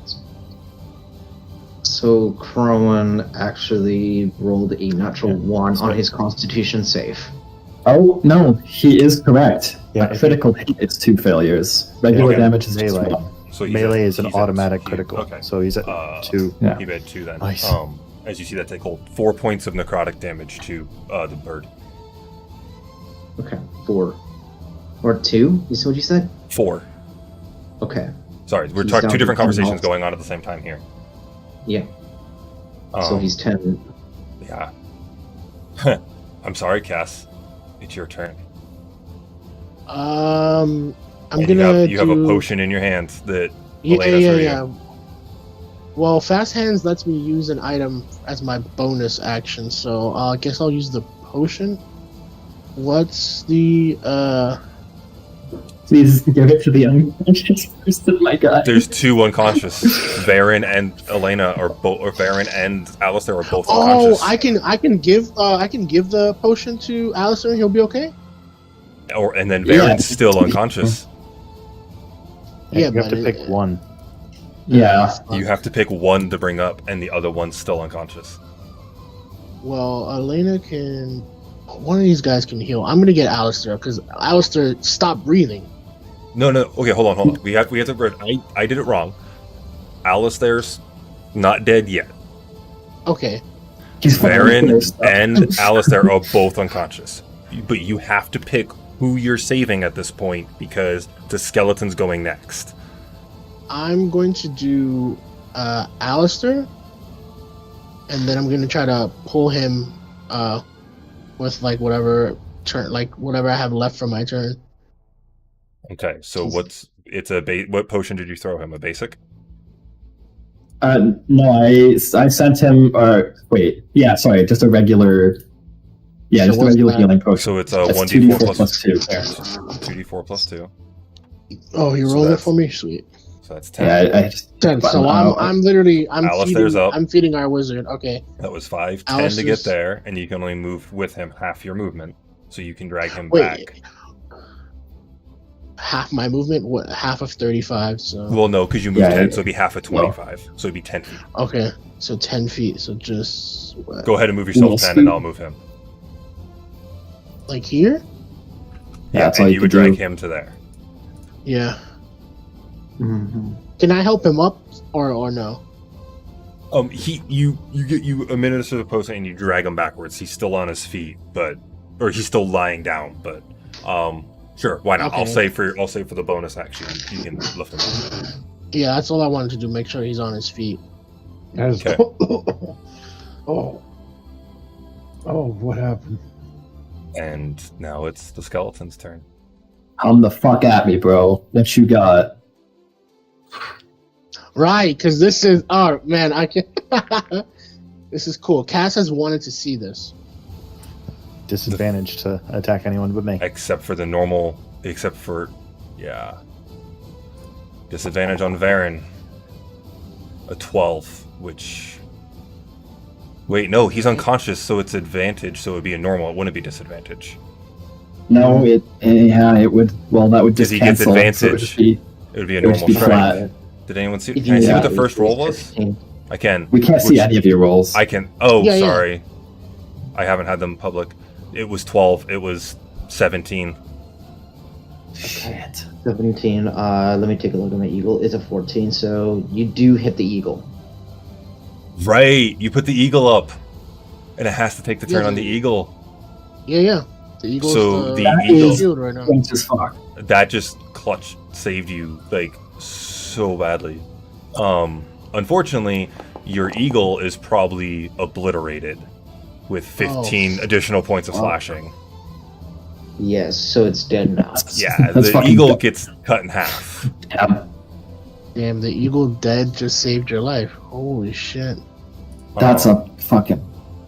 So Crowan actually rolled a natural 1 on his Constitution save. Oh no, he is correct. Yeah, A critical hit is 2 failures. Regular Okay. damage is just Melee. 1. So he's Melee at- is an he's at- automatic he- critical, Okay. so he's at 2. Yeah. He had 2 then. Nice. As you see that take hold, 4 points of necrotic damage to the bird. Okay, 4. Or 2? You said what you said? 4. Okay, Sorry, we're He's talking down 2 to different 10 conversations health. going on at the same time here. yeah. So he's 10. Yeah. I'm sorry, Cass. It's your turn. I'm And gonna you have a do- potion in your hand that Yeah, Elena yeah, threw you. yeah. Well, fast hands lets me use an item as my bonus action, so I guess I'll use the potion. What's the Please give it to the unconscious person, my god. There's 2 unconscious. Varen and Elena are both, or Varen and Alistair are both Oh, unconscious. I can give the potion to Alistair and he'll be okay? And then Yeah. Varen's still unconscious. Yeah, you have to but pick one. Yeah. You have to pick one to bring up, and the other one's still unconscious. Well, Elena can. One of these guys can heal. I'm gonna get Alistair because Alistair stopped breathing. No. Okay, hold on. We have to. I did it wrong. Alistair's not dead yet. Okay. He's Varen and Alistair are both unconscious. But you have to pick who you're saving at this point because the skeleton's going next. I'm going to do Alistair, and then I'm gonna try to pull him with like whatever turn, like whatever I have left from my turn. Okay, so what potion did you throw him? A basic? No, I sent him. Sorry, just a regular. Yeah, So just a what's regular that? healing potion. So it's a That's 1d4 2d4 plus 2. 2d4 plus 2. Oh, you So rolled it that's- for me, sweet. So that's 10. Yeah, I just 10. So Wow. I'm literally Alistair's up. I'm feeding our wizard. Okay. That was 5. 10 to Alistair's- get there, and you can only move with him half your movement. So you can drag him Wait. back. Half my movement, what? Half of 35. So Well, no, because you moved Yeah, 10, it- so it'd be half of 25. So it'd be 10 feet. okay. So 10 feet. So just what, Go ahead and move yourself Yes. 10, and I'll move him. like here? Yeah, that's and all you you would can drag do. him to there. Yeah. Mm-hmm. Can I help him up or no? You administer the potion and you drag him backwards. He's still on his feet, or he's still lying down. But sure, why not? Okay. I'll say for the bonus action, you can lift him up. Yeah, that's all I wanted to do. Make sure he's on his feet. Okay. Oh, what happened? And now it's the skeleton's turn. Come the fuck at me, bro. What you got? Right, because this is. Oh man, I can. This is cool. Cass has wanted to see this. Disadvantage to attack anyone but me. Except for disadvantage on Varen. A 12, which... Wait, no, he's unconscious, so it's advantage, so it would be a normal, it wouldn't be disadvantage. No, it would. Well, that would just If he gets cancel. advantage, So it would just be, it would be a it would normal just be strike. flat. Did anyone see? Can I see what the first roll was? 15. I can. We can't see any of your rolls. I can. Oh, Yeah, yeah. sorry. I haven't had them public. It was 12. It was 17. Shit. 17. Let me take a look at my eagle. It's a 14, so you do hit the eagle. Right. You put the eagle up, and it has to take the turn Yeah, on the eagle. Yeah. The Eagles. So the That eagle. is- Shield right now. Thanks as fuck. That just clutch saved you like so badly. Unfortunately, your eagle is probably obliterated with 15 additional points of slashing. Yes, so it's dead now. Yeah, That's the fucking eagle good. gets cut in half. Yeah. Damn, the Eagle dead just saved your life. Holy shit. That's a fucking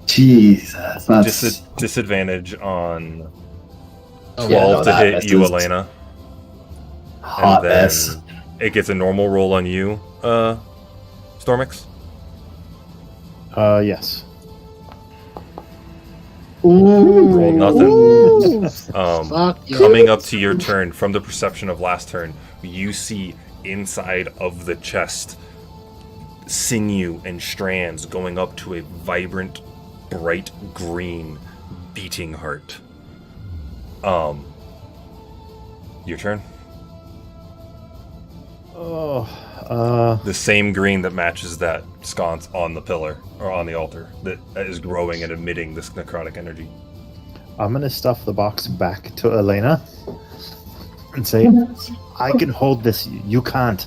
Jesus. That's Disadvantage on Oh, 12 Yeah, no, to that hit you, misses. Elena. hot And then mess. it gets a normal roll on you, Stormix. Yes. Ooh, Roll nothing. Ooh. Um, Fuck yeah. Coming up to your turn, from the perception of last turn, you see inside of the chest sinew and strands going up to a vibrant, bright green beating heart. Your turn. Oh, The same green that matches that sconce on the pillar or on the altar that is growing and emitting this necrotic energy. I'm gonna stuff the box back to Elena and say, "I can hold this. You can't."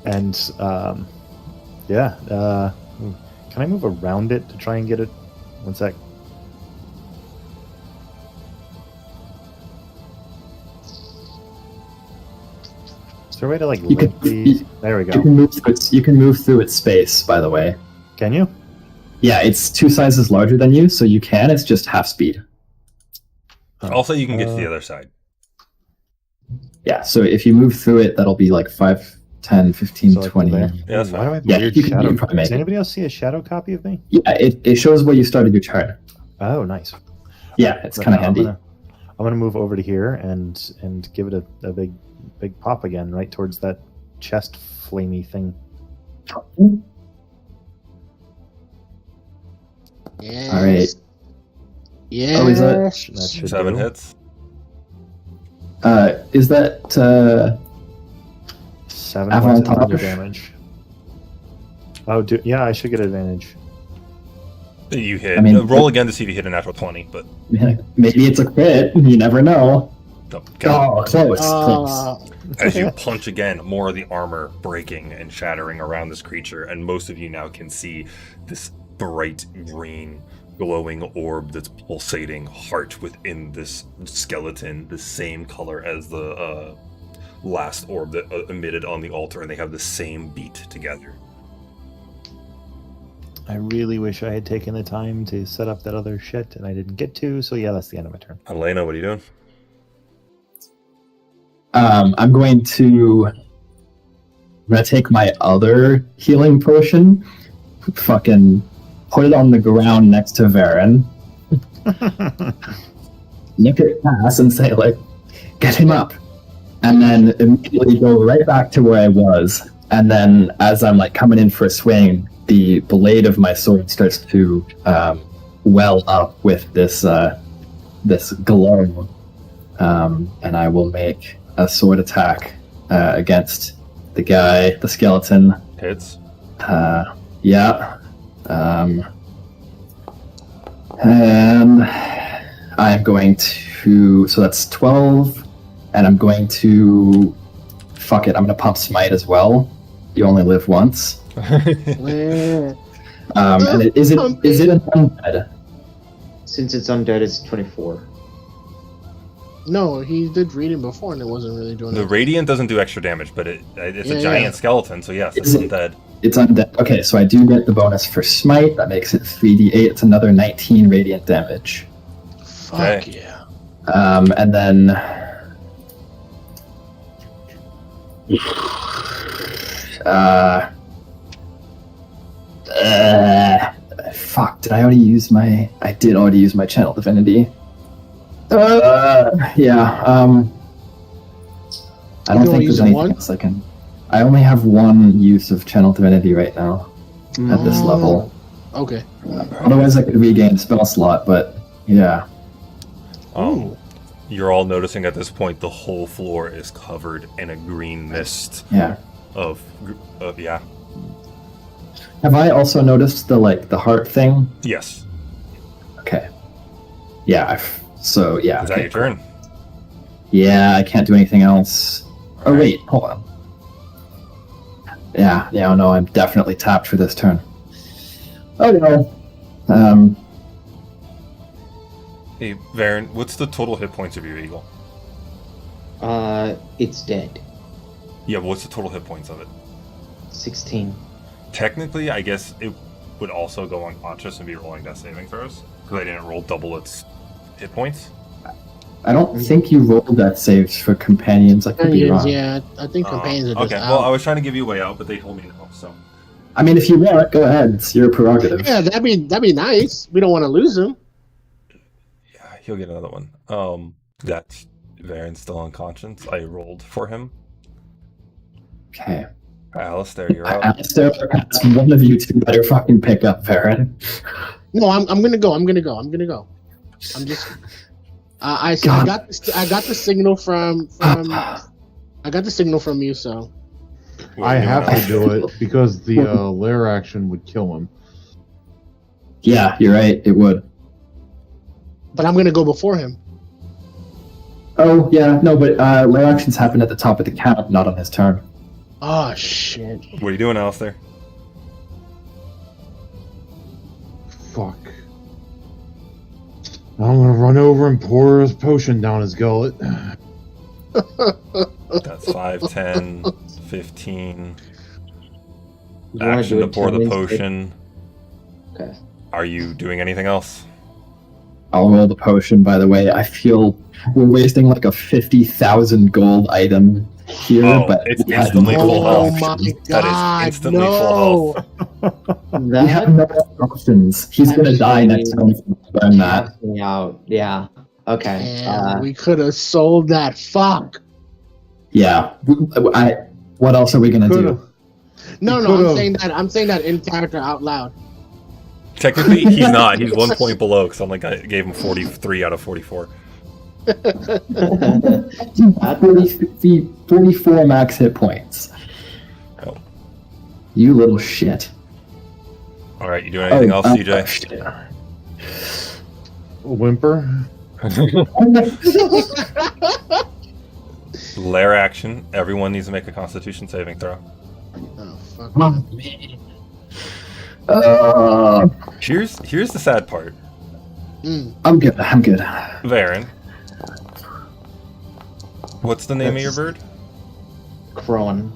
And yeah. Can I move around it to try and get it? One sec. Is there a way to like You lift can- these? There we You go. can move through its, you can move through its space, by the way. Can you? Yeah, it's 2 sizes larger than you, so you can. It's just half speed. Also, you can get to the other side. Yeah, so if you move through it, that'll be like 5, 10, 15, So, like, 20. there. Yeah, that's Why fine. do I have Yeah, weird you can shadow? probably make Does it. anybody else see a shadow copy of me? Yeah, it shows where you started your turn. Oh, nice. Yeah, it's kind of handy. I'm gonna move over to here and give it a big pop again, right towards that chest flamey thing. Yes. All right. Yes. Oh, is that- That should 7 do. hits. Is that 7 Avalon points of thunder Top. damage. Oh, yeah, I should get advantage. You hit. I mean- Roll again to see if you hit a natural 20, but maybe it's a crit? You never know. no. Oh, close. Uh, As you punch again, more of the armor breaking and shattering around this creature, and most of you now can see this bright green glowing orb that's pulsating heart within this skeleton, the same color as the last orb that emitted on the altar, and they have the same beat together. I really wish I had taken the time to set up that other shit, and I didn't get to. So yeah, that's the end of my turn. Elena, what are you doing? I'm going to take my other healing potion, fucking put it on the ground next to Varen, look at Cass and say, like, get him up. And then immediately go right back to where I was. And then as I'm like coming in for a swing, the blade of my sword starts to well up with this glow. And I will make a sword attack against the guy, the skeleton, Hits. Yeah. And I'm going to. So that's 12. And I'm going to. Fuck it. I'm going to pump Smite as well. You only live once. Yeah. And is it an undead? Since it's undead, it's 24. No, he did reading before and it wasn't really doing The it. radiant doesn't do extra damage, but it's Yeah, a giant yeah. skeleton, so yes, it's Is it- undead. It's undead. Okay, so I do get the bonus for Smite. That makes it 3d8. It's another 19 radiant damage. Fuck Okay. yeah. And then. Fuck, did I already use my. I did already use my Channel Divinity. Yeah, I don't You only think there's using anything one? else I can. I only have one use of Channel Divinity right now at this Oh. level. Okay. Otherwise, I could regain spell slot, but yeah. Ooh. You're all noticing at this point the whole floor is covered in a green mist Yeah. of yeah. Have I also noticed the heart thing? Yes. Okay. Yeah. So yeah. Is that okay, your turn? Yeah, I can't do anything else. Oh Alright. wait, hold on. Yeah. Oh no, I'm definitely tapped for this turn. Oh no. Hey, Varen, what's the total hit points of your eagle? It's dead. Yeah, but what's the total hit points of it? 16. Technically, I guess it would also go unconscious and be rolling death saving throws because I didn't roll double its hit points. I don't think you rolled that saves for companions. I could be Companions, wrong. yeah, I think companions are just okay, out. well, I was trying to give you a way out, but they told me no. So I mean, if you want, go ahead. It's your prerogative. Yeah, that'd be nice. We don't want to lose him. yeah, he'll get another one. That's Varen's still unconscious. I rolled for him. Okay. Alistair, you're up. Alistair, perhaps one of you two better fucking pick up Varen. No, I'm gonna go. I'm just. I God. got the signal from I got the signal from you, so What I are you have doing to do it because the lair action would kill him. Yeah, you're right. It would. but I'm gonna go before him. Oh yeah, no, but lair actions happen at the top of the count, not on his turn. Oh shit! now? What are you doing, Alistair? Fuck. I'm gonna run over and pour his potion down his gullet. That's 5, 10, 15. You wanna Action do to it pour the 10 minutes? potion. Okay. Are you doing anything else? I'll roll the potion, by the way. I feel we're wasting like a 50,000 gold item here, Oh, but it's we have instantly no full Oh health. my That god! is instantly no. full health. We have no options. He's gonna die next time we burn that. Help me out. Yeah. Okay. Damn, we could have sold that. Fuck. Yeah. What else are we gonna Could've. do? No, You no, I'm could've. saying that in character out loud. Technically, he's not. He's 1 point below because I gave him 43 out of 44. 44 max hit points. Oh. You little shit. All right, you doing anything else, CJ? Shit. Whimper. Lair action. Everyone needs to make a Constitution saving throw. Oh fuck. Come on, me. Uh, Here's the sad part, Mm. I'm good. Varen. What's the name of your bird? Crowan.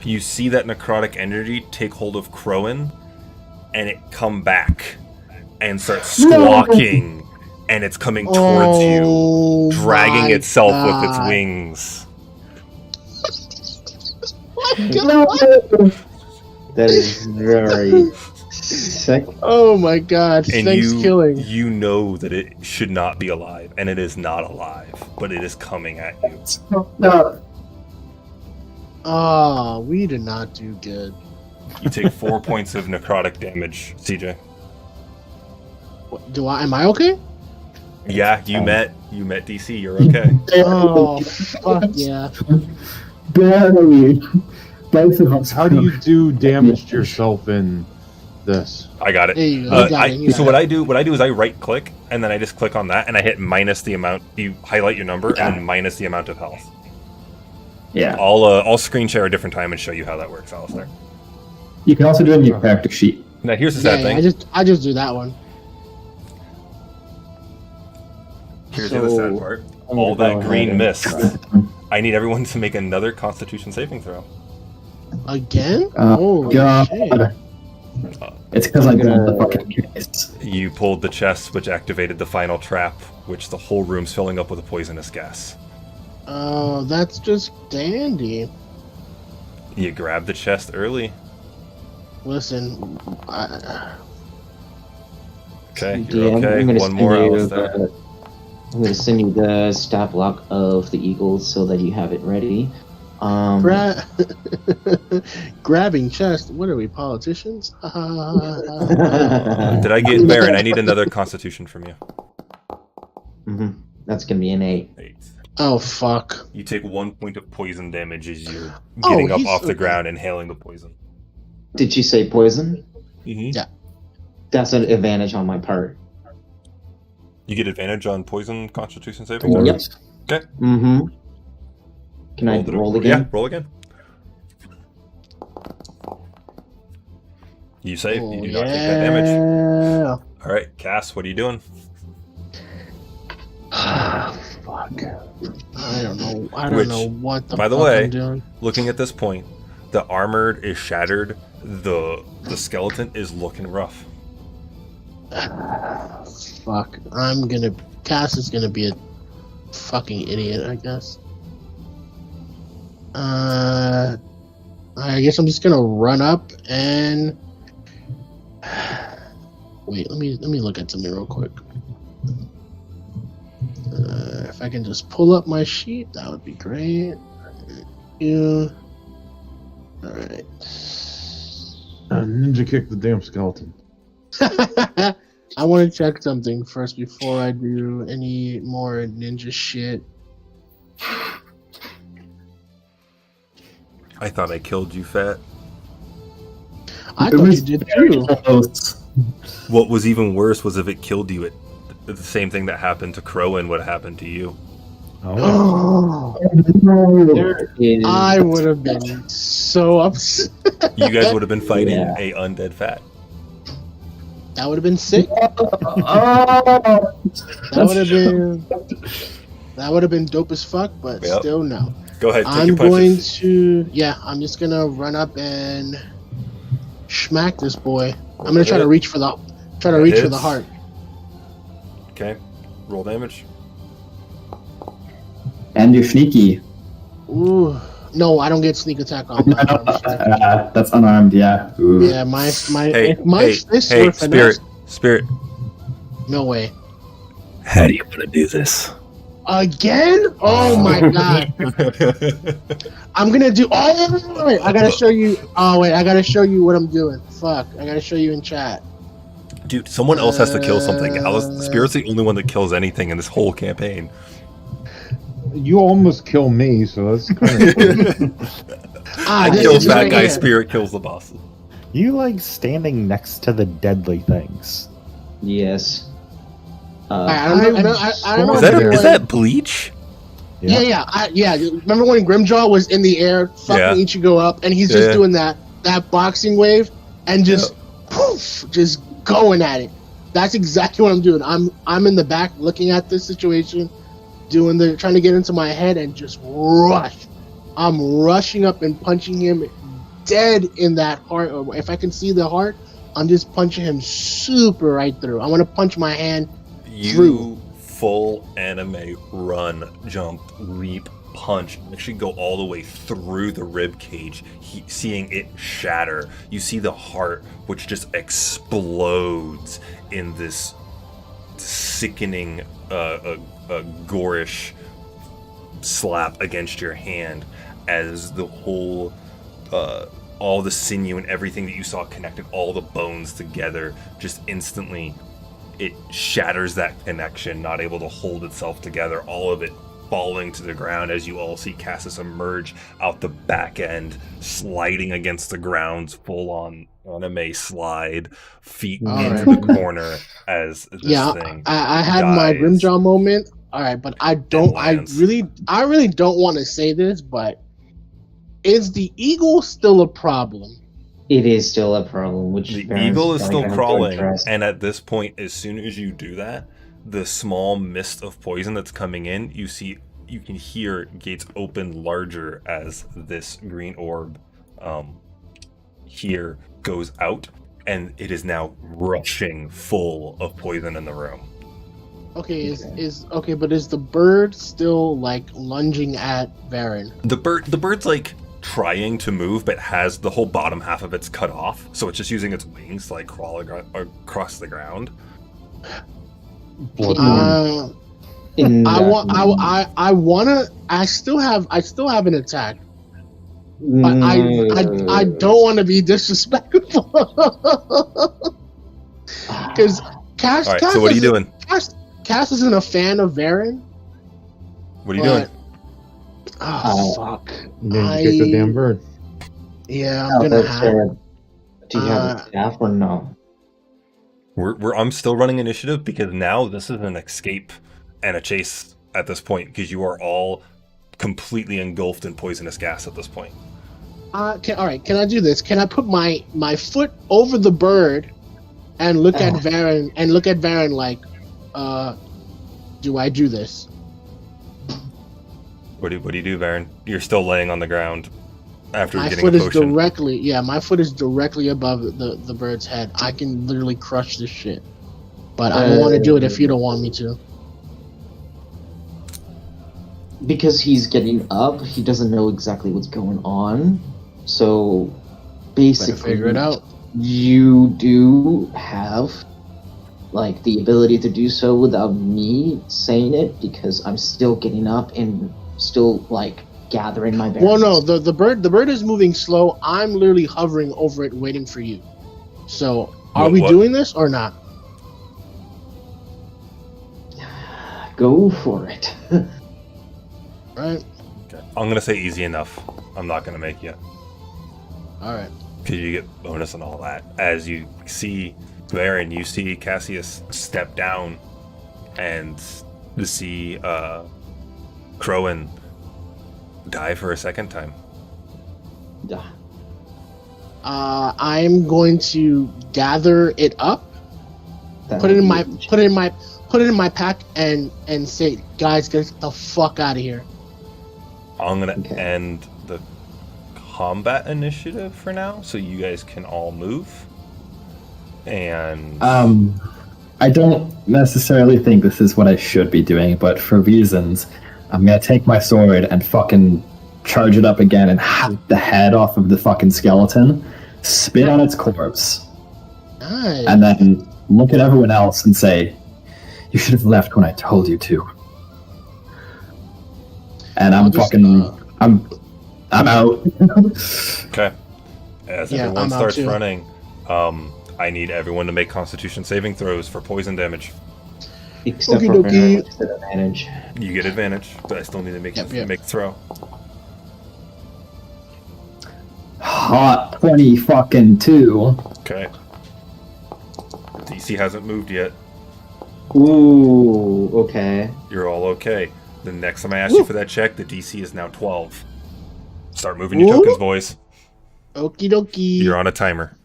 You see that necrotic energy take hold of Crowan, and it come back and start squawking, and it's coming towards you, Oh dragging my itself with its God. wings. That is very sick. Oh my god! And Thanks, killing. you know that it should not be alive, and it is not alive, but it is coming at you. No. Oh, we did not do good. You take 4 points of necrotic damage, CJ. Am I okay? Yeah, you met DC. You're okay. Oh fuck yeah! Barely. both of us. How do you do damage to yourself in this? I got it. There you go. You got it, you So got what it. I do is I right click and then I just click on that and I hit minus the amount. You highlight your number and then minus the amount of health. Yeah. I'll screen share a different time and show you how that works, Alistair. You can also do it in your character sheet. Now here's the Yeah, sad yeah, thing. I just do that one. Here's the other sad part. I'm All gonna that go green ahead mist. and- I need everyone to make another Constitution saving throw. Again? Oh, Holy God. shit. It's because I got the fucking case. You pulled the chest, which activated the final trap, which the whole room's filling up with a poisonous gas. Oh, that's just dandy. You grabbed the chest early. Listen, Okay, DM, you're okay. I'm gonna One send more, you, Alistair. I'm going to send you the stat block of the Eagles so that you have it ready. grabbing chest. What are we, politicians? Did I get Baron? I need another Constitution from you. That's going to be an 8. 8. Oh fuck! You take 1 point of poison damage as you're Oh, getting up he's off the okay. ground, inhaling the poison. Did you say poison? Mm-hmm. Yeah. That's an advantage on my part. You get advantage on poison Constitution saving Or- throws? Yep. Okay. Mm-hmm. Can I roll again? Yeah, roll again. You save. You do not take that damage. Yeah. All right, Cass, what are you doing? Fuck. I don't know. I don't Which, know what the by the fuck way- I'm doing. Looking at this point, the armored is shattered. The skeleton is looking rough. Fuck. Cass is gonna be a fucking idiot, I guess. I guess I'm just gonna run up and wait. Let me look at something real quick. If I can just pull up my sheet, that would be great. Yeah. All right. Ninja kick the damn skeleton. I want to check something first before I do any more ninja shit. I thought I killed you, Fat. I It thought was you did too. Close. What was even worse was if it killed you, the same thing that happened to Crowan would happen to you. Oh, Oh, There is. I would have been so upset. You guys would have been fighting Yeah. a undead Fat. That would have been sick. Oh, That would have been dope as fuck. But Yep. still, no. Go ahead, take I'm your going punches. to. Yeah, I'm just gonna run up and smack this boy. I'm gonna try to reach for the hits. heart. Okay, roll damage. and you're sneaky. Ooh, no, I don't get sneak attack on my arms. That's unarmed, yeah. Ooh. Yeah, my Hey, if my fists hey, were Spirit, finesse, Spirit. no way. How do you want to do this? Again? Oh my god. I'm gonna do. Oh wait, I gotta show you. Oh wait, I gotta show you what I'm doing. Fuck, I gotta show you in chat. Dude, someone else has to kill something. Spirit's the only one that kills anything in this whole campaign. You almost kill me, so that's kind of I This kill is Fat right Guy, here. Spirit kills the boss. you like standing next to the deadly things. Yes. I don't know. I don't know. Is if that, you is were- that Bleach? Yeah. Remember when Grimjaw was in the air, fucking Ichigo up, and he's just Yeah. doing that boxing wave, and just poof, just going at it. That's exactly what I'm doing. I'm in the back looking at this situation, trying to get into my head, and just rush. I'm rushing up and punching him dead in that heart. Or if I can see the heart, I'm just punching him super right through. I want to punch my hand. You Through. full anime run, jump, leap, punch, actually go all the way through the rib cage, seeing it shatter. You see the heart, which just explodes in this sickening, gorish slap against your hand as the whole, all the sinew and everything that you saw connected, all the bones together, just instantly it shatters that connection, not able to hold itself together. All of it falling to the ground as you all see Cassis emerge out the back end, sliding against the ground, full on anime slide, feet All into right. the corner as this thing. I had my dies Grimjaw moment. All right, but I lands. really don't want to say this, but is the eagle still a problem? It is still a problem. Which The Baron's eagle is probably still gonna crawling, address. and at this point, as soon as you do that, the small mist of poison that's coming in, you can hear gates open larger as this green orb here goes out, and it is now rushing full of poison in the room. Okay, but is the bird still like lunging at Varen? The bird's like trying to move, but has the whole bottom half of it's cut off, so it's just using its wings to like crawl across the ground. I still have an attack, but I don't want to be disrespectful. Because Cass. All right, so what are you doing? Cass isn't a fan of Varen. What are you doing? Oh fuck! Then you kick the damn bird. Yeah, I'm gonna have. Do you have a staff or no? I'm still running initiative because now this is an escape and a chase at this point because you are all completely engulfed in poisonous gas at this point. All right, can I do this? Can I put my foot over the bird and look at Varen like, do I do this? What do you do, Varen? You're still laying on the ground after My getting foot a is potion. my foot is directly above the bird's head. I can literally crush this shit. But I don't want to do it if you don't want me to. Because he's getting up, he doesn't know exactly what's going on. So basically, Better figure it out. You do have like the ability to do so without me saying it because I'm still getting up and still like gathering my bearings. Well, no, the bird is moving slow. I'm literally hovering over it, waiting for you. So, are we doing this or not? Go for it. Right. Okay. I'm gonna say easy enough. I'm not gonna make you. All right. Because you get bonus and all that. As you see Varen, you see Cassius step down and see Crowan die for a second time. I'm going to gather it up, put it in my pack, and say, guys, get the fuck out of here. I'm gonna end the combat initiative for now, so you guys can all move. And I don't necessarily think this is what I should be doing, but for reasons, I'm gonna take my sword and fucking charge it up again and hack the head off of the fucking skeleton, spit on its corpse, Nice. and then look at everyone else and say, "You should have left when I told you to." And I'm out. okay. As everyone I'm out starts too. running, I need everyone to make Constitution saving throws for poison damage. Except Okie for dokie. Baron, which is an advantage. You get advantage, but I still need to make make throw. Hot 20 fucking 2. Okay. DC hasn't moved yet. Ooh, okay. You're all okay. The next time I ask you for that check, the DC is now 12. Start moving your tokens, boys. Okie dokie. You're on a timer.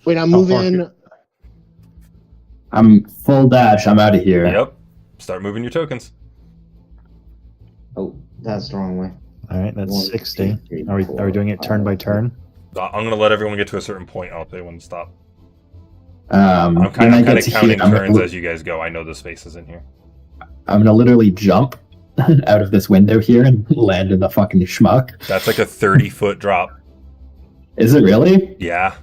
Wait, I'm moving. I'm full dash. I'm out of here. Yep. Start moving your tokens. Oh, that's the wrong way. All right, that's 1, 60. 2, 3, Are we 4, doing it turn by turn? I'm going to let everyone get to a certain point. I'll tell you when to stop. I'm I'm kind of counting turns here, as you guys go. I know the space is in here. I'm gonna literally jump out of this window here and land in the fucking schmuck. That's like a 30-foot drop. Is it really? Yeah.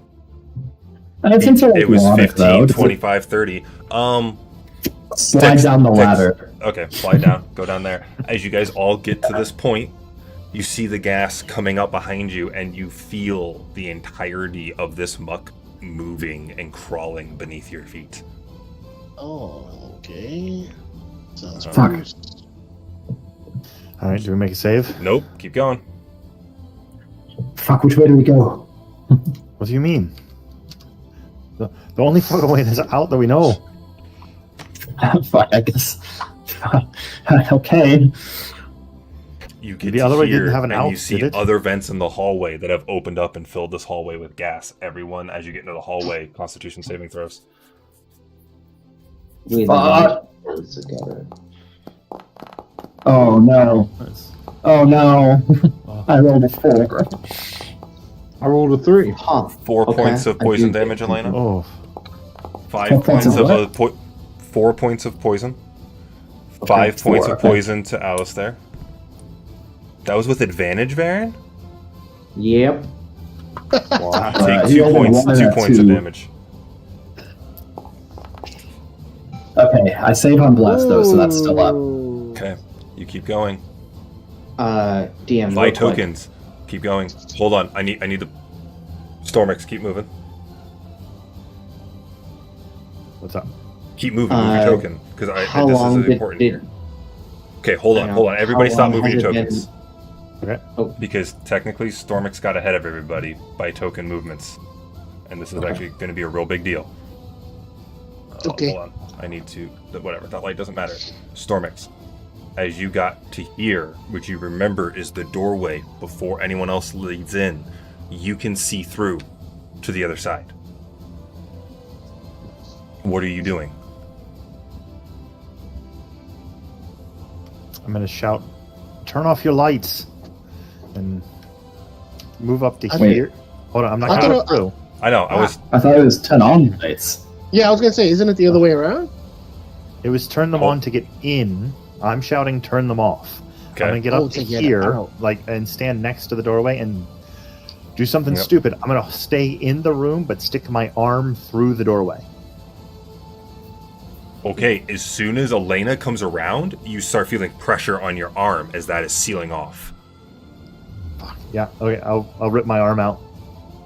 That's into It was water, 15, though. 25, 30. Slide down the ladder. Okay, slide down. Go down there. As you guys all get to this point, you see the gas coming up behind you, and you feel the entirety of this muck moving and crawling beneath your feet. Oh, okay. Sounds Fuck. worse. All right, do we make a save? Nope. Keep going. Fuck, which way do we go? What do you mean? The only fucking way that's out that we know. Fuck, I guess. Okay. You get The to other way here, didn't have an and out, you see did it? other vents in the hallway that have opened up and filled this hallway with gas. Everyone, as you get into the hallway, Constitution saving throws. We Fuck. together. Oh no. That's- Oh no. I rolled a 4. I rolled a 3. Huh. 4 Okay, points of I poison do damage, get- Elena. Oh, 5 4 points points of of what? 4 points of poison. 5 Okay, points 4, of okay. poison to Alistair. That was with advantage, Varen? Yep. Take he 2 only points. wanted 2 that points of two. damage. Okay, I save on blast though, so that's still up. Okay, you keep going. DM. Buy real quick. tokens. Keep going. Hold on. I need the Stormix. Keep moving. what's up? Keep moving. Move your token because How this long is important did here. Okay, hold I on. know. Hold on. Everybody, How stop long moving has your it been- tokens. Okay. Because technically, Stormix got ahead of everybody by token movements, and this is Okay. actually going to be a real big deal. Okay. Hold on. I need to. Whatever. That light doesn't matter. Stormix, as you got to here, which you remember is the doorway before anyone else leads in, you can see through to the other side. What are you doing? I'm gonna shout, "Turn off your lights!" and move up to Wait. here. Hold on, I'm not I going thought- through. I know. I was. I thought it was 10 on lights. Yeah, I was gonna say, isn't it the other way around? It was turn them Oh. on to get in. I'm shouting, "Turn them off." Okay. I'm gonna get Oh, up to to get here, out. and stand next to the doorway and do something Yep. stupid. I'm gonna stay in the room, but stick my arm through the doorway. Okay, as soon as Elena comes around, you start feeling pressure on your arm as that is sealing off. Yeah. Okay. I'll rip my arm out.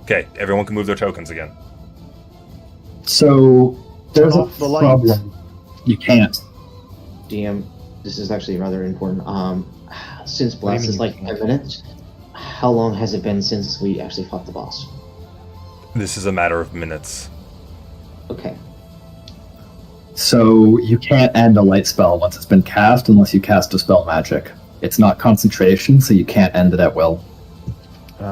Okay, everyone can move their tokens again. So there's Turn a off the lights. problem. You can't. DM. This is actually rather important. Since What do you blast mean is you like can't? 10 minutes, how long has it been since we actually fought the boss? This is a matter of minutes. Okay. So you can't end a light spell once it's been cast unless you cast a spell magic. It's not concentration, so you can't end it at will.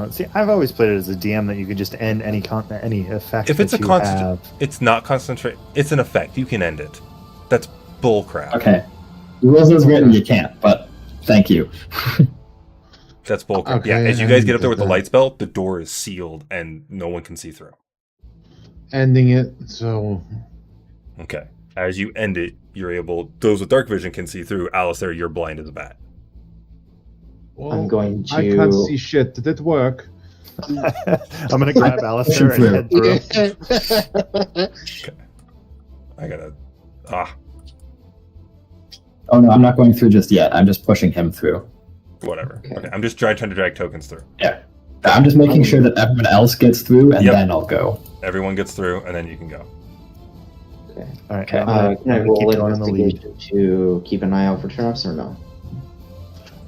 See, I've always played it as a DM that you can just end any effect. If it's that a you constant, have. it's not concentrate. It's an effect. You can end it. That's bullcrap. Okay. The rules as written, you can't, but thank you. That's bullcrap. Okay, Yeah, as you I guys get up there get with the that. light spell, the door is sealed and no one can see through. Ending it, so Okay. As you end it, you're able. Those with dark vision can see through. Alistair, you're blind as a bat. well, I'm going I can't to. see shit. Did it work? I'm gonna grab Alistair and head through. I gotta. Oh no, I'm not going through just yet. I'm just pushing him through. Whatever. Okay. Okay. I'm just trying to drag tokens through. Yeah. I'm just making sure that everyone else gets through, and Yep. then I'll go. Everyone gets through, and then you can go. Okay. All right. Okay. I'm gonna, Can I I'm gonna roll keep going in the lead. investigation to keep an eye out for traps or no?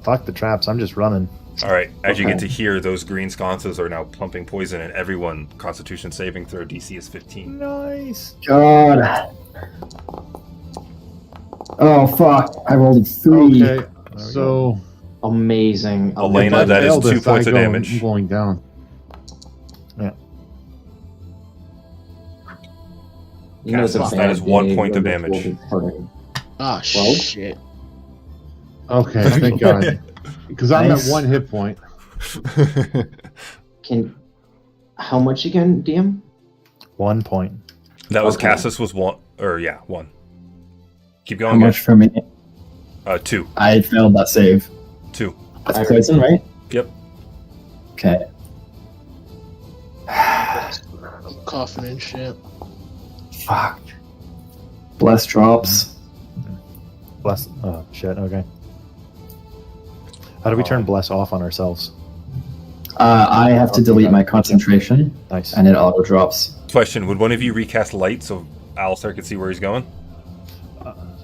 Fuck the traps. I'm just running. All right. As you get Okay. to here, those green sconces are now pumping poison, and everyone Constitution saving throw DC is 15. Nice. God. Oh fuck! I rolled a 3. Okay, so Amazing. Elena, if I that is fail 2 this, points I of go- damage. I'm going down. You know, it's a Cassius, that bad is 1 day point of when the damage. wolf is hurting. Ah, 12? shit. Okay, thank God, because I'm Nice. at 1 hit point. How much again, DM? 1 point. That was Okay. Cassis was 1. Or, yeah, 1. Keep How going, much guys. for me? 2. I failed that save. 2. That's poison, right? Yep. Okay. I'm coughing and shit. Fuck. Bless drops. Bless. Oh shit. Okay. How do we turn bless off on ourselves? I have to delete my concentration, Nice. and it auto drops. Question: would one of you recast light so Alistair could see where he's going?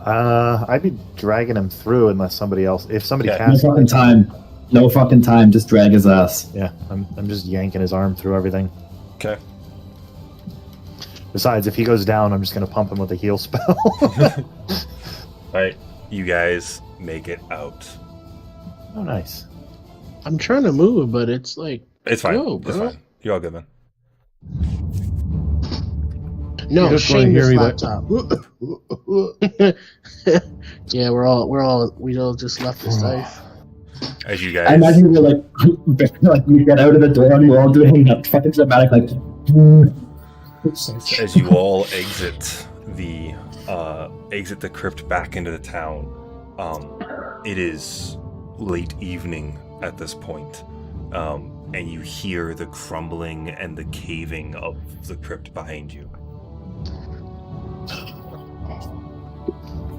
I'd be dragging him through unless somebody else. If somebody Okay. No casts, fucking time. No fucking time. Just drag his ass. yeah, I'm just yanking his arm through everything. Okay. Besides, if he goes down, I'm just gonna pump him with a heal spell. All right, you guys make it out. Oh, nice. I'm trying to move, but it's like It's fine. Go, It's bro. fine. You're all good, man. no You're just gonna shame hear this me laptop. Yeah, we all just left the safe. As you I guys, imagine we're like we get out of the door and we're all doing that fucking dramatic like. as you all exit the crypt back into the town, it is late evening at this point, and you hear the crumbling and the caving of the crypt behind you.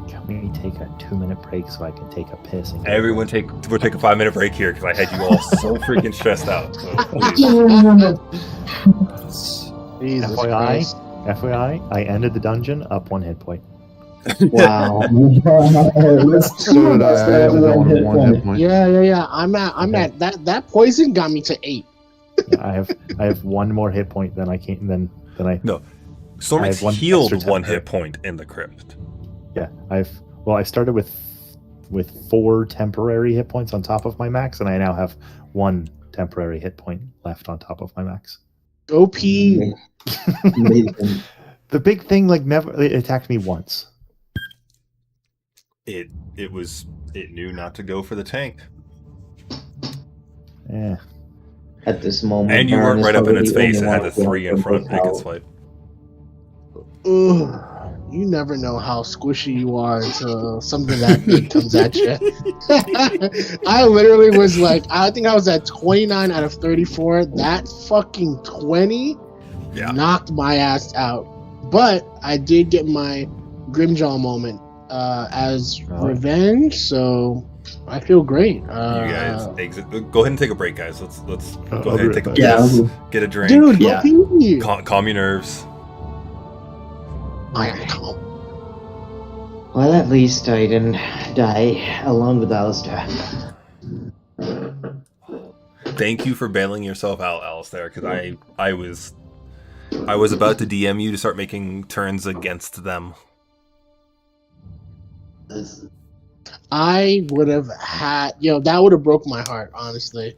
Can we take a 2-minute break so I can take a piss? And get We'll take a 5-minute break here because I had you all so freaking stressed out. So please. Jesus FYI, Christ. FYI, I ended the dungeon up 1 hit point. Wow. So did I. I had to go on 1 hit point. Yeah. I'm at that poison got me to 8. Yeah, I have 1 more hit point than I can than I. No, I Stormix have one healed extra 1 temporary. hit point in the crypt. Yeah, I started with 4 temporary hit points on top of my max, and I now have 1 temporary hit point left on top of my max. OP. Amazing. The big thing, like, it attacked me once. It knew not to go for the tank, Yeah. At this moment, and you Baron weren't is right up in probably its the face. only It had one the 3 in who front. Make its out. fight. Ugh. You never know how squishy you are until something that big comes at you. I literally was like, I think I was at 29 out of 34. That fucking 20 Yeah. knocked my ass out. But I did get my Grimjaw moment as Oh. revenge, so I feel great. You guys exit. Go ahead and take a break, guys. Let's go I'll ahead and be take a right back. piss, Yeah. get a drink, Dude, Yeah. go pee. calm your nerves. I am calm. Well, at least I didn't die along with Alistair. Thank you for bailing yourself out, Alistair, because I was about to DM you to start making turns against them. I would have had, that would have broke my heart, honestly.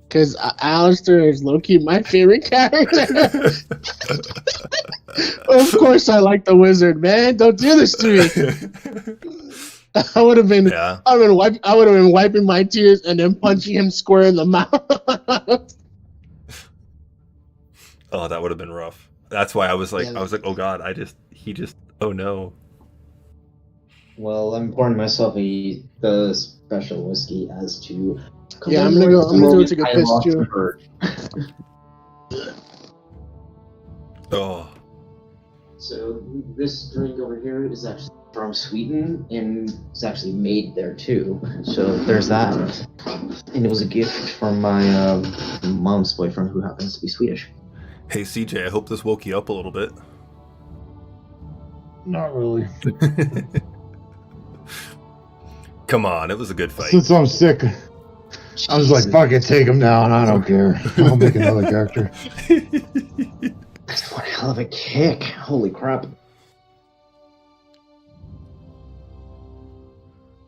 Because Alistair is low-key my favorite character. Of course I like the wizard, man. Don't do this to me. I would have been, Yeah. I would have been wiping my tears and then punching him square in the mouth. Oh, that would have been rough. That's why I was like, Yeah. oh god, oh no. Well, I'm pouring myself the special whiskey as to. Yeah, I'm gonna go take a piss, too. Oh, So this drink over here is actually from Sweden and it's actually made there too. So there's that. And it was a gift from my mom's boyfriend who happens to be Swedish. hey CJ, I hope this woke you up a little bit. Not really. Come on, it was a good fight. Since I'm sick, I was like, fuck it, take him down. I don't care. I'll make another character. That's one hell of a kick. Holy crap.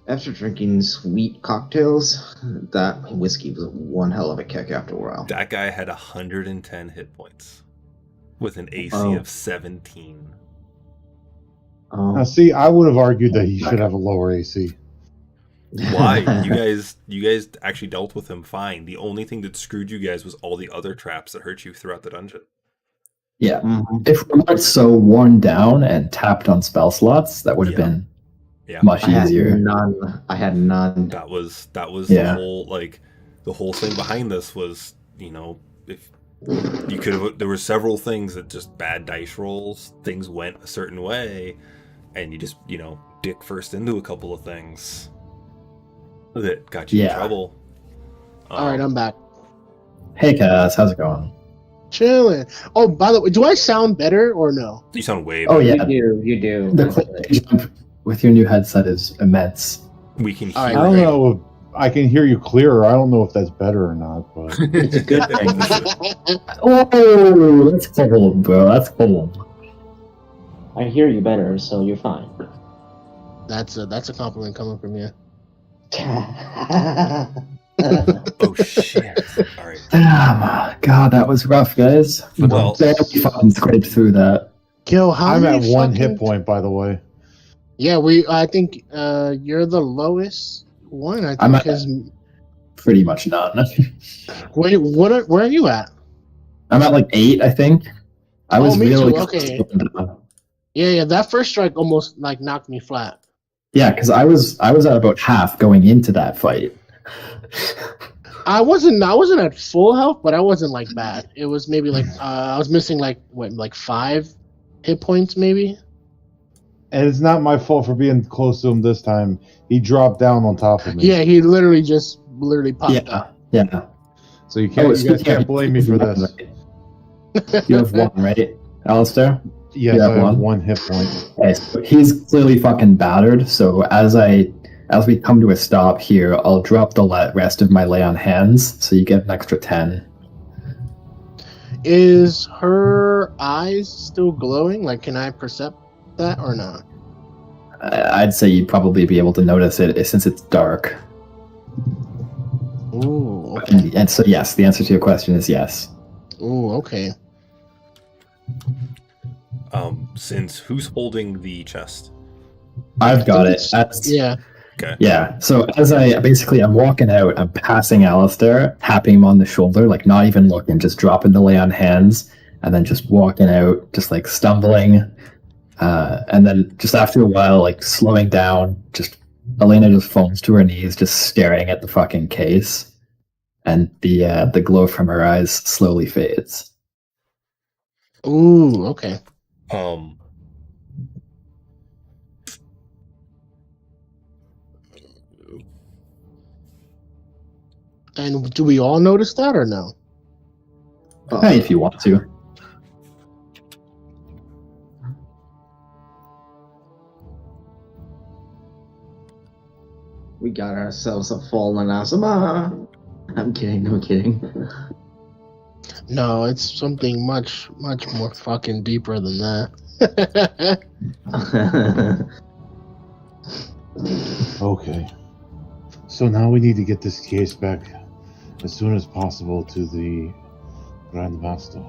After drinking sweet cocktails, that whiskey was one hell of a kick after a while. That guy had 110 hit points with an AC Oh. of 17. Now, see, I would have argued that he should have a lower AC. Why? You guys actually dealt with him fine. The only thing that screwed you guys was all the other traps that hurt you throughout the dungeon. Yeah. Mhm. If we weren't so worn down and tapped on spell slots, that would have Yeah. been Yeah. much I had easier. none. I had none. That was Yeah. the whole thing behind this was, if you could have, there were several things that just bad dice rolls, things went a certain way, and you just, dick first into a couple of things that got you in Yeah. trouble. All right, I'm back. Hey, Cass, how's it going? Chilling. Oh, by the way, do I sound better or no? You sound way Oh better. yeah, You do. the quality jump with your new headset is immense. We can hear All right, I don't great. know if I can hear you clearer. I don't know if that's better or not, but It's a good thing. Oh, that's cold, bro. That's cold. I hear you better, so you're fine. That's a compliment coming from you. Oh shit! All right. Damn, God, that was rough, guys. Well- Barely fucking scraped through that. Yo, how I'm at many one fucking- hit point, by the way. Yeah, I think you're the lowest one. I I'm think at- because Pretty much none. wait, where are you at? I'm at like 8, I think. I was me really too, okay. close. Yeah, that first strike almost like knocked me flat. Yeah, because I was at about half going into that fight. I wasn't at full health, but I wasn't like bad. It was maybe like I was missing like 5 hit points maybe. And it's not my fault for being close to him this time. He dropped down on top of me. Yeah, he literally popped Yeah, up. yeah. So you guys speaking can't of- blame me for this. You have 1, right, Alistair? Yes, You I have have one? 1 hit point. Okay, so he's clearly fucking battered. So as we come to a stop here, I'll drop the rest of my lay on hands, so you get an extra 10. Is her eyes still glowing? Like, can I percept that or not? I'd say you'd probably be able to notice it since it's dark. Ooh, okay. And so yes, the answer to your question is yes. Ooh, okay. Since who's holding the chest? I've got it. It's- That's, Yeah. Okay. Yeah. So as I'm walking out, I'm passing Alistair, tapping him on the shoulder, like not even looking, just dropping the lay on hands, and then just walking out, just like stumbling. And then just after a while, like slowing down, just Elena just falls to her knees, just staring at the fucking case. And the glow from her eyes slowly fades. Ooh, okay. And do we all notice that or no? Hey, if you want to. We got ourselves a fallen Asama. I'm kidding, I'm kidding. No, it's something much more fucking deeper than that. Okay. So now we need to get this case back as soon as possible to the Grand Master.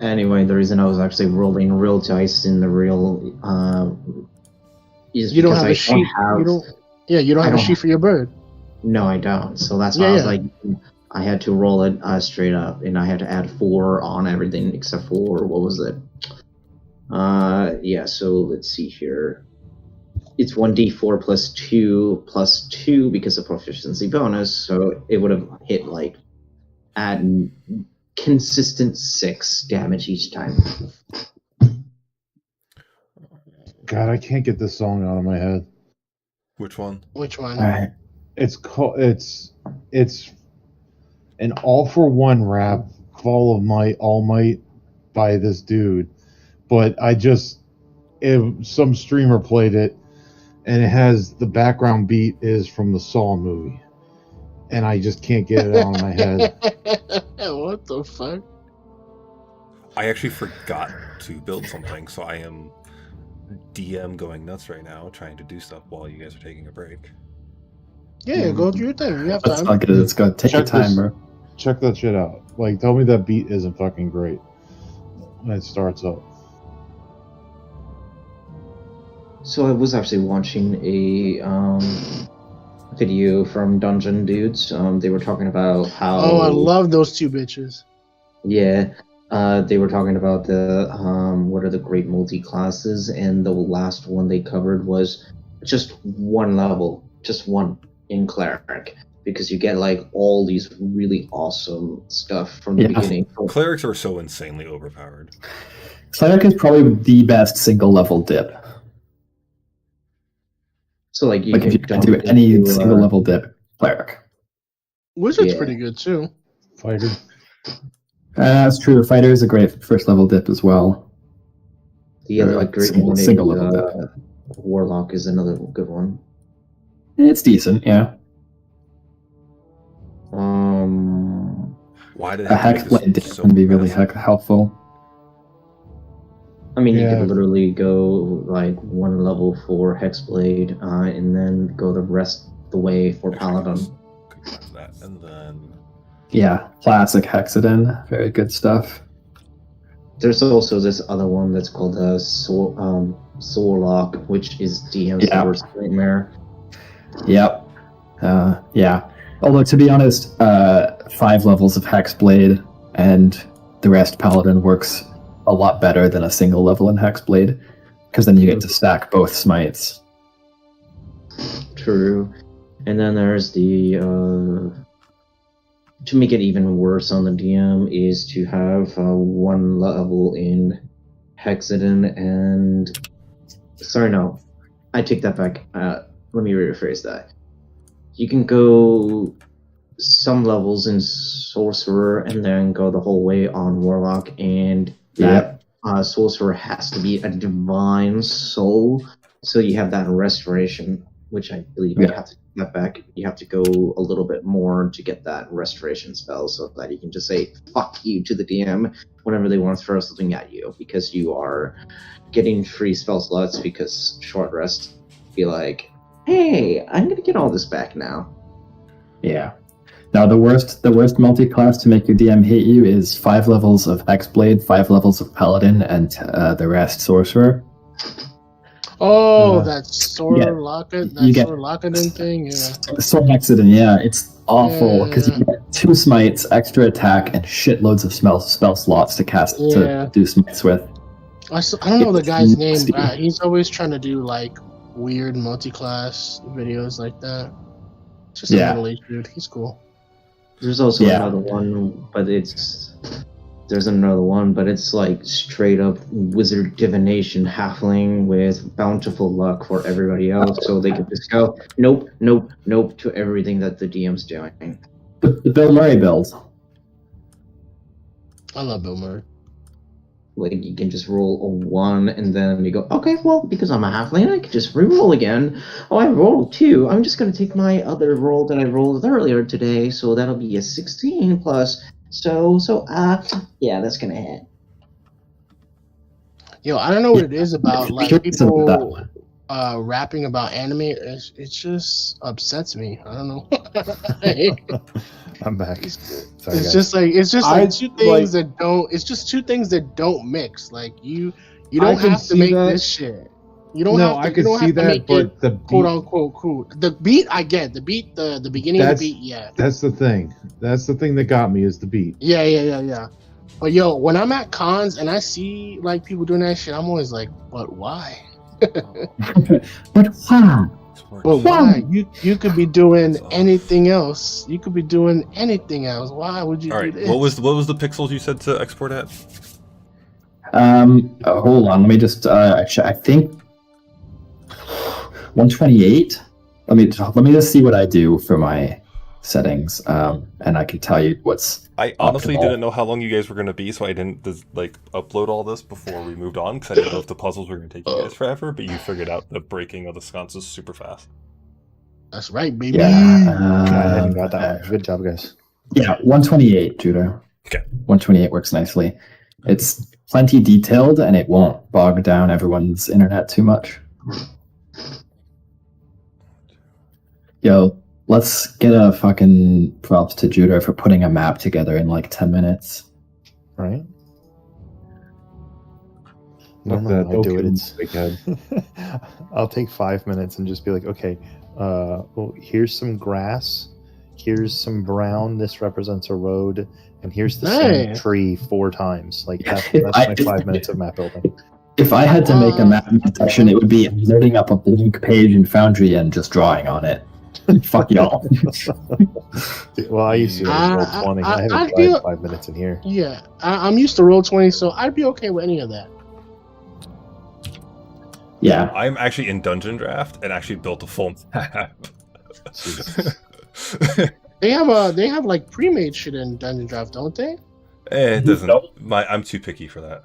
Anyway, the reason I was actually rolling real dice in the real is You don't because have I a sheet. You don't. Yeah, you don't I have a don't sheet for your bird. No, I don't. So that's why Yeah, I was yeah. like, I had to roll it straight up, and I had to add 4 on everything except for what was it? Yeah. So let's see here. It's 1d4 plus 2 because of proficiency bonus, so it would have hit like at consistent 6 damage each time. God, I can't get this song out of my head. Which one? Which one? All right. It's called. It's an all for one rap, Fall of Might, All Might by this dude. But some streamer played it, and it has the background beat is from the Saw movie, and I just can't get it out of my head. What the fuck? I actually forgot to build something, so I am DM going nuts right now, trying to do stuff while you guys are taking a break. Yeah, go do your thing. You have That's time. not good. It's good. Take your Check time, this. bro. Check that shit out. Like, tell me that beat isn't fucking great when it starts up. So I was actually watching a video from Dungeon Dudes. They were talking about how. Oh, I love those two bitches. Yeah, they were talking about the what are the great multi-classes, and the last one they covered was just one level, just one in cleric, because you get like all these really awesome stuff from the Yeah. beginning. Clerics are so insanely overpowered. Cleric is probably the best single level dip. So like you Like can if you can jump do any into, single level dip, cleric. Wizard's Yeah. pretty good too. Fighter. That's true. Fighter is a great first level dip as well. The other Like great single- one is single level dip. Warlock is another good one. It's decent, yeah. Why did A they have to make Hexblade dip this so can be really massive? helpful. I mean, you Yeah. could literally go like one level for Hexblade, and then go the rest of the way for Paladin. Combine that, and then Yeah, classic Hexadin. Very good stuff. There's also this other one that's called Soullock, which is DM's Yeah. worst nightmare. Yep. Yeah. Although, to be honest, 5 levels of Hexblade and the rest Paladin works a lot better than a single level in Hexblade, because then you get to stack both smites. True. And then there's the to make it even worse on the DM is to have one level in Hexadin and sorry, no, I take that back. Let me rephrase that. You can go some levels in Sorcerer and then go the whole way on Warlock, and that Sorcerer has to be a divine soul, so you have that restoration, which I believe you have to take that back. You have to go a little bit more to get that restoration spell, so that you can just say "fuck you" to the DM whenever they want to throw something at you, because you are getting free spell slots. Because short rest, be like, "Hey, I'm gonna get all this back now." Yeah. Now the worst multi-class to make your DM hate you is 5 levels of Hexblade, 5 levels of Paladin, and the rest Sorcerer. Oh, that sword get- locket, you get- sword locketing thing. Yeah. Sword Hexadin, yeah, it's awful because Yeah. you get 2 smites, extra attack, and shitloads of spell slots to cast Yeah. to do smites with. I don't know the It's guy's name. nasty. He's always trying to do like weird multi-class videos like that. It's just a Yeah. middle-aged dude. He's cool. There's also Yeah. another one, but there's another one, but it's like straight up wizard divination halfling with bountiful luck for everybody else, so they can just go nope, nope, nope to everything that the DM's doing. The Bill Murray build. I love Bill Murray. Like you can just roll a 1 and then you go, okay, well, because I'm a halfling, I can just re-roll again. Oh, I rolled 2. I'm just gonna take my other roll that I rolled earlier today, so that'll be a 16 plus. Yeah, that's gonna hit. Yo, I don't know what it is about like Sure, it's about that people one. rapping about anime. It just upsets me. I don't know. I'm back. Sorry, It's guys. just like I- two things that don't. It's just two things that don't mix. Like you I don't can have to see make that. this shit. You don't No, have to. I You can don't see have to that, make but it the quote beat, unquote cool. The beat I get. The beat, the beginning of the That's- beat. Yeah. that's the thing. That's the thing that got me is the beat. Yeah. But yo, when I'm at cons and I see like people doing that shit, I'm always like, but why? But why? But why? Yeah. You could be doing That's off. anything else. You could be doing anything else. Why would you All do right, this? what was the pixels you said to export at? Hold on. Let me just. I think 128. Let me just see what I do for my settings, and I can tell you what's. I honestly Optimal. didn't know how long you guys were going to be, so I didn't like upload all this before we moved on, because I didn't know if the puzzles were going to take you guys forever. But you figured out the breaking of the sconces super fast. That's right, baby. Yeah. I hadn't got that one. Good job, guys. Yeah, 128, Judah. Okay. 128 works nicely. It's plenty detailed, and it won't bog down everyone's internet too much. Yo, let's get a fucking props to Judah for putting a map together in like 10 minutes. Right? Fuck Normally that. when I do it, Okay, it's big head. I'll take 5 minutes and just be like, okay, well, here's some grass, here's some brown. This represents a road, and here's the same Nice. tree 4 times. Like that's If my I- 5 minutes of map building. If I had to make a map section, it would be loading up a blank page in Foundry and just drawing on it. Fuck y'all. Well, I used to roll 20. I I haven't feel- tried 5 minutes in here. Yeah, I'm used to roll 20, so I'd be okay with any of that. Yeah. I'm actually in Dungeon Draft and actually built a full map. Jesus. They have like pre-made shit in Dungeon Draft, don't they? It doesn't. Nope. I'm too picky for that.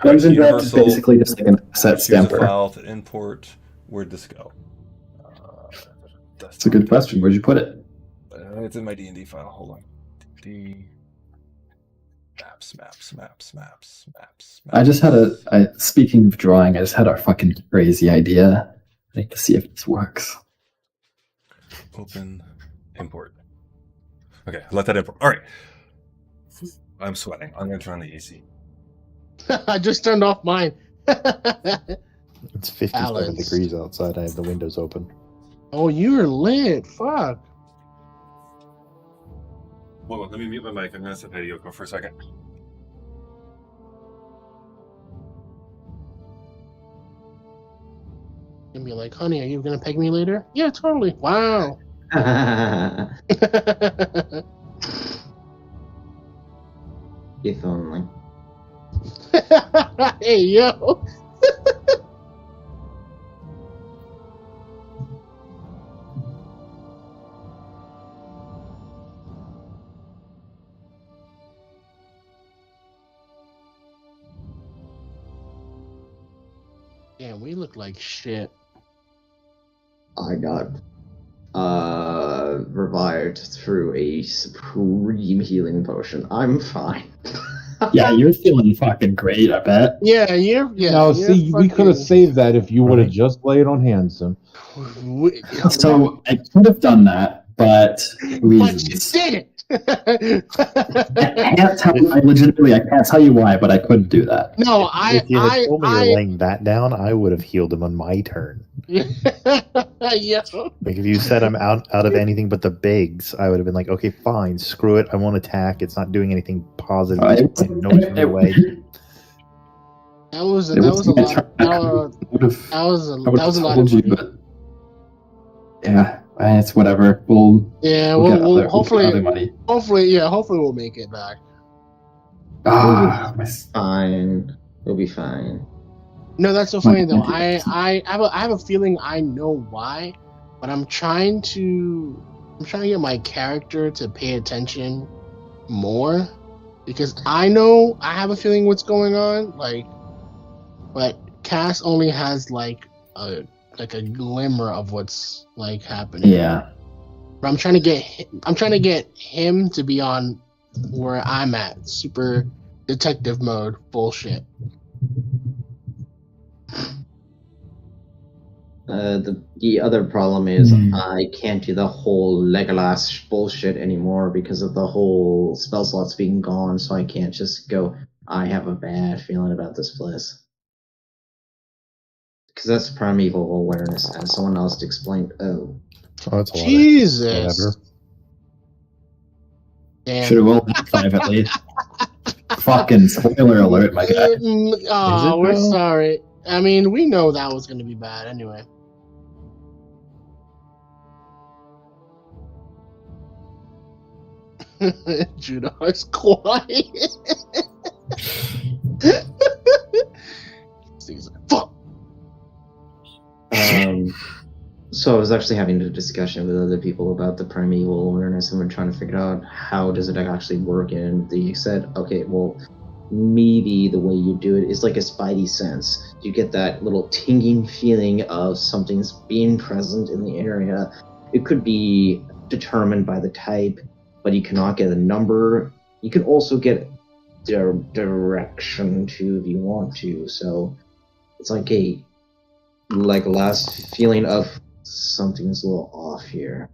Dungeon Draft is Universal, basically just like an asset Choose a stamper. file to import. Where'd this go? That's a good question. Where'd you put it? It's in my D&D file. Hold on. Maps. I just had speaking of drawing, I just had a fucking crazy idea. I need to see if this works. Open, import. Okay, let that import. All right. I'm sweating. I'm going to turn on the AC. I just turned off mine. It's 57 Balanced. degrees outside. I have the windows open. Oh, you're lit. Fuck. Hold on, let me mute my mic. I'm going to set video go for a second. And be like, honey, are you gonna peg me later? Yeah, totally. Wow. If only. Hey, yo. Damn, we look like shit. I got revived through a supreme healing potion. I'm fine. Yeah, you're feeling fucking great, I bet. Yeah. Now, you're see, we could have fucking- saved that if you would have Right. just laid on Handsome. So I could have done that, but But you reasons. did I it. can't tell. I legitimately, I can't tell you why, but I couldn't do that. No, If you had told me you're laying that down, I would have healed him on my turn. Yeah. Like if you said I'm out of anything but the bigs, I would have been like, okay, fine, screw it. I won't attack. It's not doing anything positive. It's putting notes in the way. That was It a wasn't lot. my turn. That I was would have. that was a I would have lot told of you, money. but yeah, it's whatever. We'll Yeah, get we'll other hopefully money. hopefully we'll make it back. Ah, Fine. We'll be fine. No, that's so funny though. I have a feeling I know why, but I'm trying to get my character to pay attention more because I have a feeling what's going on. Like, but Cass only has like a glimmer of what's like happening. yeah. But I'm trying to get him to be on where I'm at, super detective mode bullshit. The other problem is Hmm. I can't do the whole Legolas bullshit anymore because of the whole spell slots being gone, so I can't just go, I have a bad feeling about this place. Because that's primeval awareness, and someone else explained, Oh, that's a lot. Jesus. Whatever. Damn. Should have rolled privately. Fucking spoiler alert, my guy. Oh, it, we're though? sorry. I mean, we know that was going to be bad anyway. Judah is quiet. He's like, fuck. So I was actually having a discussion with other people about the primeval awareness, and we're trying to figure out how does it actually work. And they said, okay, well, maybe the way you do it is like a spidey sense. You get that little tinging feeling of something's being present in the area. It could be determined by the type, but you cannot get a number. You can also get direction too if you want to. So it's like a last feeling of something's a little off here.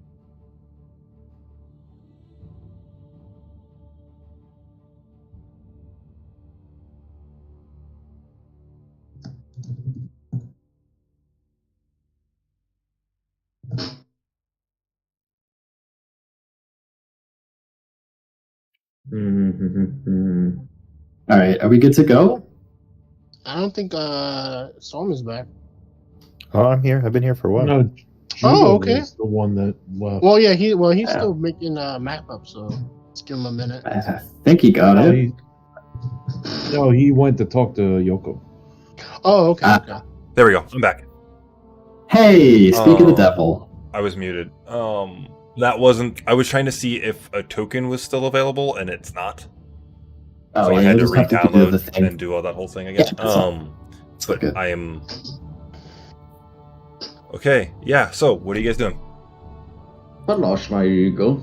Mm-hmm. All right, are we good to go? I don't think Storm is back. Oh, I'm here. I've been here for a while. No, Judah Oh, okay. was the one that left. Well, yeah, he's Yeah. still making a map up, so let's give him a minute. I think he got No, it. he went to talk to Yoko. Oh, okay, Ah. okay. There we go. I'm back. Hey, speak of the Oh. devil. I was muted. That wasn't. I was trying to see if a token was still available, and it's not. Oh, So yeah, I had you'll to just have to do re-download the thing. and do all that whole thing again. Yeah, that's all. It's all But good. I am. Okay, yeah. So what are you guys doing? I lost my ego.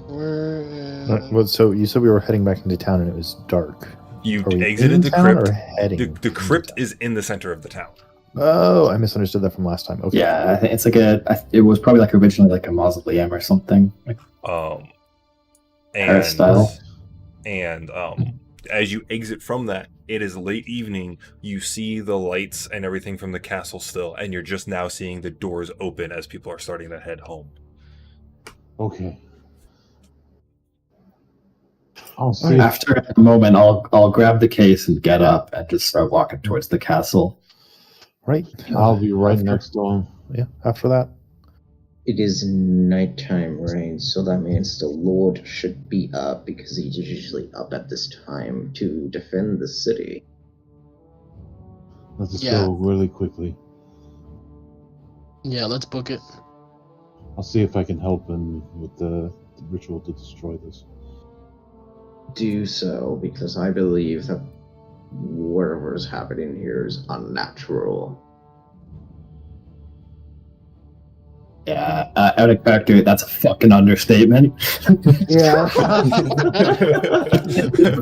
Well, so you said we were heading back into town and it was dark. You Are we exited in the town crypt. or heading? The into crypt town? is in the center of the town. Oh, I misunderstood that from last time. Okay. Yeah, I think it's like it was probably like originally like a mausoleum or something. Like Paris style. And as you exit from that, it is late evening. You see the lights and everything from the castle still, and you're just now seeing the doors open as people are starting to head home. Okay. I'll see. After a moment, I'll grab the case and get up and just start walking towards the castle. Right. I'll be right next to him. Yeah. After that. It is nighttime rain, so that means the Lord should be up because he's usually up at this time to defend the city. Let's just Yeah. go really quickly. Yeah, let's book it. I'll see if I can help him with the ritual to destroy this. Do so because I believe that whatever is happening here is unnatural. Yeah, out of character, that's a fucking understatement. Yeah.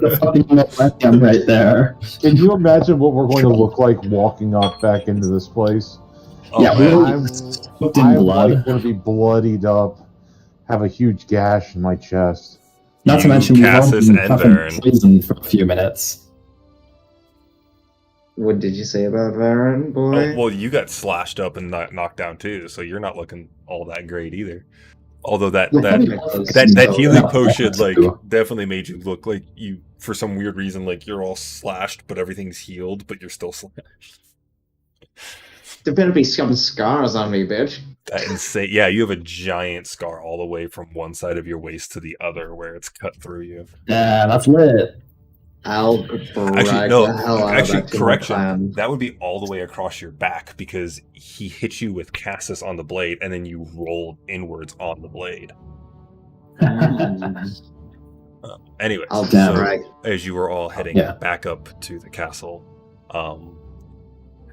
The fucking millennium right there. Can you imagine what we're going to look like walking up back into this place? Oh, Yeah, man. I'm, Soaked in I'm blood. like going to be bloodied up, have a huge gash in my chest. Not to You, mention we've all Cassis, been and puffing Varen. poison for a few minutes. What did you say about Varen, boy? Oh, well, you got slashed up and knocked down too, so you're not looking all that great either. Although that healing potion like definitely made you look like you, for some weird reason, like you're all slashed, but everything's healed, but you're still slashed. There better be some scars on me, bitch. That insane. Yeah, you have a giant scar all the way from one side of your waist to the other, where it's cut through you. Yeah, that's lit. I'll brag Actually, no. the hell out Actually, of that to my correction. clan. That would be all the way across your back because he hit you with Cassis on the blade, and then you rolled inwards on the blade. Anyway, I'll Damn. brag. as you were all heading Yeah. back up to the castle,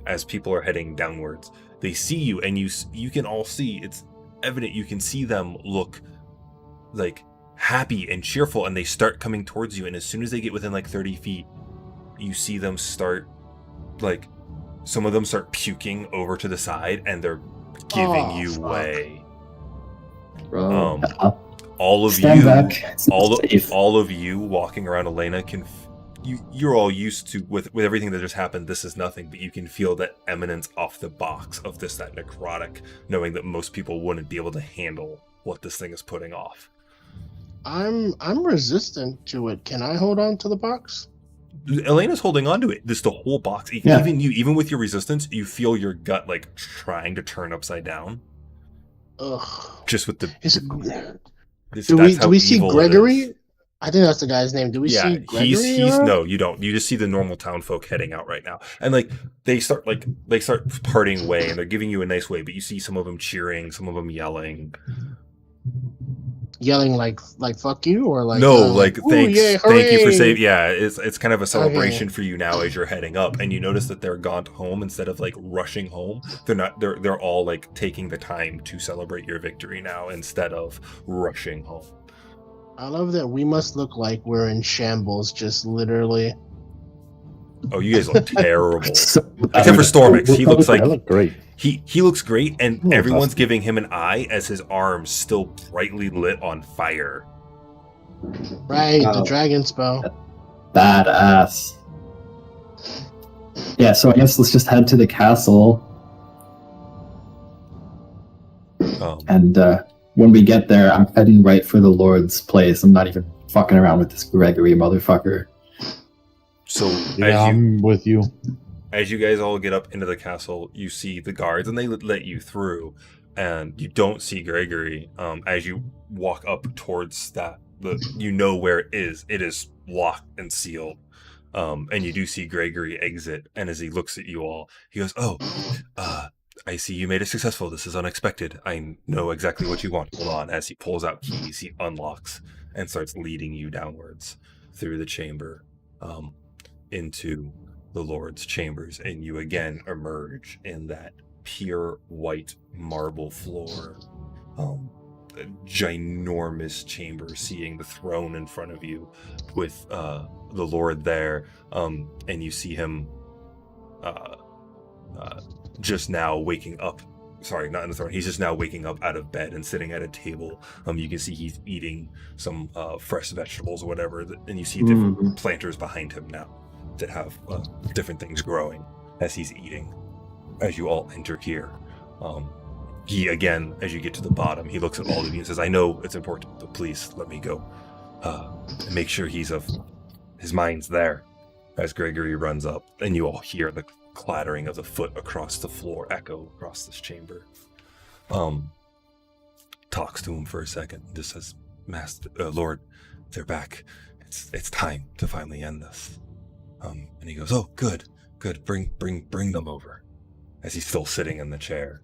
as people are heading downwards, they see you, and you can all see, it's evident, you can see them look like happy and cheerful, and they start coming towards you, and as soon as they get within like 30 feet, you see them start, like, some of them start puking over to the side, and they're giving you fuck. way. Bro. All of Stand you, back. It's safe. all of you walking around Elena can, you're all used to, with everything that just happened, this is nothing, but you can feel that eminence off the box of that necrotic, knowing that most people wouldn't be able to handle what this thing is putting off. I'm resistant to it. Can I hold on to the box? Elena's holding on to it. This the whole box. Yeah. Even with your resistance, you feel your gut like trying to turn upside down. Ugh. Just with the. Is it, This, do that's how we see evil it Gregory? is. I think that's the guy's name. Do we see Gregory? he's around? no, you don't. You just see the normal town folk heading out right now, and like they start parting way, and they're giving you a nice way. But you see some of them cheering, some of them yelling. Yelling like "fuck you" or like No, like "Ooh, thanks, yeah, thank you for hooray!" saving. Yeah, it's kind of a celebration for you now as you're heading up, and you notice that they're gone home instead of like rushing home. They're not. They're all like taking the time to celebrate your victory now instead of rushing home. I love that we must look like we're in shambles, just literally. Oh, you guys look terrible. So- Except for Stormix, he looks like I look great. he looks great, and Oh, everyone's that's- giving him an eye as his arms still brightly lit on fire. Right, the Oh. dragon spell. Badass. Yeah, so I guess let's just head to the castle, and when we get there, I'm heading right for the Lord's place. I'm not even fucking around with this Gregory motherfucker. So Yeah, I'm with you. as you guys all get up into the castle, you see the guards, and they let you through, and you don't see Gregory. As you walk up towards you know where it is. It is locked and sealed. And you do see Gregory exit, and as he looks at you all, he goes, "Oh, I see you made it successful. This is unexpected. I know exactly what you want. Hold on. As he pulls out keys, he unlocks and starts leading you downwards through the chamber into the Lord's chambers. And you again emerge in that pure white marble floor. A ginormous chamber, seeing the throne in front of you with the Lord there. And you see him just now waking up. Sorry, not in the throne. He's just now waking up out of bed and sitting at a table. You can see he's eating some fresh vegetables or whatever, and you see different planters behind him now that have different things growing as he's eating. As you all enter here, he again, as you get to the bottom, he looks at all of you and says, "I know it's important, but please let me go and make sure his mind's there." As Gregory runs up, and you all hear the clattering of the foot across the floor echo across this chamber. Talks to him for a second, just says, "Master, Lord, they're back. It's time to finally end this." And he goes, "Oh, good. Bring them over." As he's still sitting in the chair,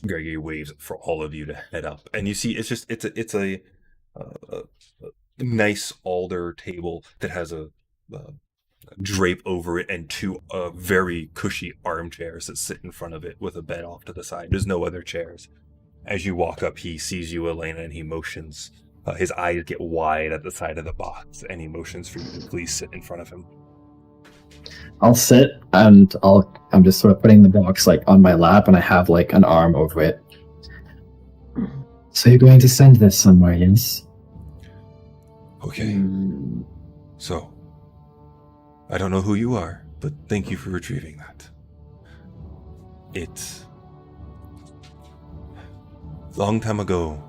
Gregory waves for all of you to head up, and you see it's a nice alder table that has a drape over it and two very cushy armchairs that sit in front of it with a bed off to the side. There's no other chairs. As you walk up, he sees you, Elena, and he motions. His eyes get wide at the side of the box, and he motions for you to please sit in front of him. I'll sit, and I'm just sort of putting the box like on my lap, and I have like an arm over it. So you're going to send this somewhere, yes? Okay. So, I don't know who you are, but thank you for retrieving that. It, long time ago,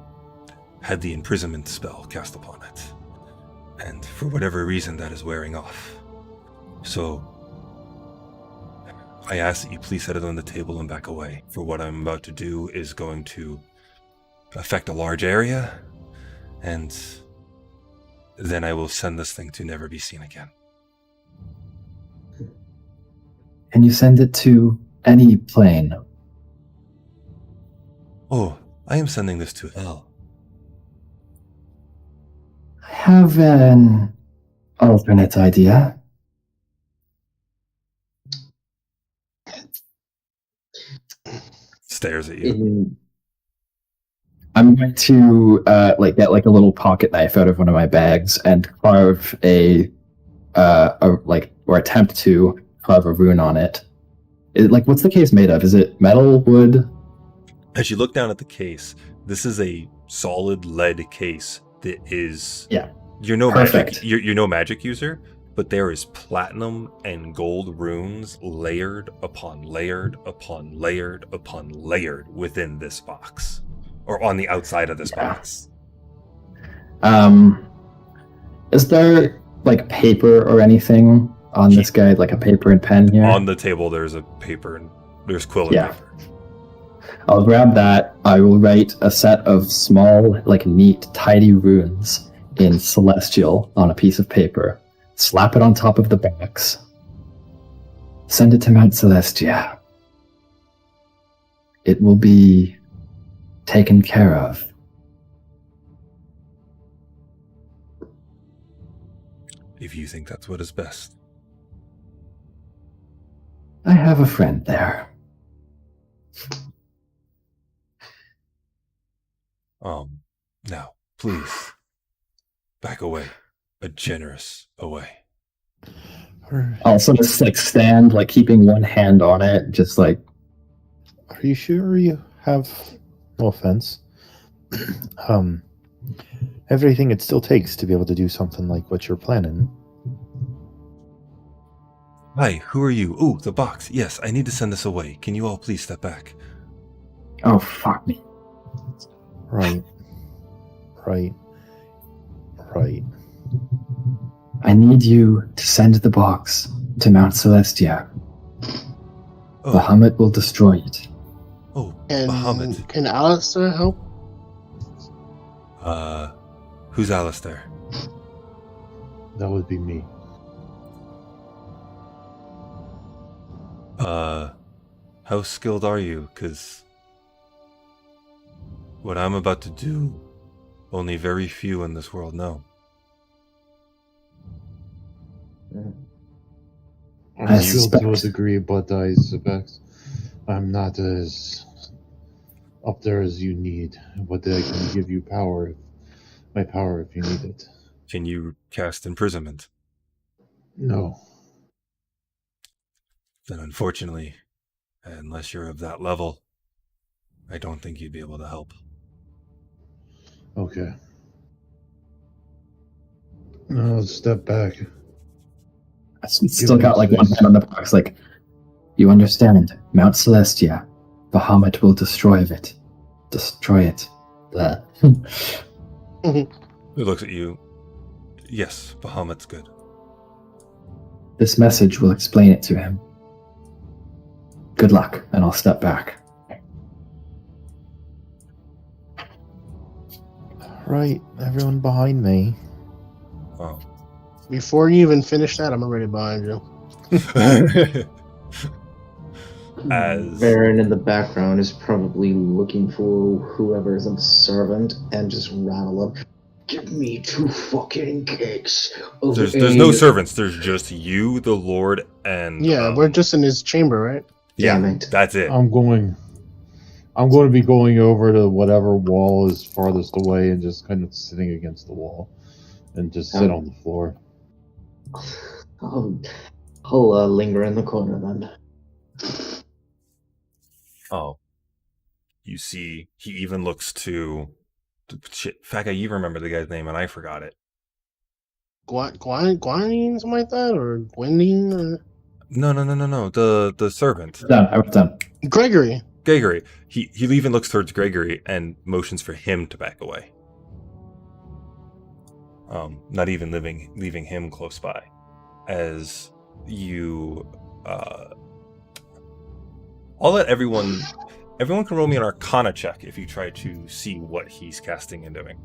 had the imprisonment spell cast upon it, and for whatever reason that is wearing off. So, I ask that you please set it on the table and back away, for what I'm about to do is going to affect a large area, and then I will send this thing to never be seen again. Can you send it to any plane? Oh, I am sending this to hell. I have an alternate idea. Stares at you. I'm going to get like a little pocket knife out of one of my bags and carve or attempt to carve a rune on it. What's the case made of? Is it metal, wood? As you look down at the case, this is a solid lead case that is. Yeah. You're no Perfect. magic. You're no magic user, but there is platinum and gold runes layered upon layered upon layered upon layered within this box, or on the outside of this box. Is there like paper or anything on this guy, like a paper and pen here? On the table, there's a paper and there's quill and paper. I'll grab that. I will write a set of small, like neat, tidy runes in Celestial on a piece of paper. Slap it on top of the box. Send it to Mount Celestia. It will be taken care of. If you think that's what is best. I have a friend there. Now, please, back away. A generous away. I'll sort of stand, like keeping one hand on it, just like. Are you sure you have, no offense, everything it still takes to be able to do something like what you're planning? Hi, who are you? Ooh, the box. Yes, I need to send this away. Can you all please step back? Oh, fuck me. Right. I need you to send the box to Mount Celestia. Oh. Bahamut will destroy it. Oh, And Bahamut. can Alistair help? Who's Alistair? That would be me. How skilled are you? Because what I'm about to do, only very few in this world know. I'm I skilled to a suspect. degree, but I suspect I'm not as up there as you need. But I can give you power, my power if you need it. Can you cast imprisonment? No. Then unfortunately, unless you're of that level, I don't think you'd be able to help. Okay. No, let's step back. I still got like one hand on the box, like, you understand, Mount Celestia, Bahamut will destroy it. Destroy it. Blah. He looks at you. Yes, Bahamut's good. This message will explain it to him. Good luck, and I'll step back. Right, everyone behind me. Oh. Before you even finish that, I'm already behind you. As Baron in the background is probably looking for whoever is a servant and just rattle up. Give me 2 fucking cakes. Of there's a-" no servants. There's just you, the Lord, and Yeah, we're just in his chamber, right? yeah, Damn it. that's it. I'm going to be going over to whatever wall is farthest away and just kind of sitting against the wall and just sit on the floor. I'll linger in the corner then. Oh, you see, he even looks to shit. Faga, you remember the guy's name, and I forgot it. Guanine, something like that, or Gwendine, or No. The servant, Done. I was done. Gregory. Gregory. He even looks towards Gregory and motions for him to back away. Not even leaving him close by, as you. I'll let everyone can roll me an Arcana check if you try to see what he's casting and doing.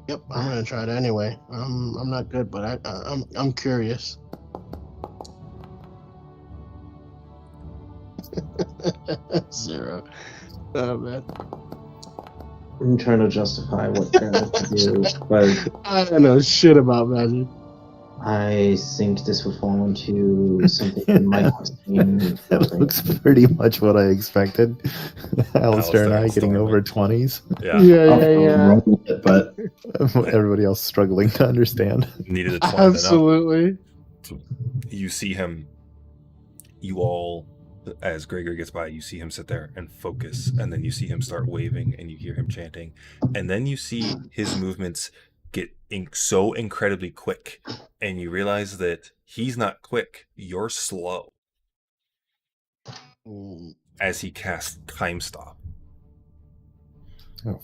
Yep, I'm gonna try it anyway. I'm not good, but I'm curious. Zero. Oh man. I'm trying to justify what Baron to do, but I don't know shit about magic. I think this would fall into something that might have seen. That looks pretty much what I expected. Alistair and I getting over 20s. Yeah. Yeah. Roll it, but Everybody else struggling to understand. Needed a 20 to know. Absolutely. You see him. You all, as Gregory gets by, you see him sit there and focus, and then you see him start waving, and you hear him chanting, and then you see his movements get so incredibly quick, and you realize that he's not quick, you're slow, as he casts Time Stop.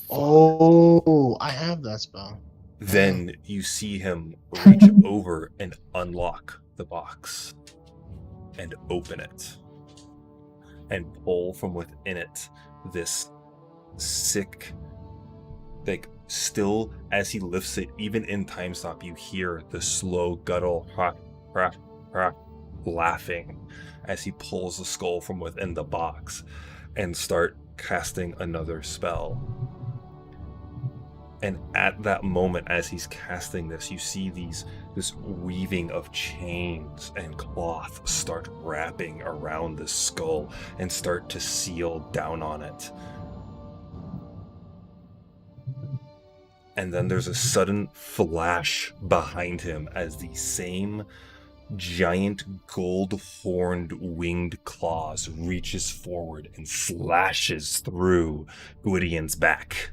Oh, I have that spell. Then you see him reach over and unlock the box and open it and pull from within it this sick, like, still as he lifts it, even in Time Stop, you hear the slow guttural laughing as he pulls the skull from within the box and start casting another spell. And at that moment, as he's casting this, you see this weaving of chains and cloth start wrapping around the skull and start to seal down on it. And then there's a sudden flash behind him as the same giant gold-horned winged claws reaches forward and slashes through Gwydion's back.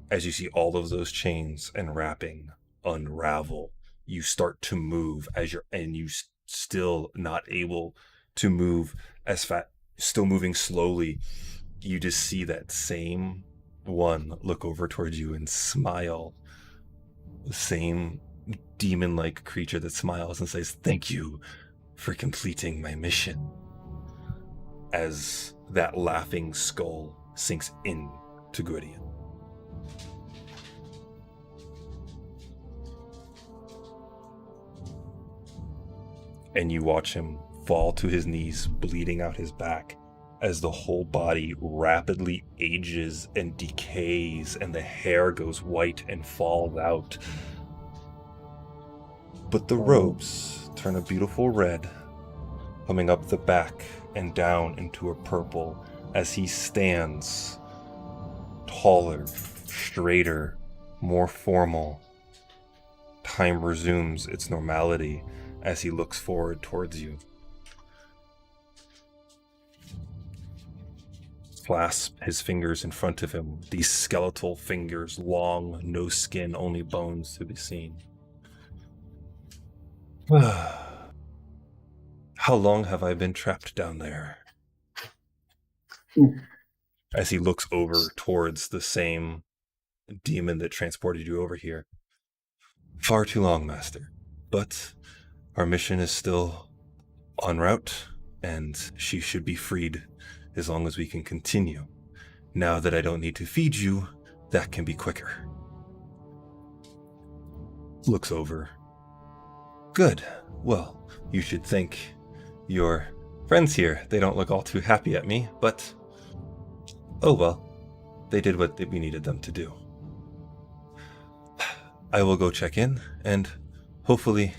As you see all of those chains and wrapping unravel, you start to move and you still not able to move as fast, still moving slowly. You just see that same one look over towards you and smile. The same demon-like creature that smiles and says, "Thank you for completing my mission." As that laughing skull sinks into Gwydion. and you watch him fall to his knees, bleeding out his back, as the whole body rapidly ages and decays, and the hair goes white and falls out. But the robes turn a beautiful red, coming up the back and down into a purple as he stands taller, straighter, more formal. Time resumes its normality as he looks forward towards you. Clasp his fingers in front of him, these skeletal fingers, long, no skin, only bones to be seen. How long have I been trapped down there? As he looks over towards the same demon that transported you over here. Far too long, Master. But our mission is still en route, and she should be freed as long as we can continue. Now that I don't need to feed you, that can be quicker. Looks over. Good. Well, you should think your friends here, they don't look all too happy at me, but oh well. They did what we needed them to do. I will go check in, and hopefully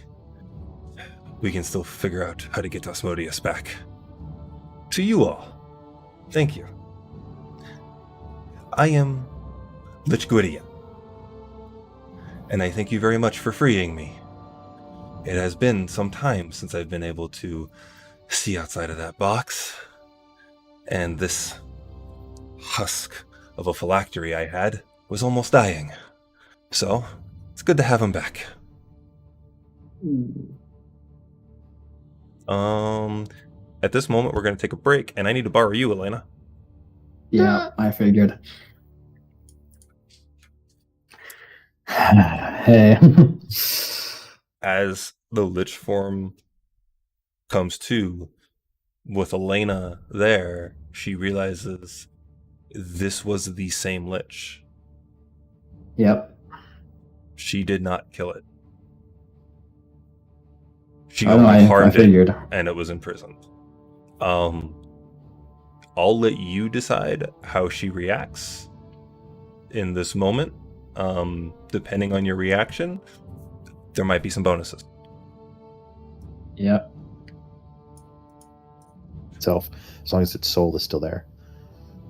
we can still figure out how to get Asmodeus back. To you all, thank you. I am Lich Gwydion, and I thank you very much for freeing me. It has been some time since I've been able to see outside of that box, and this husk of a phylactery I had was almost dying. So, it's good to have him back. At this moment, we're going to take a break, and I need to borrow you, Elena. Yeah, I figured. Hey. As the lich form comes to, with Elena there, she realizes this was the same lich. Yep. She did not kill it. She Oh, only I harmed figured. it, and it was imprisoned. I'll let you decide how she reacts in this moment. Depending on your reaction, there might be some bonuses. Yep. Itself, as long as its soul is still there.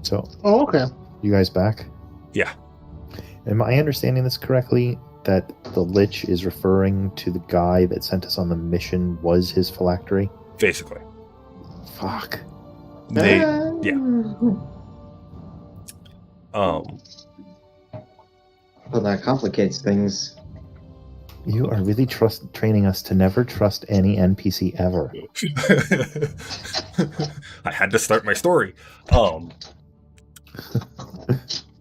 So, Oh, okay. you guys back? Yeah. Am I understanding this correctly? That the Lich is referring to the guy that sent us on the mission was his phylactery? Basically. Fuck. Yeah. Well, that complicates things. You are really training us to never trust any NPC ever. I had to start my story.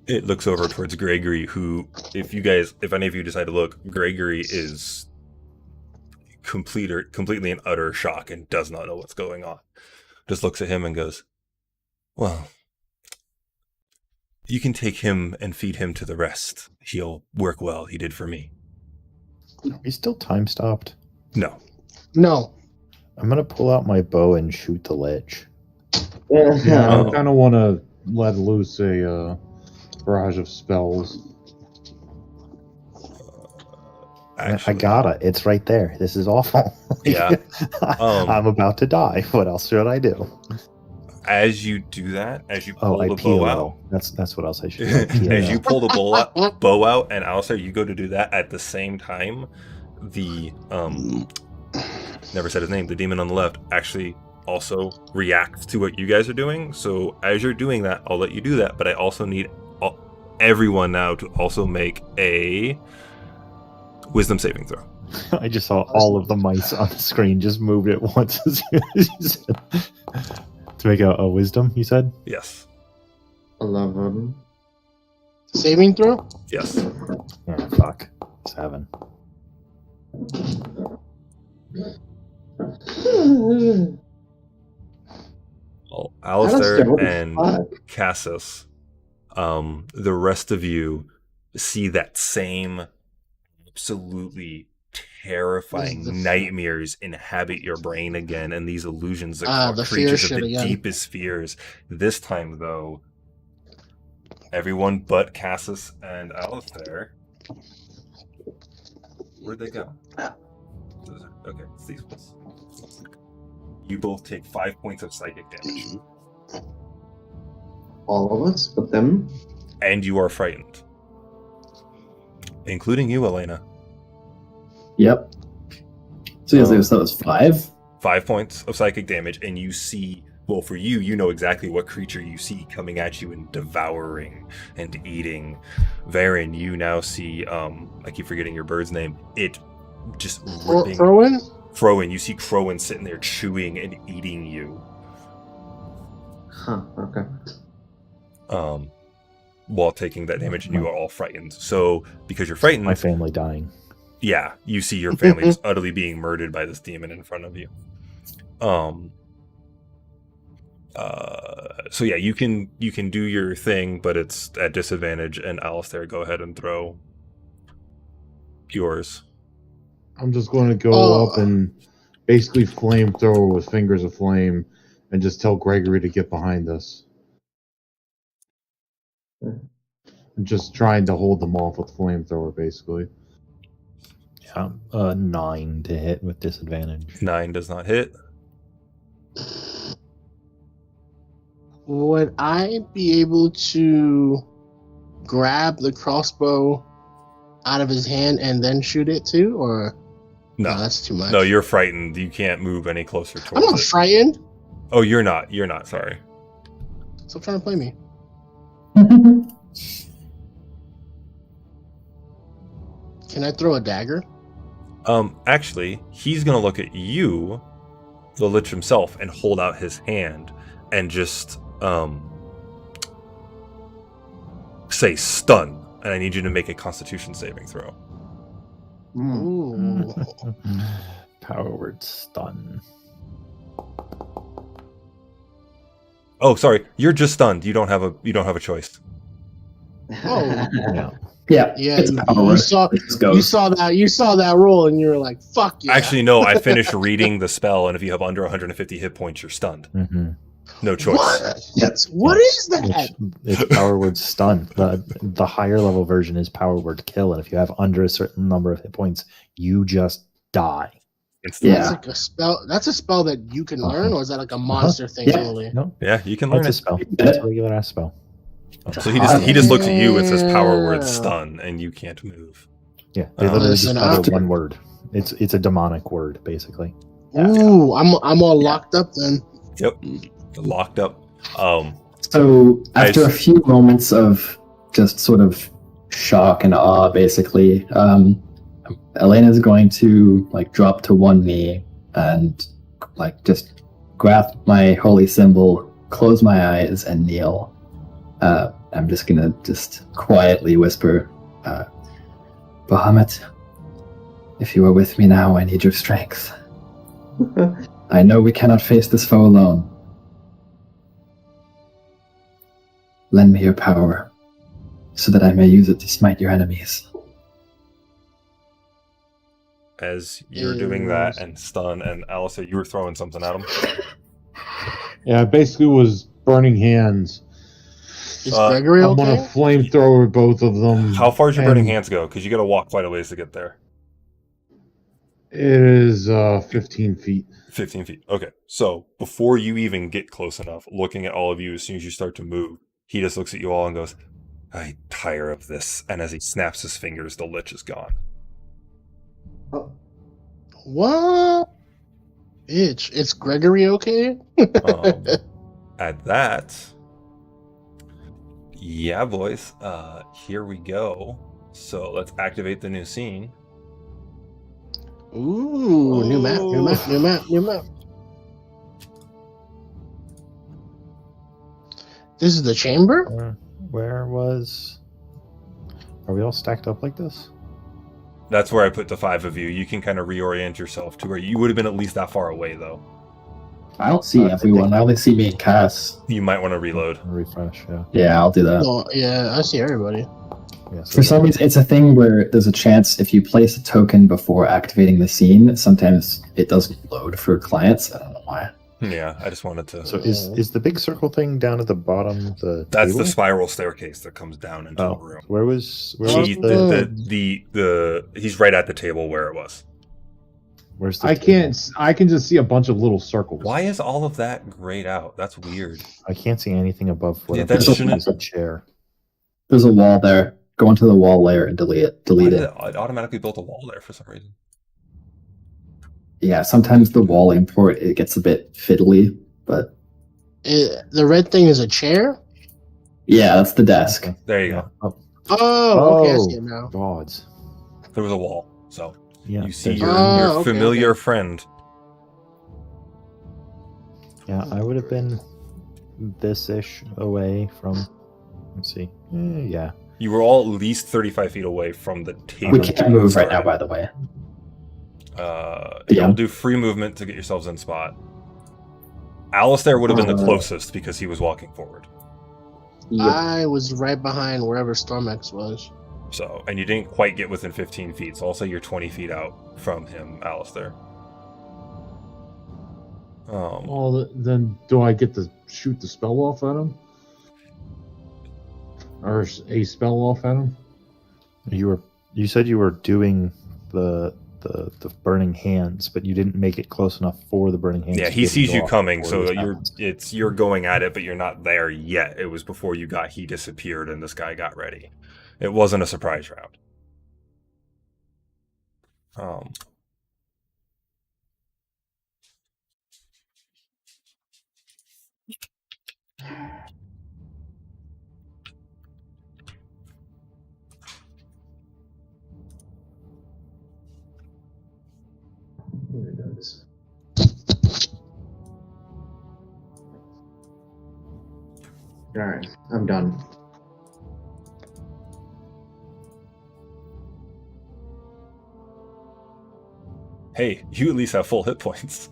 It looks over towards Gregory, who, if any of you decide to look, Gregory is completely in utter shock and does not know what's going on. Just looks at him and goes, well, you can take him and feed him to the rest. He'll work well. He did for me. Are we still time stopped? No. No. I'm going to pull out my bow and shoot the Lich. Yeah, Oh. I kind of want to let loose a barrage of spells. I got it. It's right there. This is awful. Yeah. I'm about to die. What else should I do? As you do that, as you pull I the bow out, That's what else I should do. as you pull the bow out, and Alistair, you go to do that at the same time, the never said his name, the demon on the left actually also reacts to what you guys are doing. So as you're doing that, I'll let you do that, but I also need everyone now to also make a wisdom saving throw. I just saw all of the mice on the screen just moved at once as soon as you said. To make a wisdom, you said? Yes. 11. Saving throw? Yes. Oh, fuck. 7. Well, Alistair Alistair, what the and fuck? Cassus, the rest of you see that same absolutely terrifying This is the- nightmares inhabit your brain again, and these illusions that cause the fear creatures of shit the again. deepest fears. This time, though, everyone but Cassis and Alistair. Where'd they go? Okay, it's these ones. You both take 5 points of psychic damage. All of us, but them. And you are frightened. Including you, Elena. Yep. So yes, that was 5. 5 points of psychic damage, and you see, well, for you, you know exactly what creature you see coming at you and devouring and eating. Varen, you now see, I keep forgetting your bird's name, it just ripping. Crowin, you see Crowin sitting there chewing and eating you. Huh, okay. While taking that damage, and you are all frightened. So, because you're frightened, My family dying. yeah, you see your family just utterly being murdered by this demon in front of you. So yeah, you can do your thing, but it's at disadvantage. And Alistair, go ahead and throw yours. I'm just going to go up and basically flamethrower with fingers of flame and just tell Gregory to get behind us. I'm just trying to hold them off with flamethrower, basically. Yeah, 9 to hit with disadvantage. 9 does not hit. Would I be able to grab the crossbow out of his hand and then shoot it too, or No, that's too much? No, you're frightened. You can't move any closer I'm towards not it. frightened. Oh, you're not. You're not. Sorry. Stop trying to play me. Can I throw a dagger? Actually, he's gonna look at you, the Lich himself, and hold out his hand and just say stun. And I need you to make a Constitution saving throw. Ooh. Power word stun. Oh, sorry. You're just stunned. You don't have a choice. Oh. Yeah. Yeah, Yeah, it's a power you word. saw It just goes. you saw that roll and you were like, "Fuck yeah!" Actually, no. I finished reading the spell, and if you have under 150 hit points, you're stunned. Mm-hmm. No choice. What is that? It's power word stun. The higher level version is power word kill, and if you have under a certain number of hit points, you just die. Instantly. That's like a spell. That's a spell that you can learn, or is that like a monster thing? Yeah. Totally. No, Yeah, you can learn it's a it. spell. It's a regular ass spell. So he just looks at you and says power word stun, and you can't move. Yeah, they literally Listen, just utter after- one word. It's a demonic word, basically. Ooh, I'm all locked up then. Yep. Locked up. So after I- a few moments of just sort of shock and awe, basically, Elena's going to like drop to one knee and like just grasp my holy symbol, close my eyes, and kneel. I'm just gonna just quietly whisper, Bahamut, if you are with me now, I need your strength. I know we cannot face this foe alone. Lend me your power, so that I may use it to smite your enemies. As you're doing that and stun, and Alistair, you were throwing something at him. Yeah, I basically was burning hands. Is Gregory I'm gonna okay? flamethrower both of them. How far does your burning and hands go? Because you got to walk quite a ways to get there. It is 15 feet. 15 feet. Okay. So before you even get close enough, looking at all of you, as soon as you start to move, he just looks at you all and goes, I tire of this. And as he snaps his fingers, the Lich is gone. Oh, What? Bitch, it's Gregory okay? At that, yeah, boys, here we go. So let's activate the new scene. Ooh, new map. This is the chamber? Where was? Are we all stacked up like this? That's where I put the 5 of you. You can kind of reorient yourself to where you would have been at least that far away, though. I don't see everyone. I only see me and Cass. You might want to reload. Refresh, yeah. Yeah, I'll do that. Oh, yeah, I see everybody. Yeah, so For some reason, it's a thing where there's a chance if you place a token before activating the scene, sometimes it doesn't load for clients. I don't know why. Yeah, I just wanted to. So is the big circle thing down at the bottom the That's table? the spiral staircase that comes down into the room. Where was He, the he's right at the table where it was. where's the I table? can just see a bunch of little circles. Why is all of that grayed out? That's weird. I can't see anything above Yeah, whatever that shouldn't- is a chair. There's a wall there. Go into the wall layer and delete it. Why Delete did it. it automatically built a wall there for some reason? Yeah, sometimes the wall import it gets a bit fiddly, but The red thing is a chair? yeah, that's the desk. Okay. There you go. Oh, Oh, okay, I see it now. gods. There was a wall. So Yeah. you see there's- your okay, familiar okay. friend. Yeah, I would have been this-ish away from. Let's see. Yeah. You were all at least 35 feet away from the table. We can't move right now, by the way. You'll do free movement to get yourselves in spot. Alistair would have been the closest because he was walking forward. Yep. I was right behind wherever Stormex was. So, and you didn't quite get within 15 feet, so I'll say you're 20 feet out from him, Alistair. Well, then do I get to shoot the spell off at him? Or a spell off at him? You said you were doing the burning hands, but you didn't make it close enough for the burning hands. Yeah, to he be able to sees go you off coming, before so this happens. you're going at it, but you're not there yet. It was before he disappeared and this guy got ready. It wasn't a surprise round. Here it goes. Alright, I'm done. Hey, you at least have full hit points.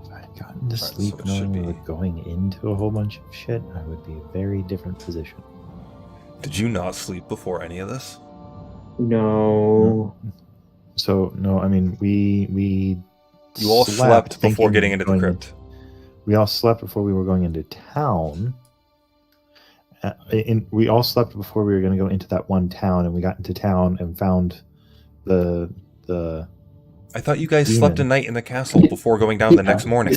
If I had gotten to Right, sleep so it should knowing we be- were going into a whole bunch of shit, I would be a very different position. Did you not sleep before any of this? No. So no, I mean we You all slept before thinking getting into the going crypt. We all slept before we were going into town. We all slept before we were going to go into that one town, and we got into town and found the. I thought you guys Demon. slept a night in the castle before going down the next morning.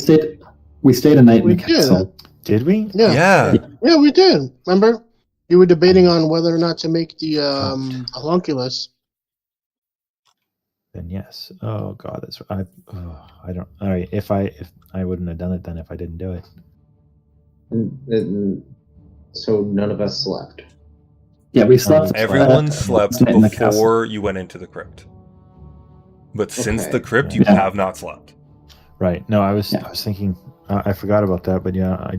We stayed a night in We the did. castle. Did we? Yeah. Yeah. Yeah, we did. Remember? You were debating on whether or not to make the homunculus. Then yes. Oh god, that's I don't. All right, if I wouldn't have done it then if I didn't do it. So none of us slept. Yeah, we slept. Everyone uh, slept in the castle. before you went into the crypt. But since Okay. the crypt, you Yeah. have not slept. Right. No, I was Yeah. thinking. I forgot about that, but yeah,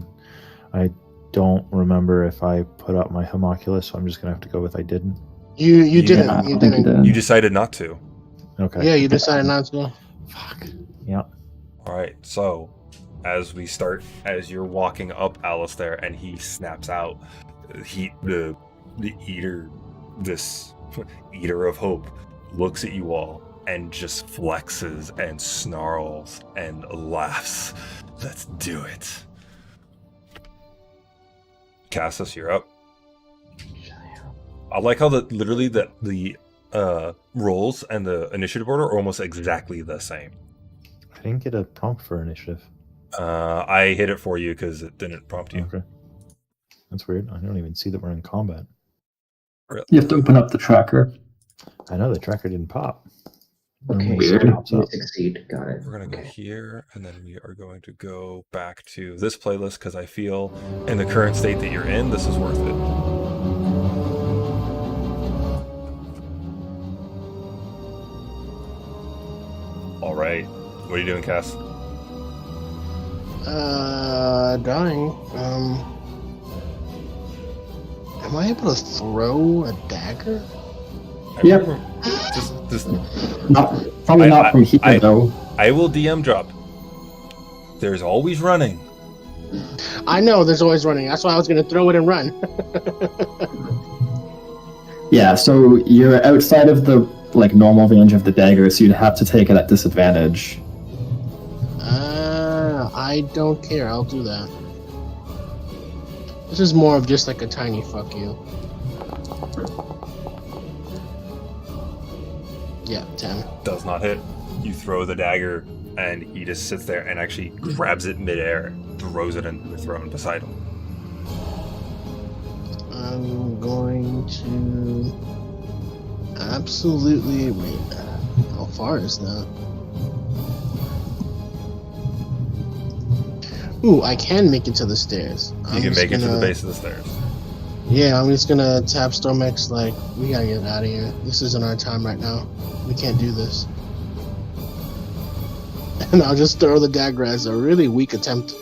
I don't remember if I put up my homunculus, so I'm just gonna have to go with I didn't. You Yeah, didn't. I You don't think didn't. You decided not to. Okay. Yeah, you decided not to. Fuck. Yeah. All right. So, as you're walking up Alistair, and he snaps out, the eater, this eater of hope, looks at you all and just flexes and snarls and laughs. Let's do it. Cassus, you're up. I like how the rolls and the initiative order are almost exactly the same. I didn't get a prompt for initiative. I hit it for you because it didn't prompt you. Okay. That's weird. I don't even see that we're in combat. You have to open up the tracker. I know the tracker didn't pop. Okay, Weird. so Pops up. succeed. Got it. We're going to go Okay. here, and then we are going to go back to this playlist because I feel in the current state that you're in, this is worth it. All right. What are you doing, Cass? Dying. Am I able to throw a dagger? Yep. Just Just, Probably not from here, I- though. I will DM drop. There's always running. I know there's always running. That's why I was gonna throw it and run. Yeah, so you're outside of the normal range of the dagger, so you'd have to take it at disadvantage. I don't care. I'll do that. This is more of just like a tiny fuck you. Yeah, 10. Does not hit. You throw the dagger, and he just sits there and actually grabs it midair, throws it into the throne beside him. I'm going to absolutely wait. How far is that? Ooh, I can make it to the stairs. You can make it to the base of the stairs. Yeah, I'm just gonna tap Stormex like, we gotta get out of here. This isn't our time right now. We can't do this. And I'll just throw the dagger as a really weak attempt,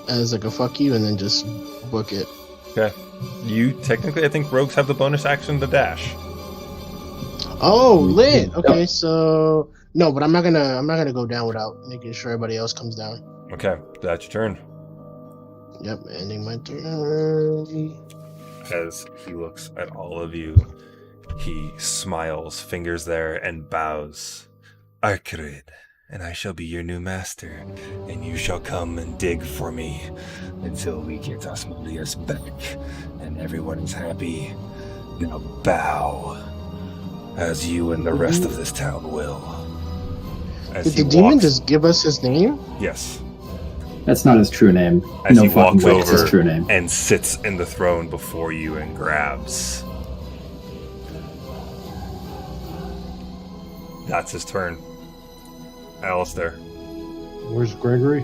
as like a fuck you, and then just book it. Okay. You technically, I think rogues have the bonus action to dash. Oh, lit. Okay, so no, but I'm not gonna go down without making sure everybody else comes down. Okay, that's your turn. Yep, ending my turn. As he looks at all of you, he smiles, fingers there, and bows. Arcrid, and I shall be your new master, and you shall come and dig for me until we get Asmodeus back, and everyone is happy. Now bow, as you and the rest of this town will. As Did he the demon walks- just give us his name? Yes. That's not his true name. As No he fucking walks way it's his over true name. and sits in the throne before you and grabs. That's his turn. Alistair. Where's Gregory?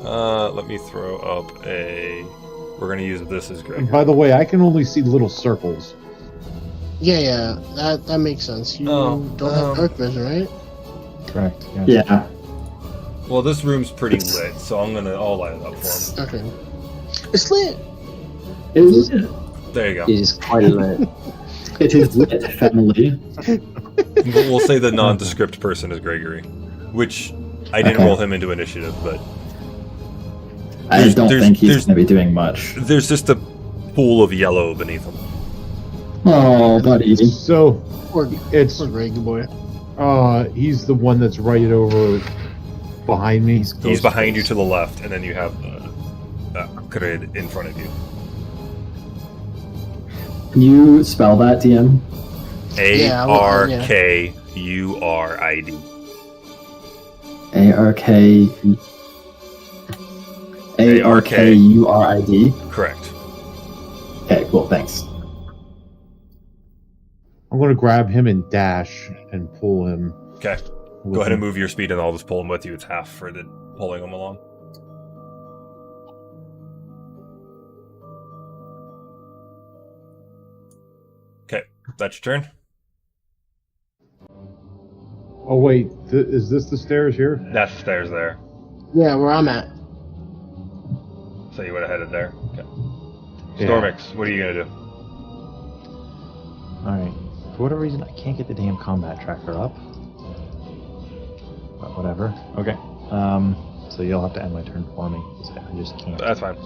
Let me throw up a... We're going to use this as And Greg. by the way, I can only see little circles. Yeah, that makes sense. You don't have dark vision, right? Correct. Yeah. Yeah. Well, this room's pretty lit, so I'll light it up for him. Okay. It's lit. There you go. It is quite lit. It is lit, family. We'll say the nondescript person is Gregory, which I didn't Okay. roll him into initiative, but I don't think he's there's- going to be doing much. there's just a pool of yellow beneath him. Oh, buddy. So Poor, it's poor Greg boy. he's the one that's right over behind me. He's behind you to the left, and then you have the Krid in front of you. Can you spell that, DM? Yeah, well, Arkkurid. A-R-K... A-R-K-U-R-I-D? Correct. Okay, cool, thanks. I'm going to grab him and dash and pull him. Okay. Go ahead and move your speed, and I'll just pull him with you. It's half for the pulling him along. Okay, that's your turn. Oh wait, is this the stairs here? That's the stairs there. Yeah, where I'm at. So you would have headed there. Okay. Yeah. Stormix, what are you gonna do? Alright. For whatever reason, I can't get the damn combat tracker up. But whatever. Okay. So you'll have to end my turn for me. 'Cause I just can't. That's fine.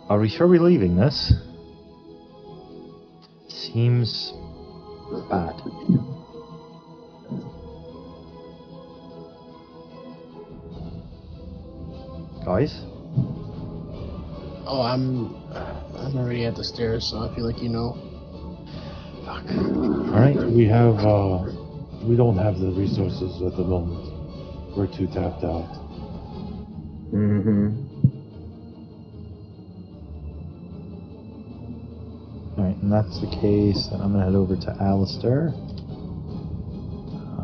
Are we sure we're leaving this? Seems bad. Guys? Oh, I'm already at the stairs, so I feel like you know. Fuck. Alright, we don't have the resources at the moment. We're too tapped out. Mm-hmm. Alright, and that's the case, then I'm gonna head over to Alistair.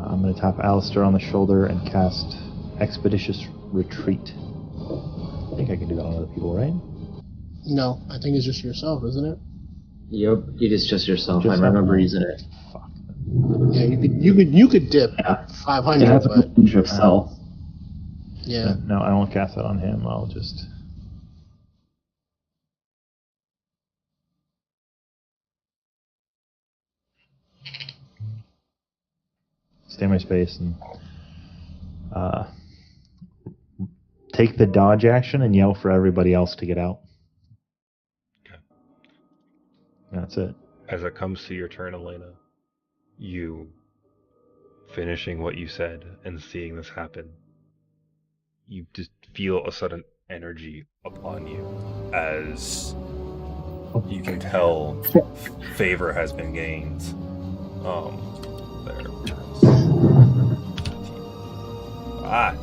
I'm gonna tap Alistair on the shoulder and cast Expeditious Retreat. I think I can do that on other people, right? No, I think it's just yourself, isn't it? Yep, it is just yourself. Just I remember that. using it. Fuck. Yeah, you could dip Yeah. 500, It has a but range of self. yeah. No, I won't cast that on him. I'll just stay in my space and take the dodge action and yell for everybody else to get out. Okay. That's it. As it comes to your turn, Elena, you finishing what you said and seeing this happen, you just feel a sudden energy upon you as you can tell favor has been gained. There.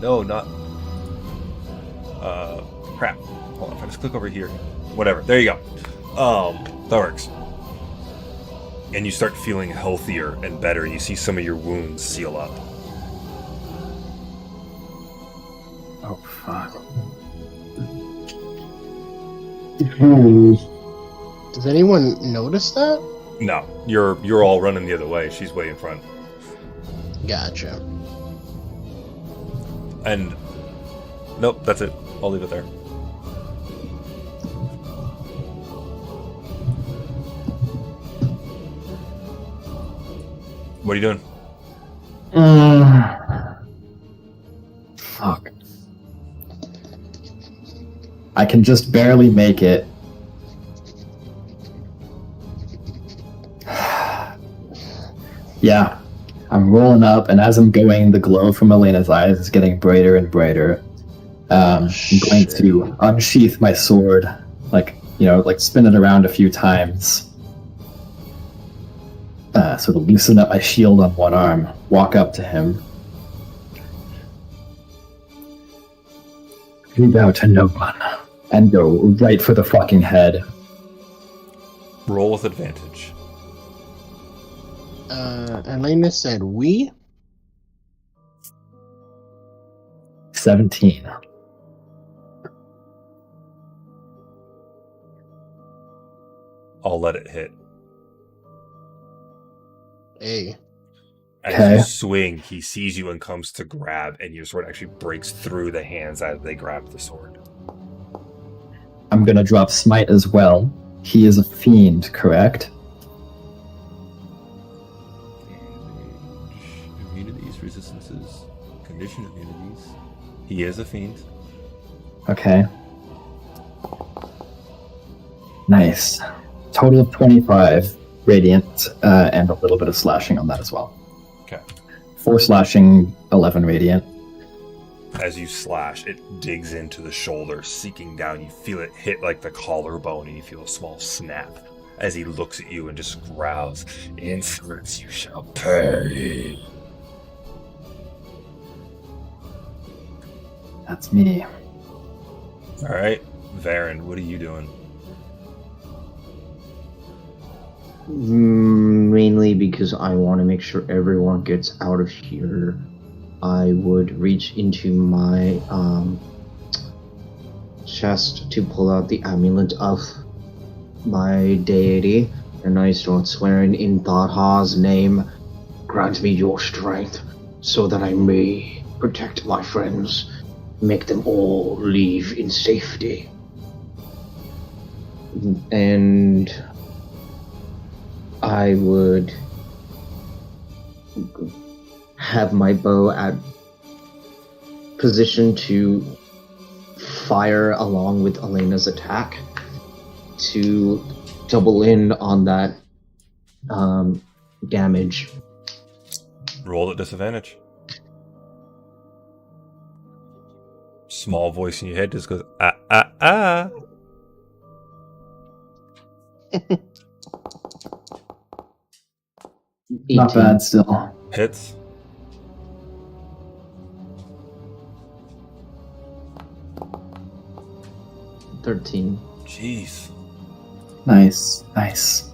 No, not. Crap. Hold on, if I just click over here. Whatever. There you go. That works. And you start feeling healthier and better. You see some of your wounds seal up. Oh, fuck. Does anyone notice that? No, you're all running the other way. She's way in front. Gotcha. And nope, that's it. I'll leave it there. What are you doing? Fuck. I can just barely make it. Yeah, I'm rolling up, and as I'm going, the glow from Elena's eyes is getting brighter and brighter. I'm going to unsheath my sword, like spin it around a few times. Sort of loosen up my shield on one arm, walk up to him. We bow to no one, and go right for the fucking head. Roll with advantage. Elena said we? 17. I'll let it hit. Hey. As Okay. you swing, he sees you and comes to grab, and your sword actually breaks through the hands as they grab the sword. I'm gonna drop smite as well. He is a fiend, correct? Immunities, resistances, condition immunities. He is a fiend. Okay. Nice. Total of 25 radiant, and a little bit of slashing on that as well. Okay. 4 slashing, 11 radiant. As you slash, it digs into the shoulder, seeking down. You feel it hit like the collarbone, and you feel a small snap as he looks at you and just growls, "Insolence, you shall pay." That's me. All right, Varen, what are you doing? Mainly because I want to make sure everyone gets out of here. I would reach into my chest to pull out the amulet of my deity, and I start swearing in Tharha's name, "Grant me your strength, so that I may protect my friends, make them all leave in safety." And I would have my bow at position to fire along with Elena's attack to double in on that damage. Roll at disadvantage. Small voice in your head just goes, "Ah, ah, ah." Not 18. bad still. Hits. $13. Jeez. Nice, nice.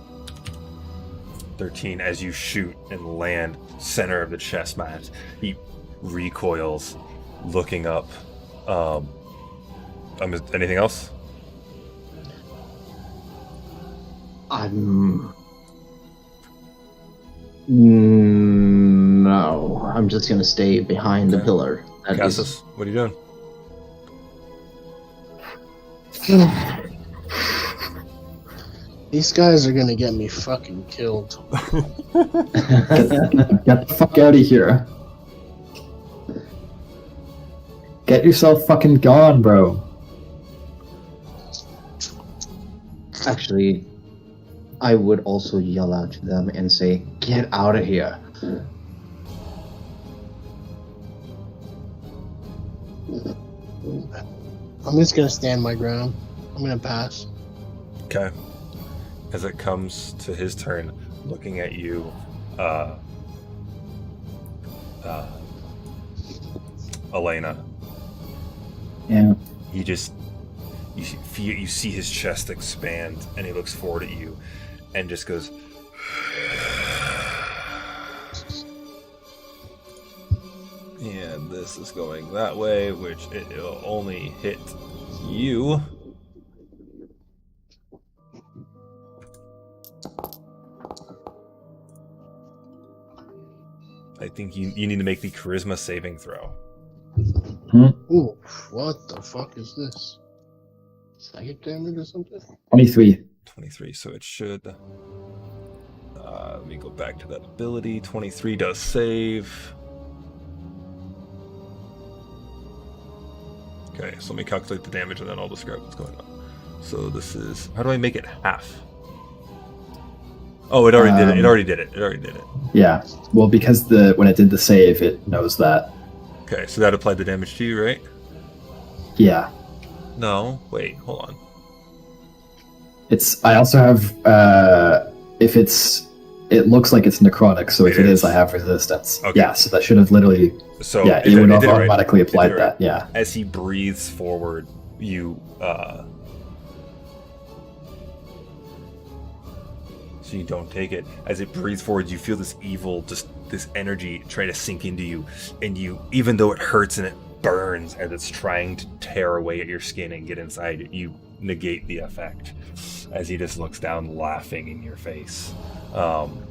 13 as you shoot and land center of the chest mat. He recoils, looking up. Anything else? No, I'm just gonna stay behind the Okay. pillar. That is- Cassis, what are you doing? These guys are gonna get me fucking killed. Get the fuck out of here. Get yourself fucking gone, bro. Actually, I would also yell out to them and say, "Get out of here!" I'm just gonna stand my ground. I'm gonna pass. Okay. As it comes to his turn, looking at you, Elena, Yeah. you see his chest expand, and he looks forward at you, and just goes. And this is going that way, which it'll only hit you. I think you need to make the charisma saving throw. Ooh, what the fuck is this? Psychic damage or something? 23. 23, so it should. Let me go back to that ability. 23 does save. Okay, so let me calculate the damage and then I'll describe what's going on. So this is. How do I make it half? Oh, it already did it. It already did it. It already did it. Yeah. Well, because when it did the save, it knows that. Okay, so that applied the damage to you, right? Yeah. No, wait, hold on. I also have, it looks like it's necrotic, so if it is, I have resistance. Okay. Yeah, so that should have literally, So yeah, it it would did have it right. automatically It did applied it right. that, yeah. As he breathes forward, you, so you don't take it. As it breathes forward, you feel this evil, just this energy try to sink into you, and you, even though it hurts and it burns as it's trying to tear away at your skin and get inside, you negate the effect as he just looks down laughing in your face. And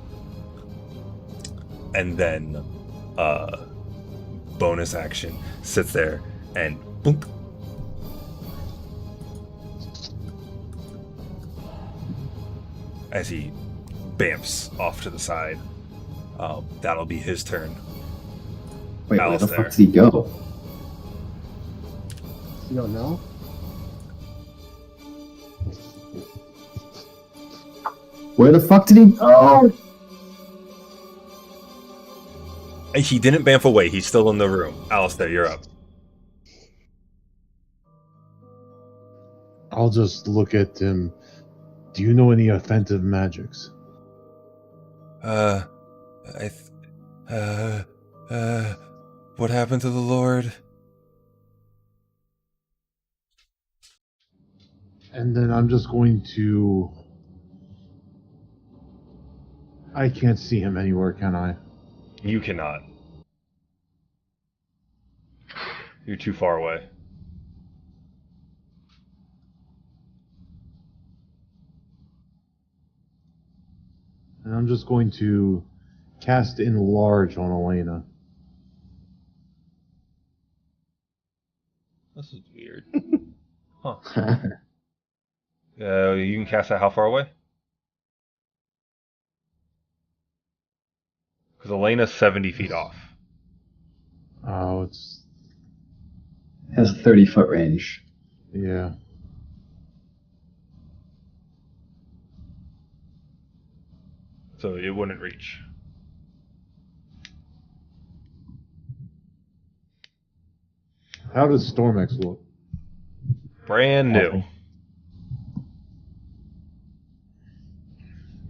then bonus action sits there and boom, as he bamps off to the side. That'll be his turn. Wait, where the Alistair. fuck did he go? You don't know? Where the fuck did he go? He didn't bamf away. He's still in the room. Alistair, you're up. I'll just look at him. Do you know any offensive magics? What happened to the Lord? And then I'm just going to... I can't see him anywhere, can I? You cannot. You're too far away. And I'm just going to cast Enlarge on Elena. This is weird. Huh. You can cast that how far away? Because Elena's 70 feet off. Oh, it's... Has a 30-foot range. yeah. So it wouldn't reach. How does Stormex look? Brand new.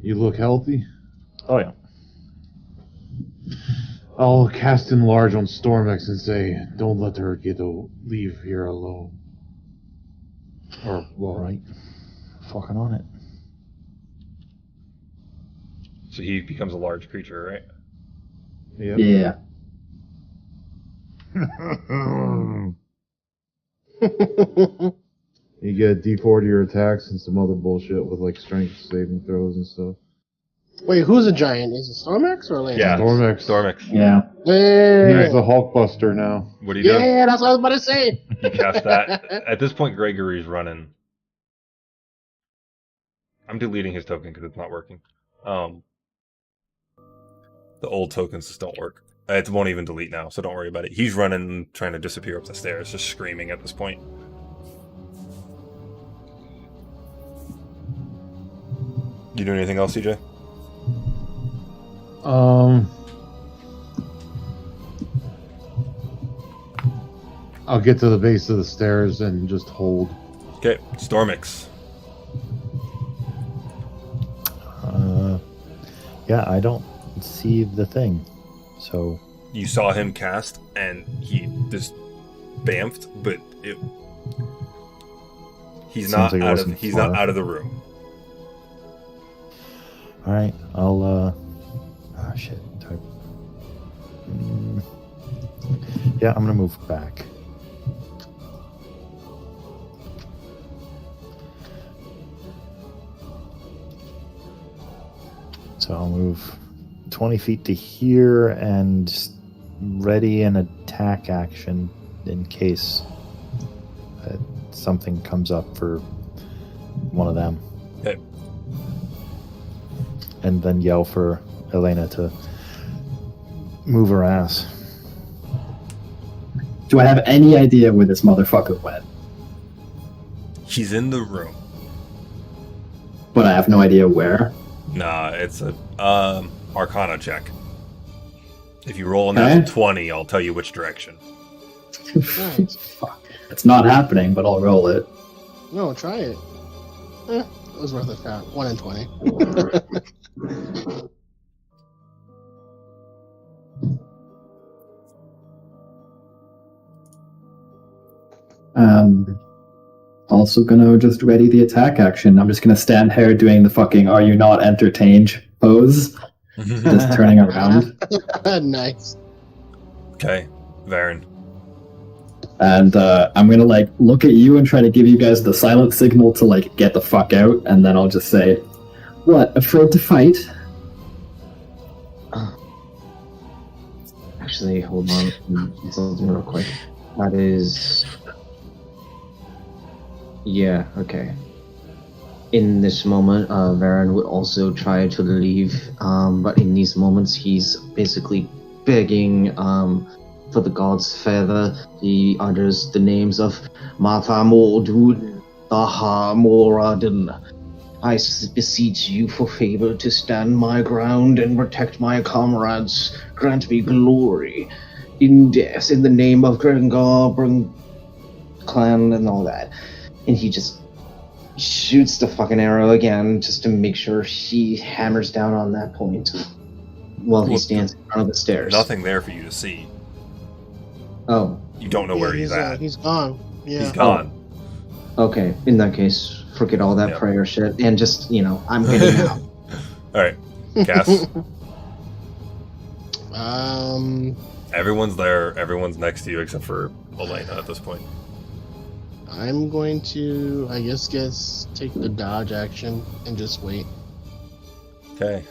You look healthy? Oh yeah. I'll cast Enlarge on Stormex and say, don't let her leave here alone. Or, well, Right. Fucking on it. So he becomes a large creature, right? yeah. Yeah. You get a D4 to your attacks and some other bullshit with like strength saving throws and stuff. Wait, who's a giant? Is it Stormax or Lance? Yeah. Stormex. Stormix. Yeah. Hey. He's the Hulkbuster now. What do you do? Yeah, that's what I was about to say. You cast that. At this point, Gregory's running. I'm deleting his token because it's not working. The old tokens just don't work. It won't even delete now, so don't worry about it. He's running, trying to disappear up the stairs, just screaming at this point. You doing anything else, CJ? I'll get to the base of the stairs and just hold. Okay, Stormix. Yeah, I don't see the thing. So You saw him cast, and he just bamfed, but he's Seems not like it out of wasn't he's not far. out of the room. all right, I'll shit. Yeah, I'm gonna move back. So I'll move 20 feet to here and ready an attack action in case something comes up for one of them. Okay. And then yell for Elena to move her ass. Do I have any idea where this motherfucker went? He's in the room. But I have no idea where. Nah, it's a Arcana check. If you roll a natural 20, I'll tell you which direction. Nice. Fuck. It's not happening, but I'll roll it. No, try it. It was worth a shot. 1 in 20. Also gonna just ready the attack action. I'm just gonna stand here doing the fucking "Are you not entertained" pose, just turning around, Nice. Okay, Varen. and I'm gonna like look at you and try to give you guys the silent signal to like get the fuck out, and then I'll just say, "What? Afraid to fight?" Actually, hold on. Something real quick. That is. Yeah, okay. In this moment, Varen would also try to leave, but in these moments, he's basically begging for the god's favor. He utters the names of Mata Mordun, Daha Moradin. I beseech you for favor to stand my ground and protect my comrades. Grant me glory in death in the name of Grengar, clan, and all that. And he just shoots the fucking arrow again just to make sure he hammers down on that point while he Well, stands in front of the stairs. Nothing there for you to see. Oh, You don't know where he's at. He's gone. Yeah. He's gone. okay. In that case, forget all that Yep. prayer shit and just, I'm getting out. All right, Cass. Everyone's there. Everyone's next to you except for Elena at this point. I'm going to, I guess, take the dodge action and just wait. Okay.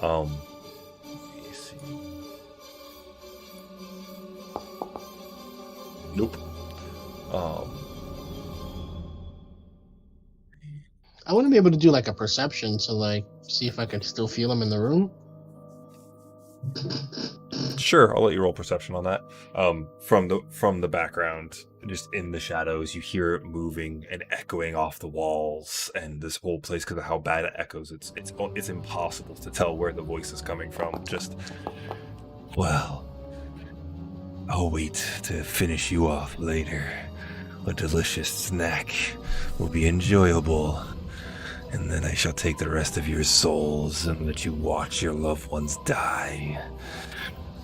Let me see. Nope. I want to be able to do like a perception to like see if I can still feel him in the room. Sure, I'll let you roll perception on that. From the background, just in the shadows, you hear it moving and echoing off the walls, and this whole place, because of how bad it echoes, it's impossible to tell where the voice is coming from. Just, well, I'll wait to finish you off later. A delicious snack will be enjoyable, and then I shall take the rest of your souls and let you watch your loved ones die.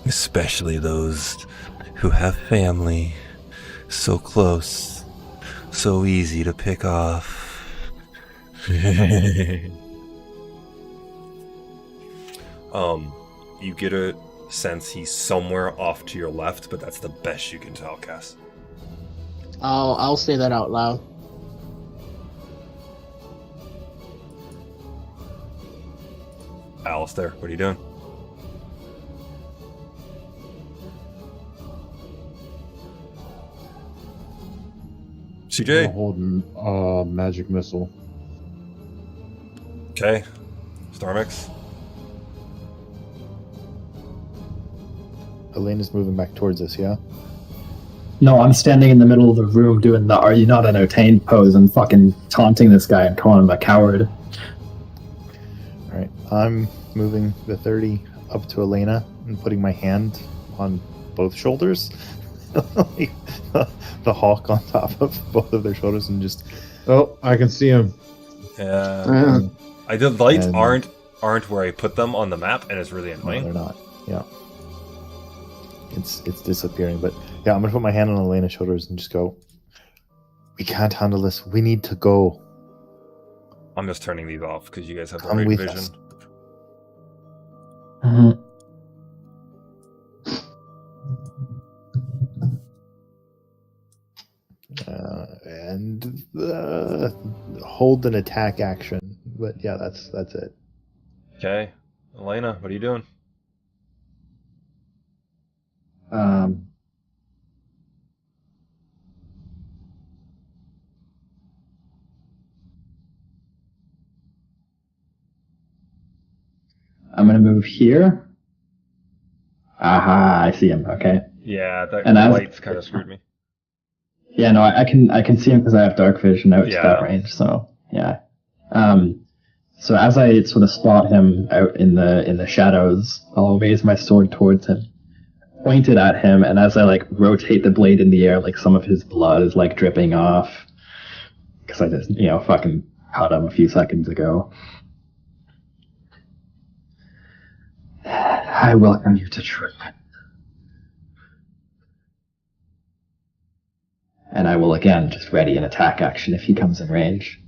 Especially those who have family so close, so easy to pick off. You get a sense he's somewhere off to your left, but that's the best you can tell, Cass. I'll say that out loud. Alistair, what are you doing? I'm CJ? holding magic missile. Okay. Stormix. Elena's moving back towards us, yeah? No, I'm standing in the middle of the room doing the "Are you not entertained" pose and fucking taunting this guy and calling him a coward. Alright, I'm moving the 30 up to Elena and putting my hand on both shoulders. Like, the hawk on top of both of their shoulders and just... Oh, I can see him. Yeah. The lights And- aren't where I put them on the map, and it's really No, annoying. they're not. Yeah. It's disappearing, but yeah, I'm gonna put my hand on Elena's shoulders and just go, we can't handle this. We need to go. I'm just turning these off because you guys have the Come right with vision. us. Mhm. And hold an attack action. But yeah, that's it. Okay. Elena, what are you doing? I'm gonna move here. Aha, I see him. Okay. Yeah, that And as- lights kind of screwed me. Yeah, no, I can see him because I have dark vision out to Yeah. that range. So yeah. So as I sort of spot him out in the shadows, I'll raise my sword towards him, point it at him, and as I like rotate the blade in the air, like some of his blood is like dripping off because I just fucking caught him a few seconds ago. I welcome you to Trip. And I will again just ready an attack action if he comes in range.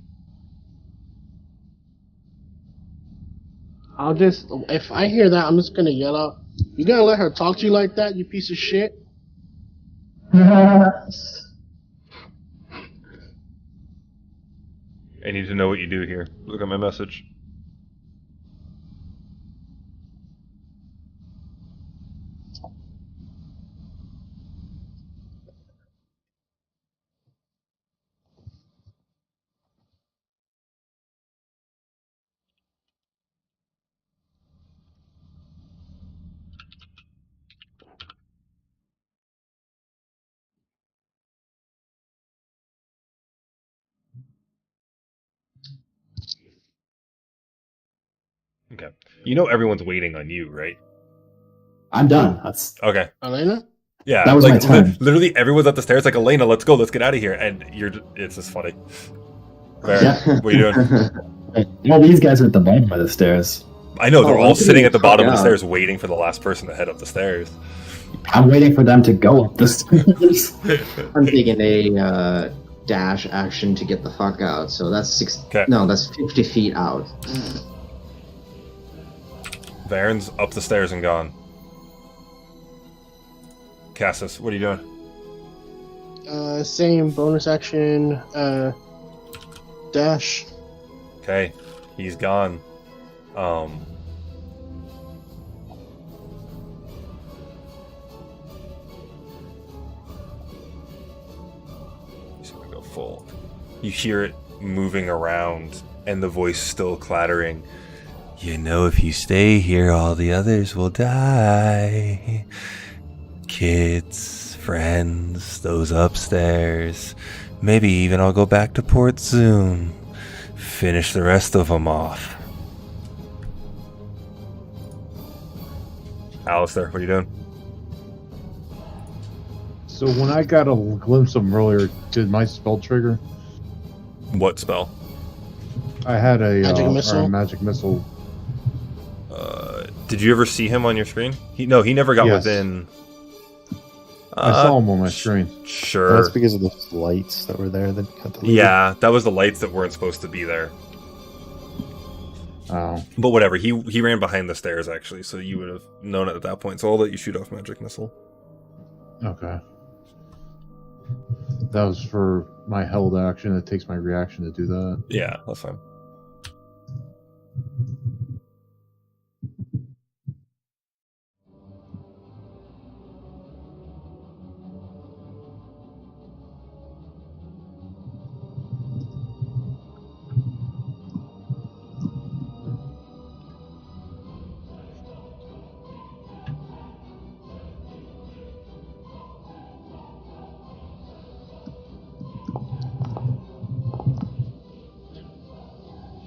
If I hear that, I'm just gonna yell out, "You gonna let her talk to you like that, you piece of shit?" I need to know what you do here. Look at my message. Okay. You know everyone's waiting on you, right? I'm done. That's Okay. Elena? Yeah. That was like my turn. literally everyone's at the stairs like, Elena, let's go, let's get out of here. And it's just funny. Fair. Yeah. What are you doing? Well, these guys are at the bottom of the stairs. I know, they're Oh, all look at sitting you, at the bottom of the fuck stairs waiting for the last person to head up the stairs. I'm waiting for them to go up the stairs. I'm taking a dash action to get the fuck out. So that's Okay. that's 50 feet out. Varen's up the stairs and gone. Cassis, what are you doing? Same bonus action, dash. Okay, he's gone. He's gonna go full. You hear it moving around, and the voice still clattering. You know, if you stay here, all the others will die. Kids, friends, those upstairs. Maybe even I'll go back to port soon. Finish the rest of them off. Alistair, what are you doing? So when I got a glimpse of him earlier, did my spell trigger? What spell? I had a Magic missile? magic missile. Did you ever see him on your screen? He never got Yes. within. I saw him on my screen. Sure. That's because of those lights that were there that got deleted. Yeah, that was the lights that weren't supposed to be there. Oh, But whatever, he ran behind the stairs actually, so you would have known it at that point. So I'll let you shoot off magic missile. okay. That was for my held action. It takes my reaction to do that. Yeah, that's fine.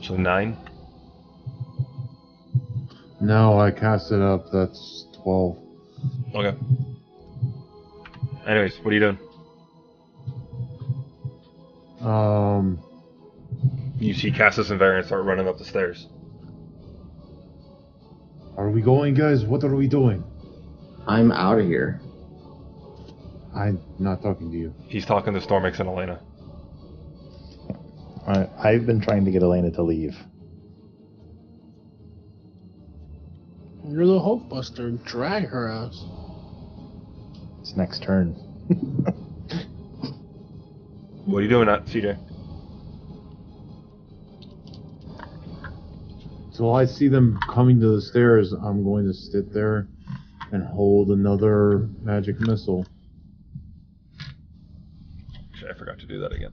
So 9. No, I cast it up. That's 12. Okay. Anyways, what are you doing? You see Cassis and Varian start running up the stairs. Are we going, guys? What are we doing? I'm out of here. I'm not talking to you. He's talking to Stormix and Elena. I've been trying to get Elena to leave. You're the Hope Buster. Drag her ass. It's next turn. What are you doing, CJ? So I see them coming to the stairs. I'm going to sit there and hold another magic missile. Actually, I forgot to do that again.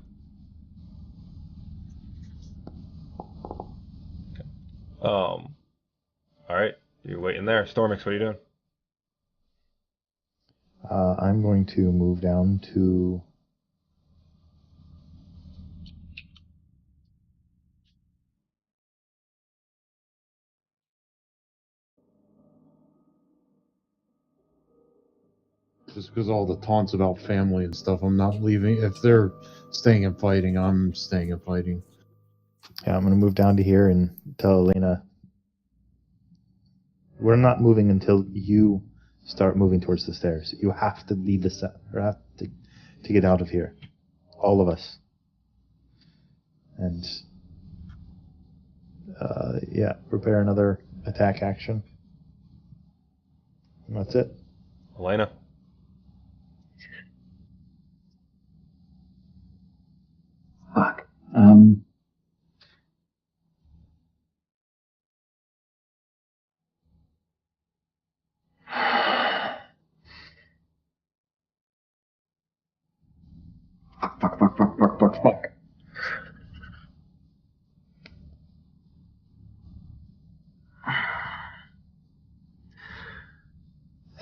Okay. All right. You're waiting there. Stormix, what are you doing? I'm going to move down to... Just because all the taunts about family and stuff, I'm not leaving. If they're staying and fighting, I'm staying and fighting. Yeah, I'm going to move down to here and tell Elena, we're not moving until you start moving towards the stairs. You have to leave the set, or have to get out of here. All of us. And, yeah, prepare another attack action. And that's it. Elena? Fuck. Fuck.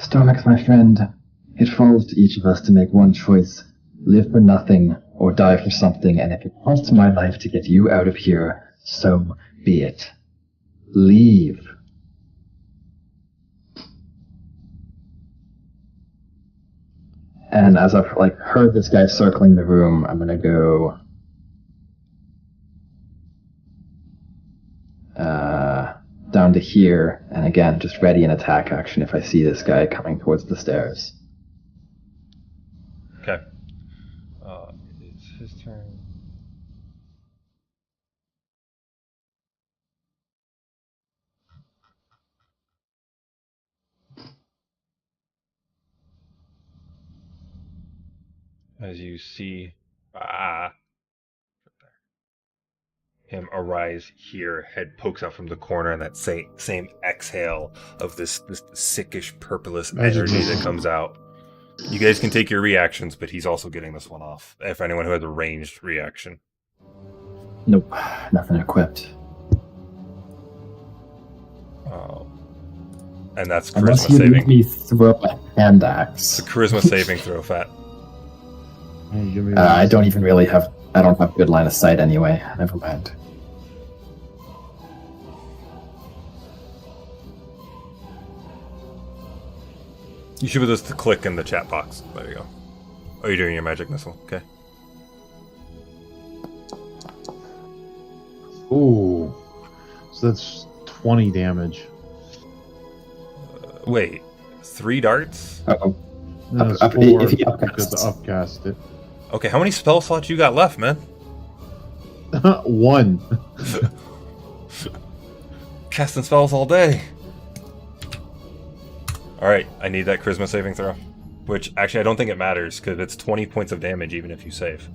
Stormix, my friend, it falls to each of us to make one choice. Live for nothing or die for something, and if it costs my life to get you out of here, so be it. Leave. And as I've heard this guy circling the room, I'm gonna go down to here, and again, just ready an attack action if I see this guy coming towards the stairs. Okay. It's his turn. As you see him arise here, head pokes out from the corner, and that same exhale of this sickish purplish energy that comes out. You guys can take your reactions, but he's also getting this one off. For anyone who has a ranged reaction. Nope, nothing equipped. And that's Unless charisma you saving. make me throw a hand axe. It's a charisma saving throw, Fat. I don't even really have. I don't have good line of sight anyway. Never mind. You should put this to click in the chat box. There you go. Oh, you're doing your magic missile. Okay. Ooh. So that's 20 damage. Wait. 3 darts? Uh-oh. No, it's Up- 4 if he because upcasts. upcast it. Okay, how many spell slots you got left, man? 1. Casting spells all day. Alright, I need that charisma saving throw. Which, actually, I don't think it matters, because it's 20 points of damage even if you save.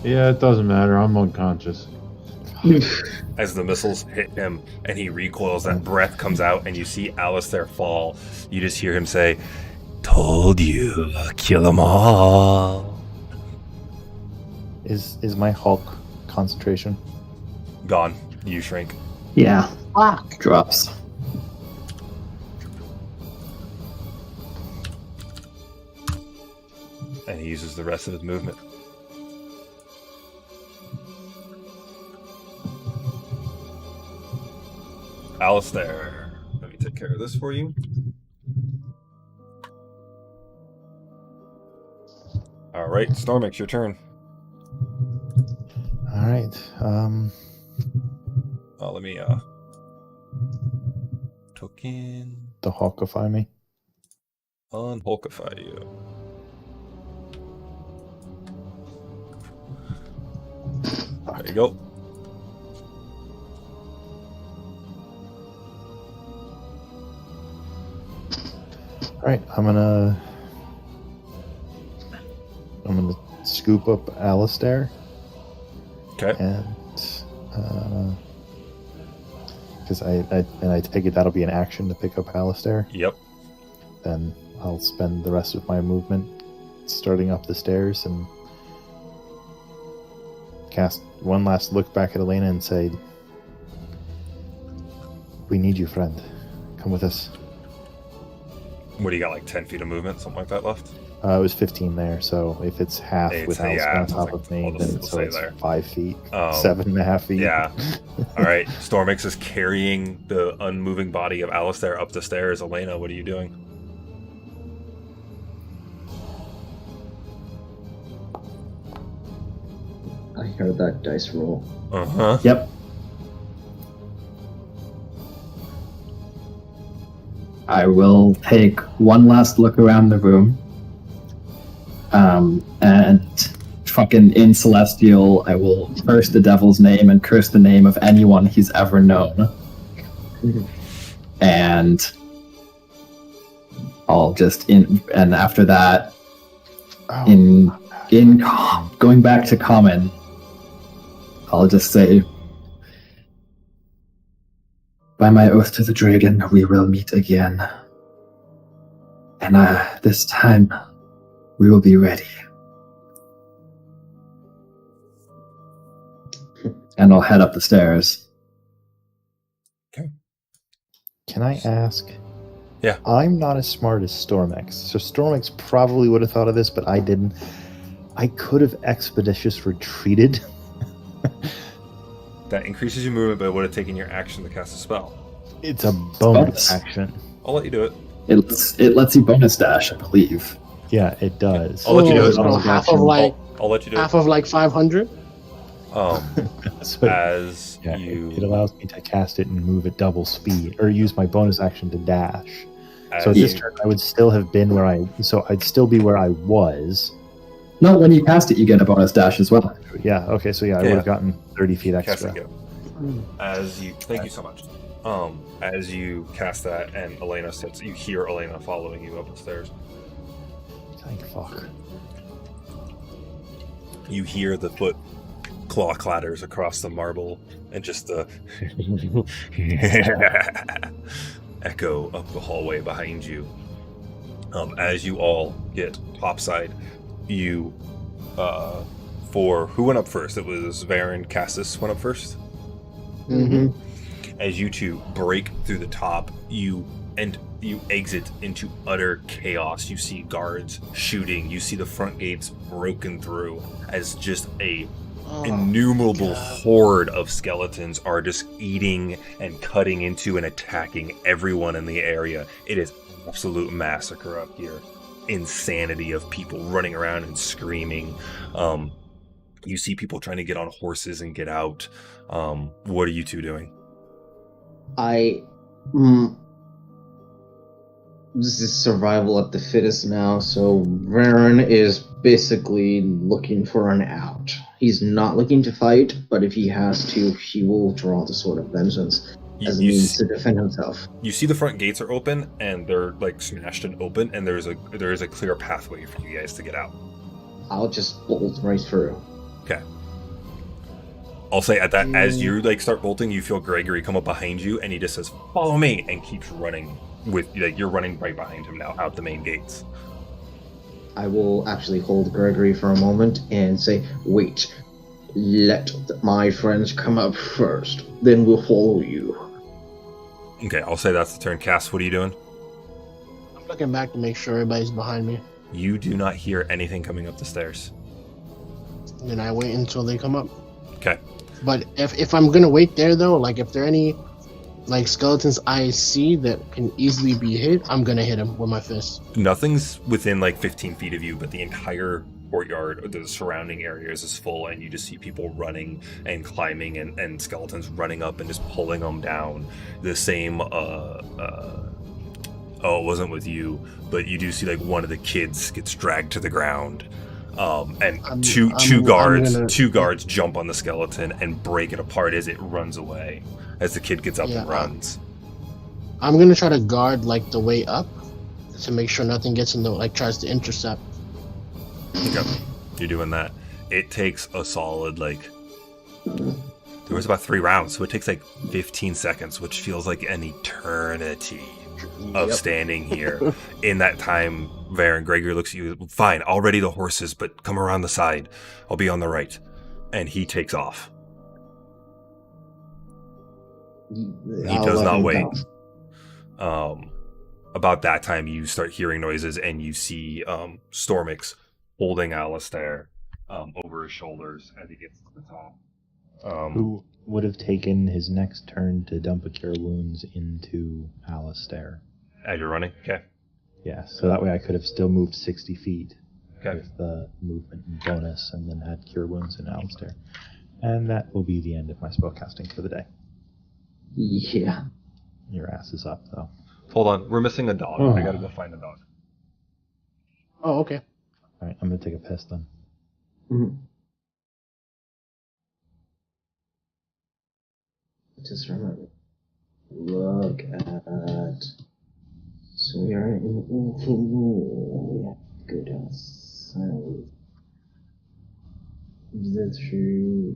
Yeah, it doesn't matter. I'm unconscious. As the missiles hit him and he recoils, that breath comes out, and you see Alistair fall. You just hear him say, "Told you, kill them all." Is my Hulk concentration? Gone. You shrink. Yeah, Fuck. drops. And he uses the rest of his movement. Alistair. Let me take care of this for you. All right, Stormix, your turn. All right. Let me token The Hawkify me. unhulkify you. There you go. All right, I'm gonna scoop up Alistair, Okay. and because I take it that'll be an action to pick up Alistair. Yep. Then I'll spend the rest of my movement starting up the stairs and cast one last look back at Elena and say, "We need you, friend. Come with us." What do you got, like 10 feet of movement, something like that left? It was 15 there, so if it's half It's- with Alistair yeah, on top I'll of me, just- then we'll so say it's there. 5 feet, Um, 7.5 feet. Yeah. All right. Stormix is carrying the unmoving body of Alistair up the stairs. Elena, what are you doing? I heard that dice roll. Uh-huh. Yep. I will take one last look around the room. And fucking in Celestial, I will curse the devil's name and curse the name of anyone he's ever known. And I'll just and after that, Oh, going back to common, I'll just say, by my oath to the dragon, we will meet again. And this time, we will be ready. And I'll head up the stairs. can I ask? Yeah. I'm not as smart as Stormix, so Stormix probably would have thought of this, but I didn't. I could have expeditious retreated. That increases your movement, but it would have taken your action to cast a spell. It's a bonus Bonus. action. I'll let you do it. It lets you bonus dash, I believe. Yeah, it does. I'll let you do it. So half of like I'll let you do it. half of like 500. So, As yeah, you... it allows me to cast it and move at double speed, or use my bonus action to dash. as So this you- turn, I would still have been where I'd still be where I was. No, when you cast it, you get a bonus dash as well. Yeah. Okay. So yeah, I Yeah. would have gotten 30 feet cast extra. it again. As you... Thank you so much. As you cast that and Elena sits, you hear Elena following you up the stairs. Thank fuck. You hear the foot claw clatters across the marble and just the echo up the hallway behind you. As you all get topside, you for who went up first? It was Varen Cassis went up first. Mm-hmm. As you two break through the top, you exit into utter chaos. You see guards shooting. You see the front gates broken through as just a innumerable horde of skeletons are just eating and cutting into and attacking everyone in the area. It is absolute massacre up here. Insanity of people running around and screaming. You see people trying to get on horses and get out. What are you two doing? This is survival of the fittest now, so Varen is basically looking for an out. He's not looking to fight, but if he has to, he will draw the Sword of Vengeance as a means to defend himself. You see the front gates are open and they're like smashed and open, and there is a clear pathway for you guys to get out. I'll just bolt right through. Okay. I'll say at that, as you like start bolting, you feel Gregory come up behind you, and he just says, "Follow me," and keeps running with like you're running right behind him now out the main gates. I will actually hold Gregory for a moment and say, wait, let my friends come up first, then we'll follow you. Okay, I'll say that's the turn. Cass, what are you doing? I'm looking back to make sure everybody's behind me. You do not hear anything coming up the stairs. Then I wait until they come up. Okay. But if I'm gonna wait there though, like if there are any like skeletons I see that can easily be hit, I'm gonna hit him with my fist. Nothing's within like 15 feet of you, but the entire courtyard, or the surrounding areas, is full, and you just see people running and climbing, and skeletons running up and just pulling them down. The same, it wasn't with you, but you do see like one of the kids gets dragged to the ground. And two guards jump on the skeleton and break it apart as it runs away, as the kid gets up and runs. I'm gonna try to guard like the way up to make sure nothing gets in the like tries to intercept. Okay, you're doing that. It takes a solid like. There was about 3 rounds, so it takes like 15 seconds, which feels like an eternity of standing here. In that time, Varen, Gregory looks at you. Fine, I'll ready the horses, but come around the side. I'll be on the right. And he takes off. He does not wait. About that time, you start hearing noises, and you see Stormix holding Alistair over his shoulders as he gets to the top. Who would have taken his next turn to dump a Cure Wounds into Alistair. As you're running? Okay. Yeah, so that way I could have still moved 60 feet Okay. with the movement and bonus, and then had Cure Wounds in Alistair. And that will be the end of my spellcasting for the day. Yeah. Your ass is up, though. Hold on, we're missing a dog. I gotta go find the dog. Oh, okay. Alright, I'm gonna take a piss then. Mm-hmm. Just remember, look at. So we are in. We have to go down south. Visit through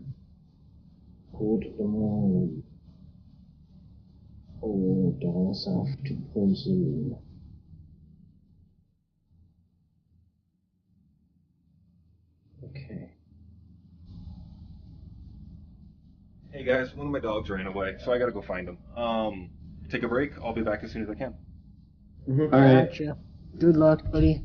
Wildemount. Or down south to Othermoor. Okay. Hey guys, one of my dogs ran away, so I gotta go find him. Take a break. I'll be back as soon as I can. Mm-hmm. Alright. Gotcha. Good luck, buddy.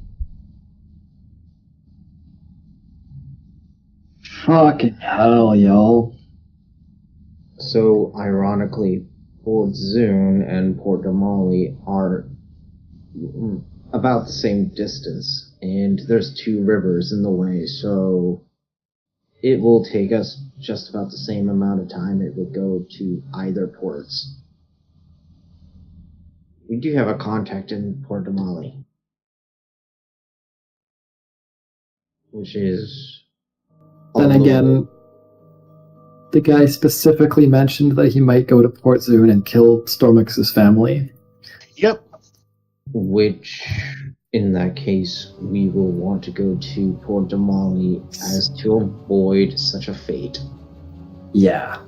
Fucking hell, y'all. So, ironically, Port Zune and Port Damali are about the same distance, and there's 2 rivers in the way, so it will take us just about the same amount of time it would go to either ports. We do have a contact in Port Damali, which is... Then again, the guy specifically mentioned that he might go to Port Zune and kill Stormix's family. Yep. Which, in that case, we will want to go to Port Damali as to avoid such a fate. Yeah.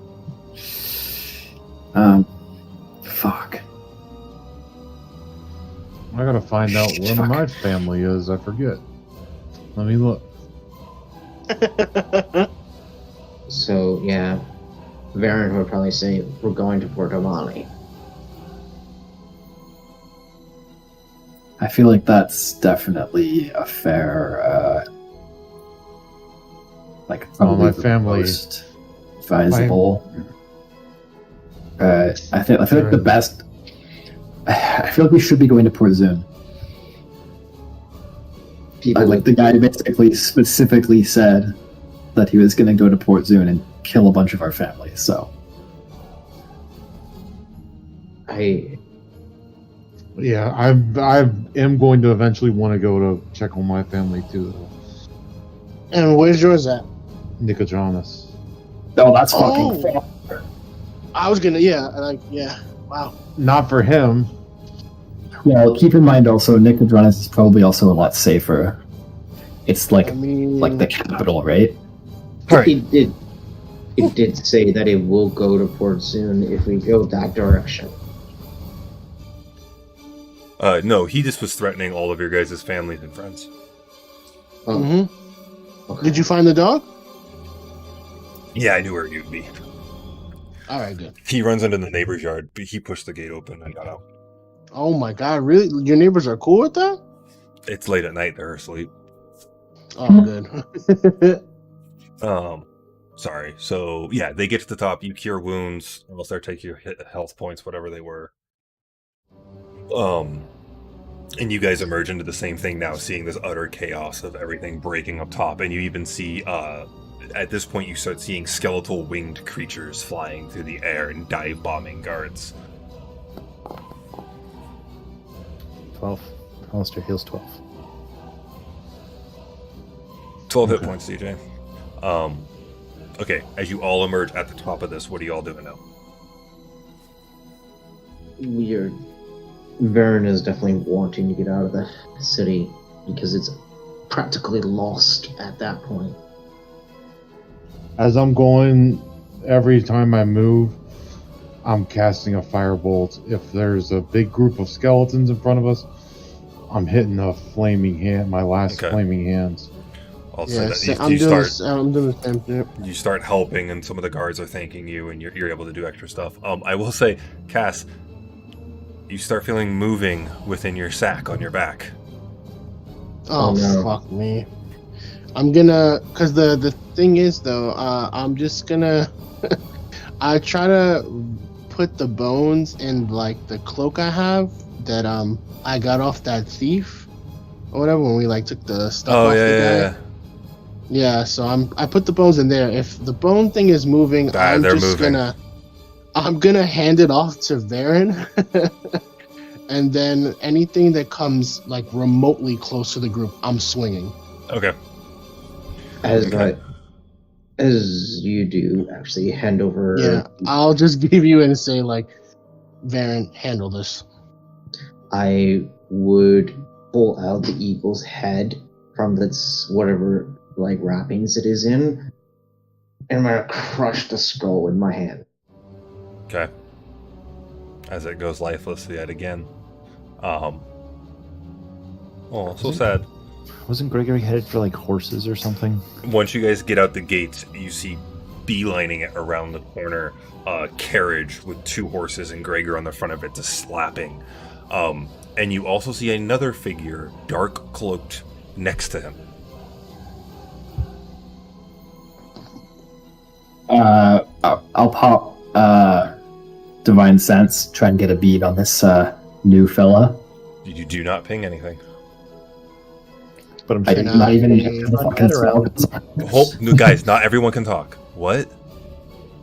Fuck. I gotta find out where my family is. I forget. Let me look. So, yeah, Varen would probably say, we're going to Port Damali. I feel like that's definitely a fair, probably my the family- most advisable. I feel like the best. I feel like we should be going to Port Zune. People Like the guy basically specifically said that he was going to go to Port Zune and kill a bunch of our families. So Yeah, I am going to eventually want to go to check on my family too. And where's yours at? Nicodramus. oh, that's Oh. fucking. I was gonna, wow. Not for him. Well, keep in mind also, Nicodranus is probably also a lot safer. It's like I mean, the capital, right? it did say that it will go to Port Zune if we go that direction. No, he just was threatening all of your guys' families and friends. hmm Okay. Did you find the dog? Yeah, I knew where you'd be. All right, good. He runs into the neighbor's yard, but he pushed the gate open and got out. Oh my God, really? Your neighbors are cool with that? It's late at night, they're asleep. Oh, good. Sorry. So yeah, they get to the top. You cure wounds. They'll start taking your health points, whatever they were. And you guys emerge into the same thing now, seeing this utter chaos of everything breaking up top, and you even see. At this point, you start seeing skeletal winged creatures flying through the air and dive bombing guards. 12. Alistair heals 12. 12 hit points, DJ. Okay, as you all emerge at the top of this, what are you all doing now? Weird. Varen is definitely wanting to get out of the city because it's practically lost at that point. As I'm going, every time I move, I'm casting a firebolt. If there's a big group of skeletons in front of us, I'm hitting a flaming hand, my last flaming hands. I'll say that I'm doing the same thing. You start helping, and some of the guards are thanking you, and you're able to do extra stuff. I will say, Cass, you start feeling moving within your sack on your back. Oh, no. Fuck me. I'm gonna, cause the thing is though, I'm just gonna, I try to put the bones in like the cloak I have that I got off that thief or whatever when we like took the stuff off the guy. Yeah, so I put the bones in there. If the bone thing is moving, I'm gonna hand it off to Varen. And then anything that comes like remotely close to the group, I'm swinging. Okay. As you do, actually hand over. Yeah, I'll just give you and say like, Varen, handle this. I would pull out the eagle's head from its whatever like wrappings it is in, and I'm gonna crush the skull in my hand. Okay. As it goes lifeless yet again. Oh, so sad. Wasn't Gregory headed for like horses or something? Once you guys get out the gates, you see beelining it around the corner, a carriage with 2 horses and Gregor on the front of it, just slapping. And you also see another figure, dark cloaked, next to him. I'll pop Divine Sense, try and get a bead on this new fella. You do not ping anything. But I'm sure not even guys, not everyone can talk. What?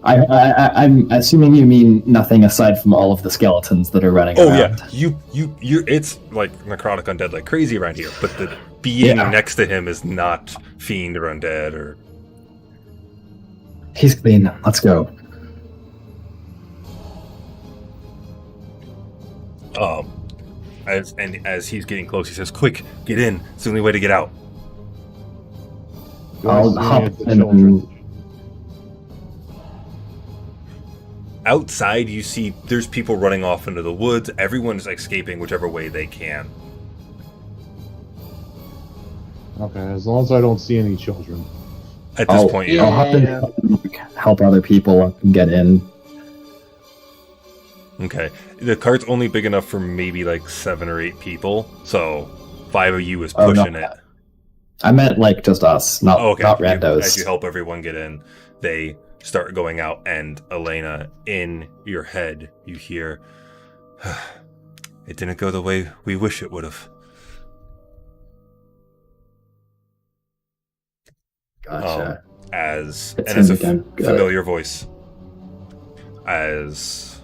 I'm assuming you mean nothing aside from all of the skeletons that are running around. Yeah, you. It's like necrotic undead like crazy around here, but the being next to him is not fiend or undead or. He's clean. Let's go. As he's getting close, he says, "Quick, get in! It's the only way to get out." I'll hop and outside, you see there's people running off into the woods. Everyone's escaping whichever way they can. Okay, as long as I don't see any children. At this point, I'll hop in and help other people get in. Okay. The cart's only big enough for maybe like 7 or 8 people, so 5 of you is pushing it. I meant like just us, not randos. As you help everyone get in, they start going out, and Elena, in your head, you hear, "It didn't go the way we wish it would have." Gotcha. As a familiar voice, as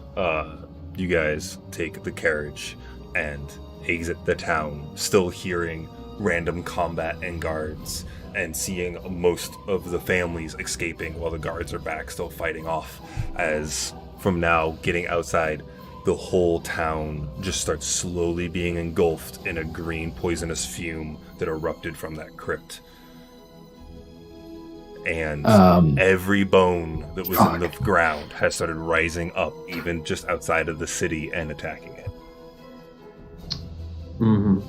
you guys take the carriage and exit the town, still hearing random combat and guards, and seeing most of the families escaping while the guards are back still fighting off. As from now, getting outside, the whole town just starts slowly being engulfed in a green poisonous fume that erupted from that crypt. And every bone that was in the ground has started rising up, even just outside of the city, and attacking it. Mm-hmm.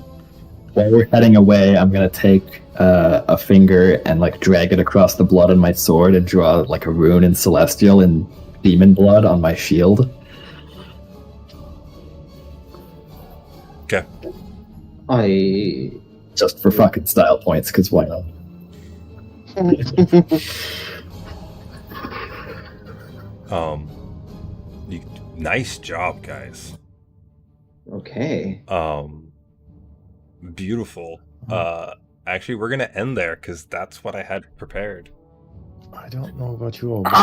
While we're heading away, I'm gonna take a finger and like drag it across the blood on my sword and draw like a rune in Celestial and demon blood on my shield. Okay. Just for fucking style points, because why not? Um, nice job, guys. Okay. Beautiful. Actually, we're gonna end there because that's what I had prepared. I don't know about you all, but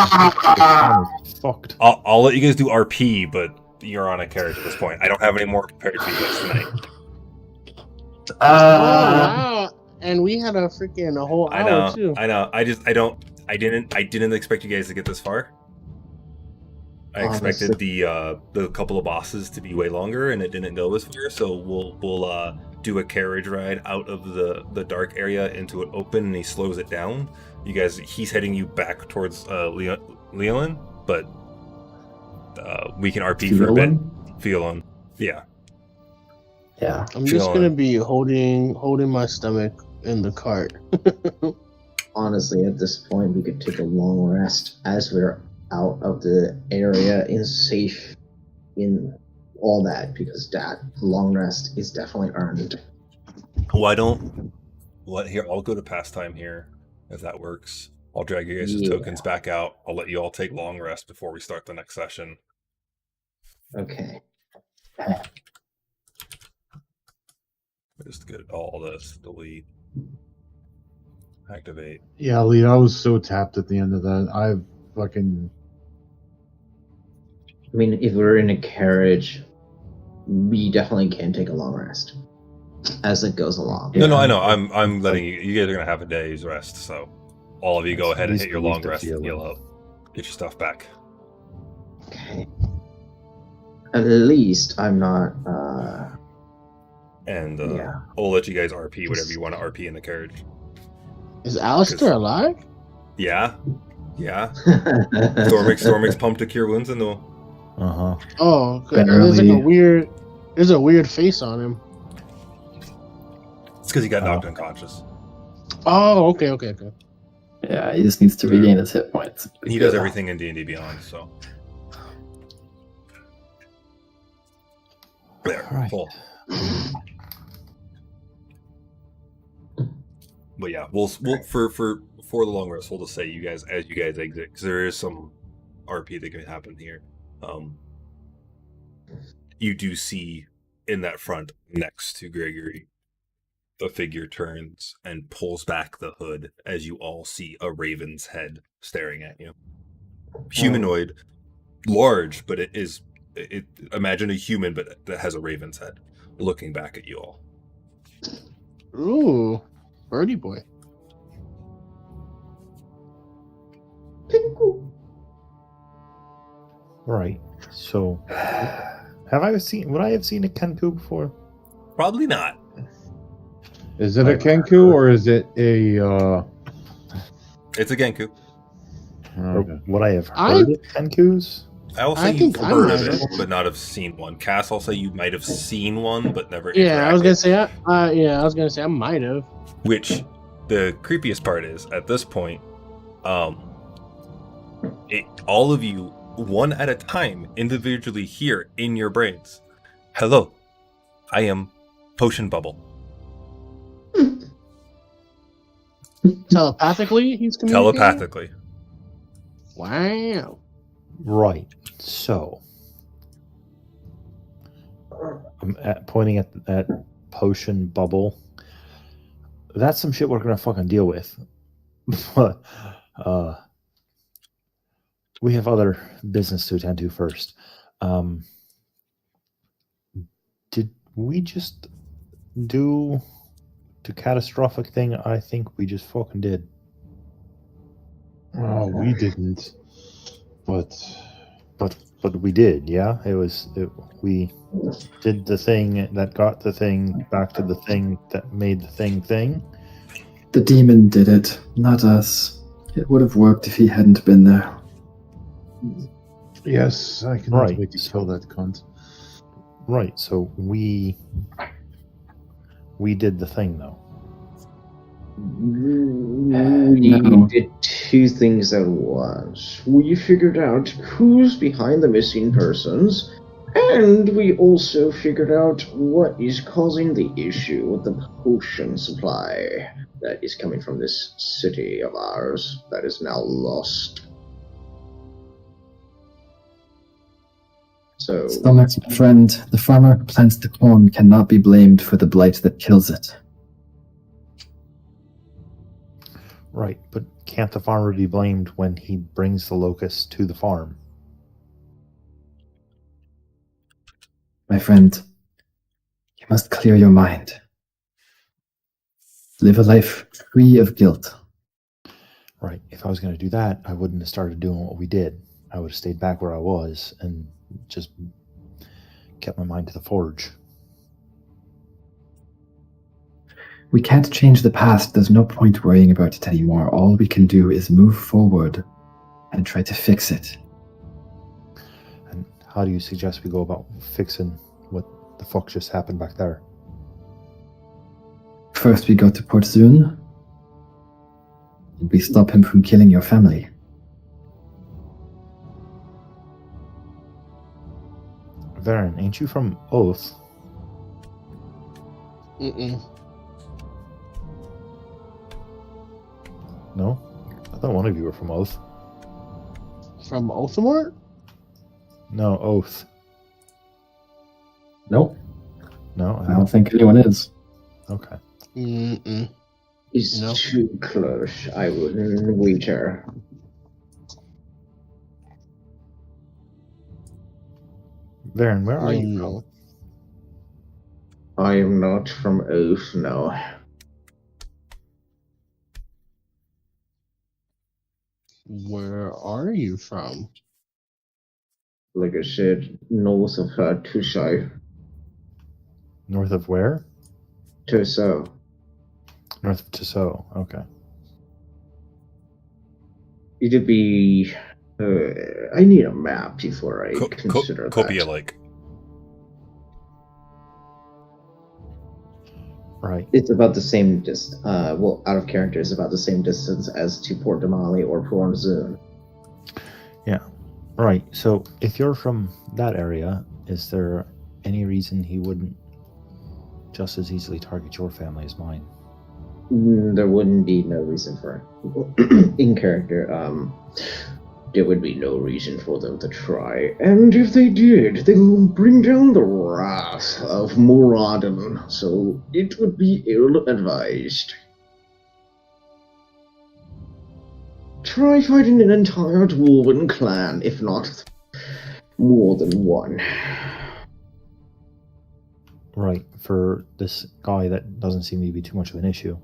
it's fucked. I'll let you guys do RP, but you're on a carriage at this point. I don't have any more prepared for you guys tonight. Oh wow! And we had a whole hour too. I know. I didn't expect you guys to get this far. I expected the couple of bosses to be way longer, and it didn't go as far. So we'll do a carriage ride out of the dark area into an open, and he slows it down. You guys, he's heading you back towards Leolin, but we can RP for a bit. Leolin, yeah. Yeah. I'm just gonna be holding my stomach in the cart. Honestly, at this point, we could take a long rest as we're out of the area in safe in all that, because that long rest is definitely earned. Here, I'll go to pastime here, if that works. I'll drag you guys' tokens back out. I'll let you all take long rest before we start the next session. Okay. Just get all this, delete, activate. Yeah, Lee, I was so tapped at the end of that. I mean, if we're in a carriage, we definitely can take a long rest as it goes along. No, I know. I'm letting you. You guys are gonna have a day's rest, so all of you go ahead and hit your long rest and heal up. Get your stuff back. Okay. At least I'm not. And I'll let you guys RP whatever you want to RP in the carriage. Is Alistair alive? Yeah. Stormix pumped to cure wounds and all. Oh, there's a weird face on him. It's because he got knocked unconscious. Oh, okay. Yeah, he just needs to regain his hit points. He does everything in D&D Beyond, so. There, Right. full. But yeah, we'll for the long rest, we'll just say you guys as you guys exit, because there is some RP that can happen here. You do see in that front next to Gregory, the figure turns and pulls back the hood as you all see a raven's head staring at you. Humanoid, large, but imagine a human, but that has a raven's head looking back at you all. Ooh, birdie boy. Right. So, would I have seen a Kenku before? Probably not. Is it a Kenku or is it a? It's a Genku. Or would I have heard of Kenkus? I'll say you've heard of it, but not have seen one. Cass, I'll say you might have seen one, but never. Yeah, I was gonna say. I might have. Which, the creepiest part is, at this point, all of you, one at a time, individually hear in your brains, "Hello, I am Potion Bubble." Telepathically, he's communicating? Telepathically. Wow. Right. So, I'm pointing at Potion Bubble. That's some shit we're gonna fucking deal with. But we have other business to attend to first. Did we just do the catastrophic thing? I think we just fucking did. Oh, we didn't. But we did, yeah. We did the thing that got the thing back to the thing that made the thing. The demon did it, not us. It would have worked if he hadn't been there. Yes, I cannot wait to kill that cunt. Right. So we did the thing, though. We did two things at once. We figured out who's behind the missing persons, and we also figured out what is causing the issue with the potion supply that is coming from this city of ours that is now lost. So Stomach's my friend. The farmer who plants the corn cannot be blamed for the blight that kills it. Right, but can't the farmer be blamed when he brings the locusts to the farm? My friend, you must clear your mind. Live a life free of guilt. Right, if I was going to do that, I wouldn't have started doing what we did. I would have stayed back where I was and just kept my mind to the forge. We can't change the past. There's no point worrying about it anymore. All we can do is move forward and try to fix it. And how do you suggest we go about fixing what the fuck just happened back there? First, we go to Port Zune, and we stop him from killing your family. Varen, ain't you from Oath? Mm-mm. No? I thought one of you were from Oath. From Othermoor? No, Oath. Nope, No? I don't think anyone is. Okay. Mm-mm. it's No. too close. I wouldn't wager. Varen, where are you from? No. I am not from Oath, no. Where are you from? Like I said, north of Tuso. North of where? Tuso. North of Tissot. Okay. It'd be. I need a map before I consider that. Copia Lake. Right. It's about the same distance. Well, out of character, it's about the same distance as to Port Damali or Port Zune. Yeah. Right. So if you're from that area, is there any reason he wouldn't just as easily target your family as mine? There wouldn't be no reason for it. In character, there would be no reason for them to try. And if they did, they will bring down the wrath of Moradin, so it would be ill-advised. Try fighting an entire dwarven clan, if not more than one. Right. For this guy, that doesn't seem to be too much of an issue.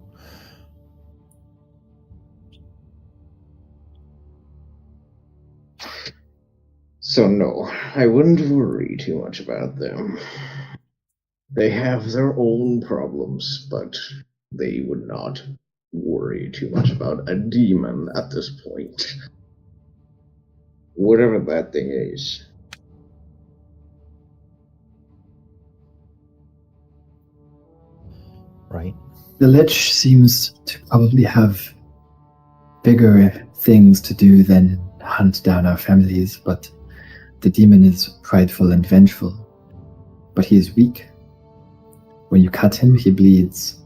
So no, I wouldn't worry too much about them. They have their own problems, but they would not worry too much about a demon at this point. Whatever that thing is. Right. The Lich seems to probably have bigger things to do than hunt down our families, but the demon is prideful and vengeful. But he is weak. When you cut him, he bleeds.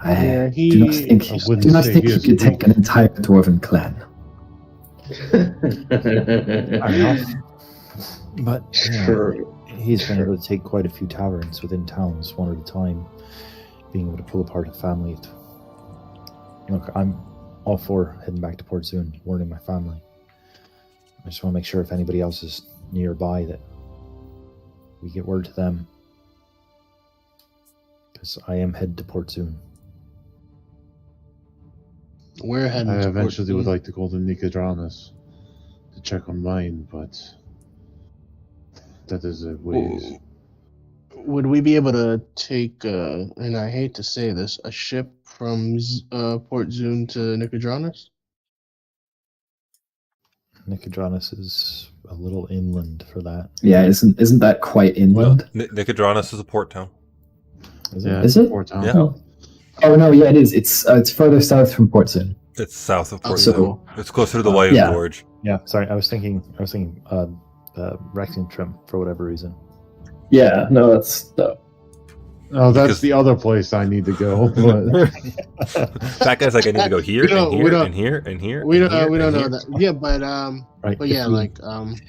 Yeah, do not think I wouldn't do not say think he he is could take weak. an entire dwarven clan. Fair enough. But yeah, True. he's been able to take quite a few taverns within towns one at a time, being able to pull apart a family. Look, I'm all for heading back to Port Zune, warning my family. I just want to make sure if anybody else is nearby that we get word to them. Because I am headed to Port Zune. We're heading I to eventually Port would Zune. like to go to Nicodranas to check on mine, but that is a ways. Would we be able to take, and I hate to say this, a ship from Port Zune to Nicodranas? Nicodranas is a little inland for that. Yeah, isn't that quite inland? Nicodranas is a port town. Is Yeah, it? Is it? Port Town. Yeah. Oh no, yeah, it is. It's further south from Port Zune. It's south of Port So- Zune. It's closer to the White Yeah. Gorge. Yeah, sorry, I was thinking Rexian Trim for whatever reason. Yeah, no, that's no. Oh, that's Because- the other place I need to go. But That guy's like, I need to go here We don't- and we here don't- and here and here. We and don't. here We and don't know here. that. Yeah, Right. but if yeah, we-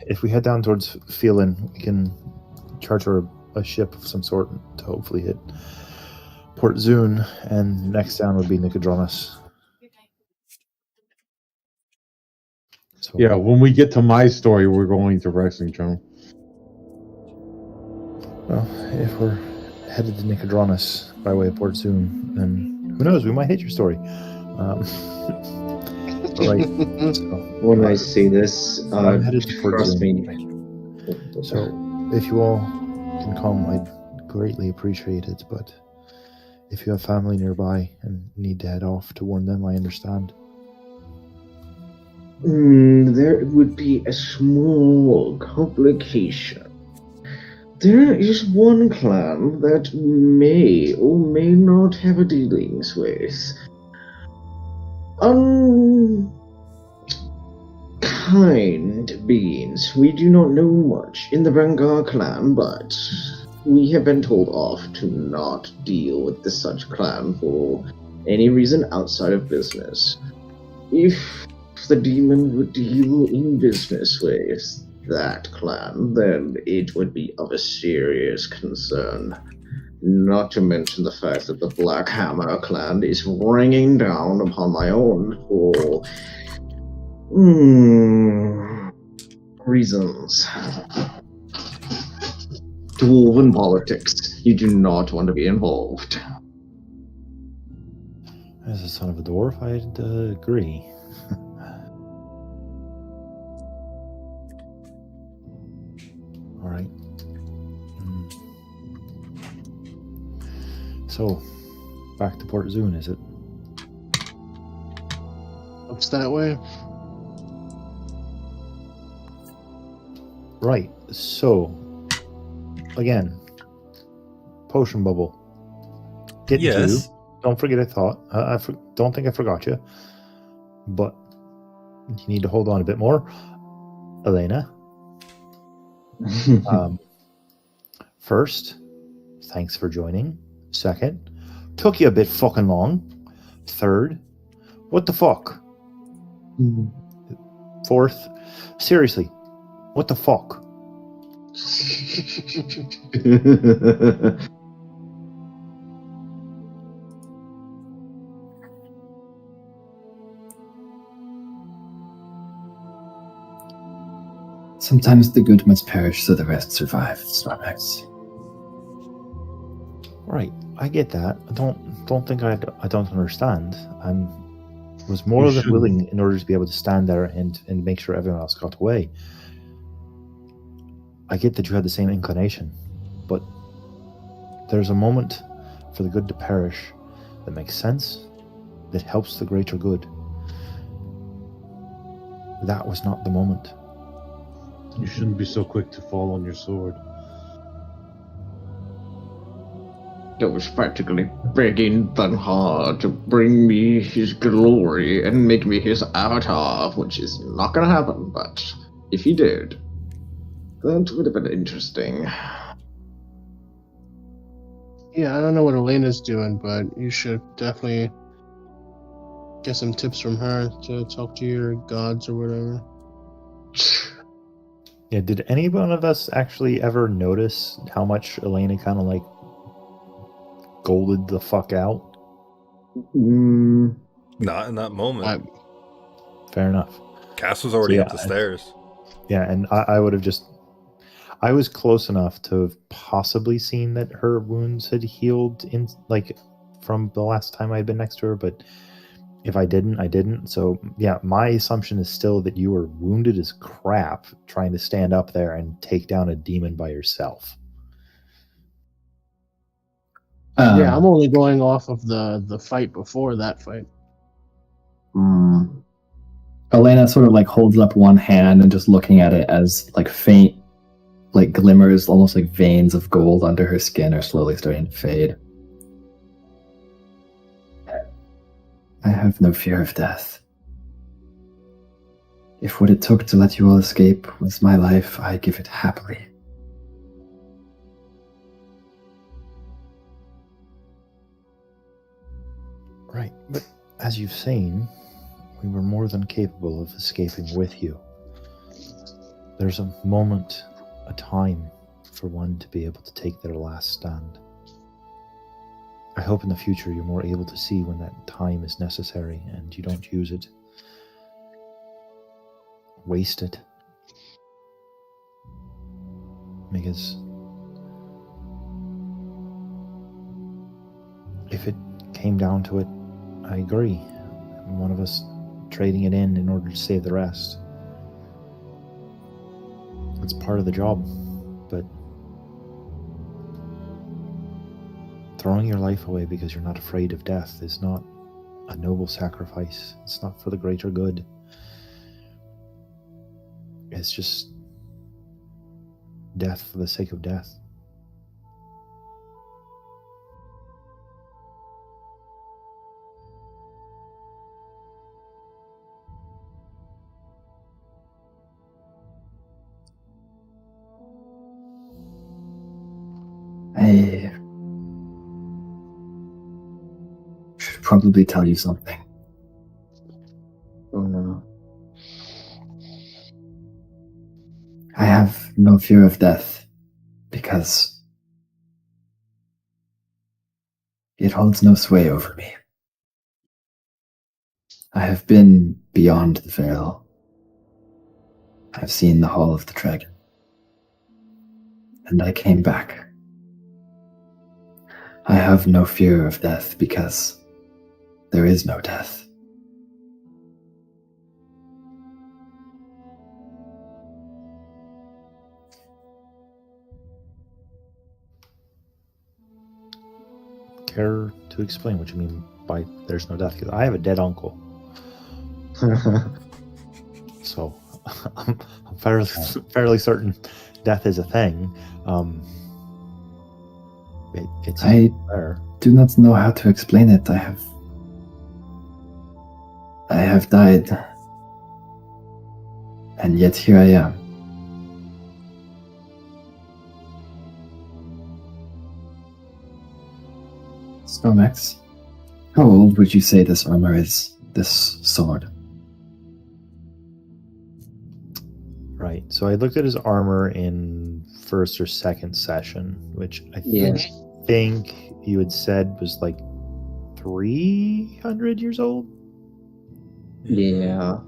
if we head down towards Phelan, we can charter a ship of some sort to hopefully hit Port Zune, and next down would be Nicodromus. So, yeah, when we get to my story, we're going to Rexington. well, if we're headed to Nicodromus by way of Port Zune, then who knows? We might hit your story. Right. So, When I see this, I'm headed to Port trust Zune. me. Thank you. So, if you all can come, I'd greatly appreciate it. But if you have family nearby and need to head off to warn them, I understand. There would be a small complication. There is one clan that may or may not have a dealings with unkind beings. We do not know much in the Vanguard clan, but we have been told off to not deal with the such clan for any reason outside of business. If the demon would deal in business with that clan, then it would be of a serious concern. Not to mention the fact that the Black Hammer clan is ringing down upon my own for reasons. Dwarven politics. You do not want to be involved. As a son of a dwarf, I'd agree. All right. So, back to Port Zune, is it? Looks that way. Right. So, again, potion bubble. Getting to you. Yes. Don't forget I thought. Don't think I forgot you. But you need to hold on a bit more. Elena. First, thanks for joining. Second, took you a bit fucking long. Third, what the fuck? Fourth, seriously, what the fuck? Sometimes the good must perish so the rest survive, Snorlax. Right, I get that. I don't think I don't understand. Was more You than shouldn't. willing in order to be able to stand there and make sure everyone else got away. I get that you had the same inclination, but there's a moment for the good to perish that makes sense, that helps the greater good. That was not the moment. You shouldn't be so quick to fall on your sword. That was practically begging Thunhar to bring me his glory and make me his avatar, which is not gonna happen, but if he did, that would have been interesting. Yeah, I don't know what Elena's doing, but you should definitely get some tips from her to talk to your gods or whatever. Yeah, did any one of us actually ever notice how much Elena kind of like golded the fuck out? Not in that moment. Fair enough. Cass was already So, yeah, up the stairs. Yeah, and I would have just... I was close enough to have possibly seen that her wounds had healed in from the last time I had been next to her, but if I didn't, I didn't. So yeah, my assumption is still that you were wounded as crap trying to stand up there and take down a demon by yourself. Yeah, I'm only going off of the fight before that fight. Elena sort of like holds up one hand and just looking at it as like faint, like glimmers, almost like veins of gold under her skin are slowly starting to fade. I have no fear of death. If what it took to let you all escape was my life, I give it happily. Right, but as you've seen, we were more than capable of escaping with you. There's a moment, a time, for one to be able to take their last stand. I hope in the future you're more able to see when that time is necessary and you don't use it. Waste it. Because if it came down to it, I agree. One of us trading it in order to save the rest. It's part of the job, but throwing your life away because you're not afraid of death is not a noble sacrifice. It's not for the greater good. It's just death for the sake of death. I should probably tell you something. Oh no. I have no fear of death because it holds no sway over me. I have been beyond the veil. I've seen the Hall of the Dragon. And I came back. I have no fear of death because there is no death. Care to explain what you mean by there's no death? Because I have a dead uncle, so I'm fairly certain death is a thing. It's I there. do not know how to explain it. I have died. And yet here I am. Stormax, how old would you say this armor is? This sword? Right. So I looked at his armor in first or second session, which I Yeah. think you had said was like 300 years old. Yeah.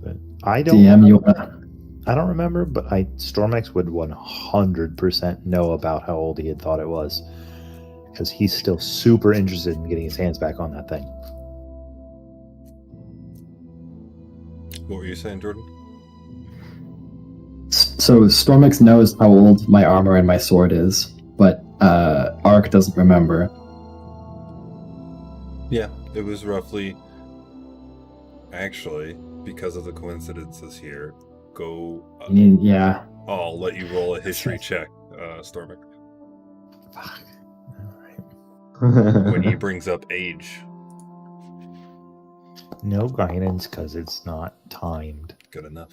But I don't. DM, you wanna... I don't remember, but Stormax would 100% know about how old he had thought it was, because he's still super interested in getting his hands back on that thing. What were you saying, Jordan? So Stormix knows how old my armor and my sword is, but Ark doesn't remember. Yeah, it was roughly. Actually, because of the coincidences here, go. I mean, yeah. I'll let you roll a history check, Stormic. Fuck. All right. When he brings up age. No guidance because it's not timed. Good enough.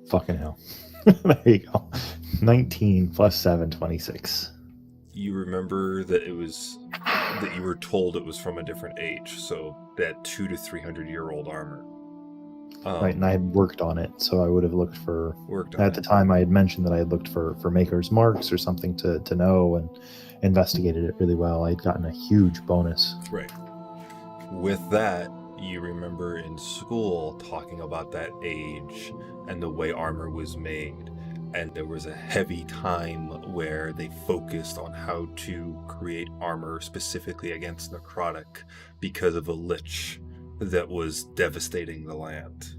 Fucking hell. There you go. 19 plus 7, 26. You remember that it was that you were told it was from a different age, so that 200 to 300-year-old armor. Right, and I had worked on it, so I would have looked for. Worked on At the time, I had mentioned that I had looked for maker's marks or something to know and investigated it really well. I had gotten a huge bonus. Right. With that, you remember in school talking about that age and the way armor was made. And there was a heavy time where they focused on how to create armor specifically against necrotic because of a lich that was devastating the land.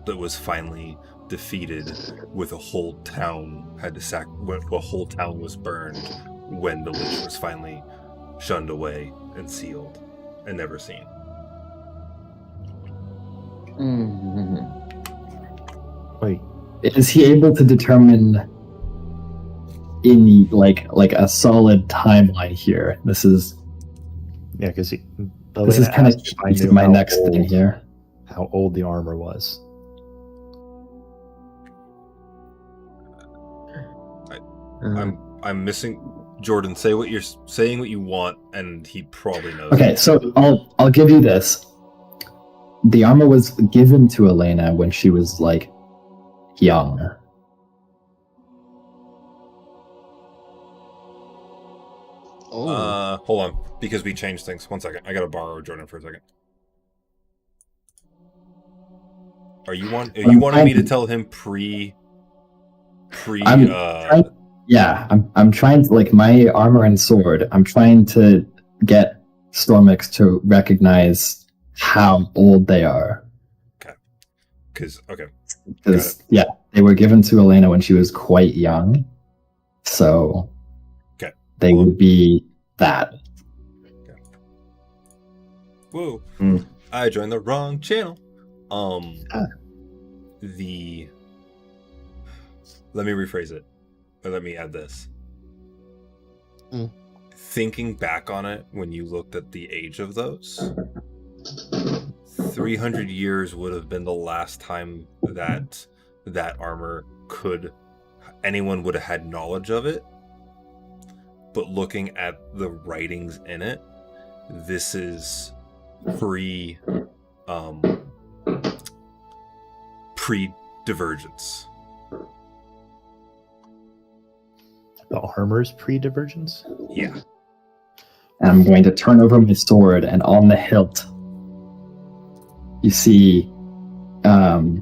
That was finally defeated with a whole town a whole town was burned when the lich was finally shunned away and sealed and never seen. Mm-hmm. Wait, Is he able to determine in like a solid timeline here? This is yeah, because this is kind of my next thing here. How old the armor was. I'm missing. Jordan, say what you're saying, what you want, and he probably knows. Okay, so I'll give you this. The armor was given to Elena when she was like young. Oh. Hold on, because we changed things. 1 second. I gotta borrow Jordan for a second. Are you wanting me to tell him pre? Yeah, I'm trying to, like, my armor and sword. I'm trying to get Stormix to recognize how old they are. Okay. Because yeah, they were given to Elena when she was quite young, so okay, they would be that. Okay. Whoa! Mm. I joined the wrong channel. Let me rephrase it. Or let me add this. Thinking back on it, when you looked at the age of those, 300 years would have been the last time that armor anyone would have had knowledge of it. But looking at the writings in it, this is pre-divergence. The armor's pre-divergence? Yeah. And I'm going to turn over my sword, and on the hilt, you see some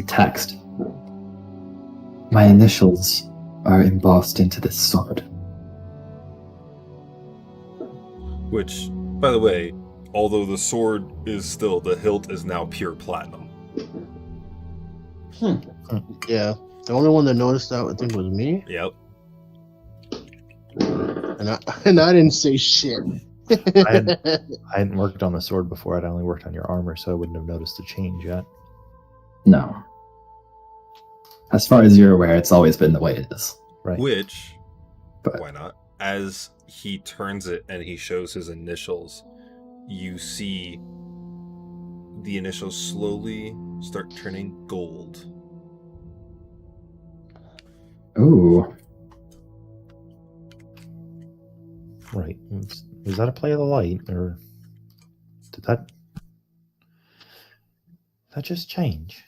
text. My initials are embossed into this sword. Which, by the way, although the sword is still, the hilt is now pure platinum. Yeah. The only one that noticed that, I think, was me. Yep. And I didn't say shit. I hadn't worked on the sword before. I'd only worked on your armor, so I wouldn't have noticed the change yet. No. As far as you're aware, it's always been the way it is. Right. Which, But why not? As he turns it and he shows his initials, you see the initials slowly start turning gold. ooh, Right. Was that a play of the light, or did that just change?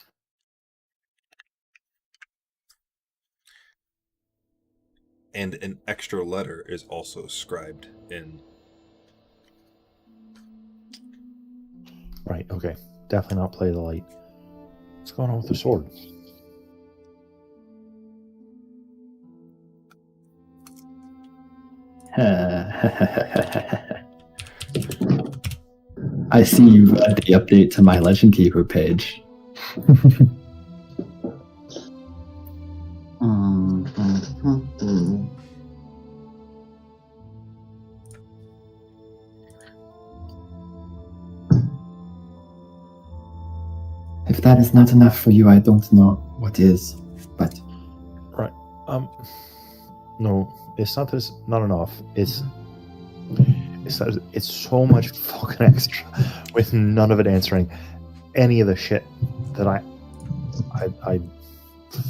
And an extra letter is also scribed in. Right, okay. Definitely not play of the light. What's going on with the sword? I see you've added the update to my Legend Keeper page. If that is not enough for you, I don't know what is. But Right. No, it's not that it's not enough. It's that it's so much fucking extra with none of it answering any of the shit that I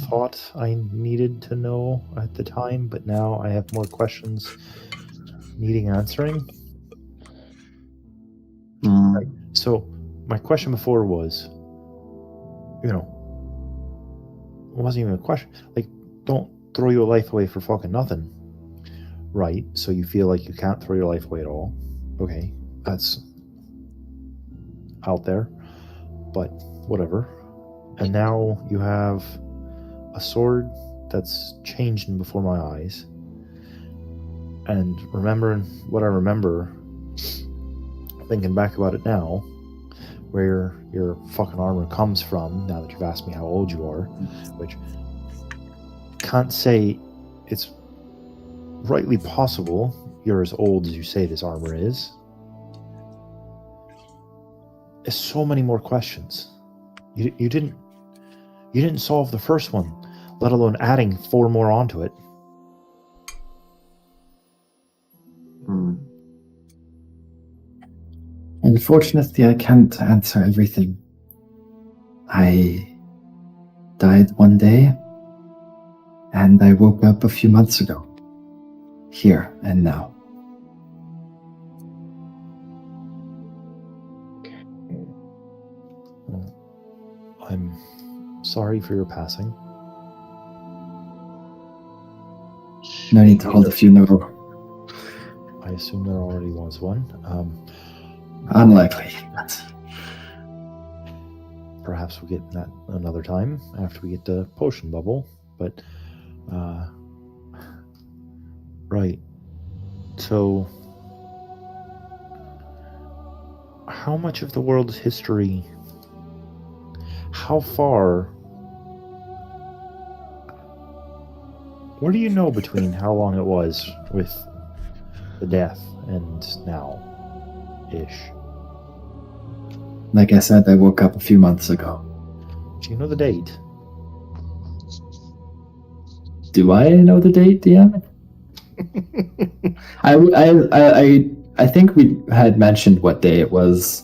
thought I needed to know at the time, but now I have more questions needing answering. So my question before was, it wasn't even a question. Like, don't throw your life away for fucking nothing. Right, so you feel like you can't throw your life away at all. Okay, that's out there, but whatever. And now you have a sword that's changed before my eyes. And remembering what I remember, thinking back about it now, where your fucking armor comes from, now that you've asked me how old you are, which can't say it's rightly possible you're as old as you say this armor is. There's so many more questions. You didn't solve the first one, let alone adding 4 more onto it. unfortunately, I can't answer everything. I died one day, and I woke up a few months ago. here and now. Well, I'm sorry for your passing. No need to hold a funeral. I assume there already was one. Unlikely. But Perhaps we'll get that another time after we get the potion bubble. But, right. So, how much of the world's history, how far, what do you know between how long it was with the death and now-ish? like I said, I woke up a few months ago. Do you know the date? Do I know the date, DM? I think we had mentioned what day it was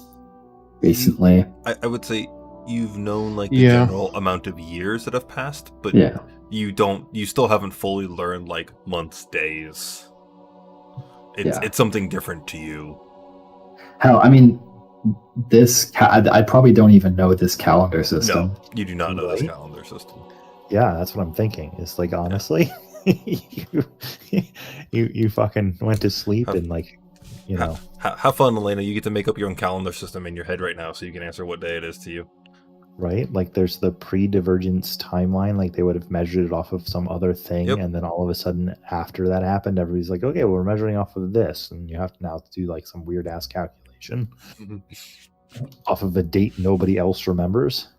recently. I would say you've known like the Yeah. general amount of years that have passed, but Yeah. you still haven't fully learned like months, days. Yeah. It's something different to you. Hell, I mean, I probably don't even know this calendar system. No, you do not know this Right? calendar system. Yeah, that's what I'm thinking. It's like, honestly, you fucking went to sleep and like, you know, Have fun, Elena. You get to make up your own calendar system in your head right now, so you can answer what day it is to you. right? Like there's the pre-divergence timeline, like they would have measured it off of some other thing, Yep. and then all of a sudden after that happened, everybody's like, okay, well, we're measuring off of this, and you have to now do like some weird ass calculation off of a date nobody else remembers.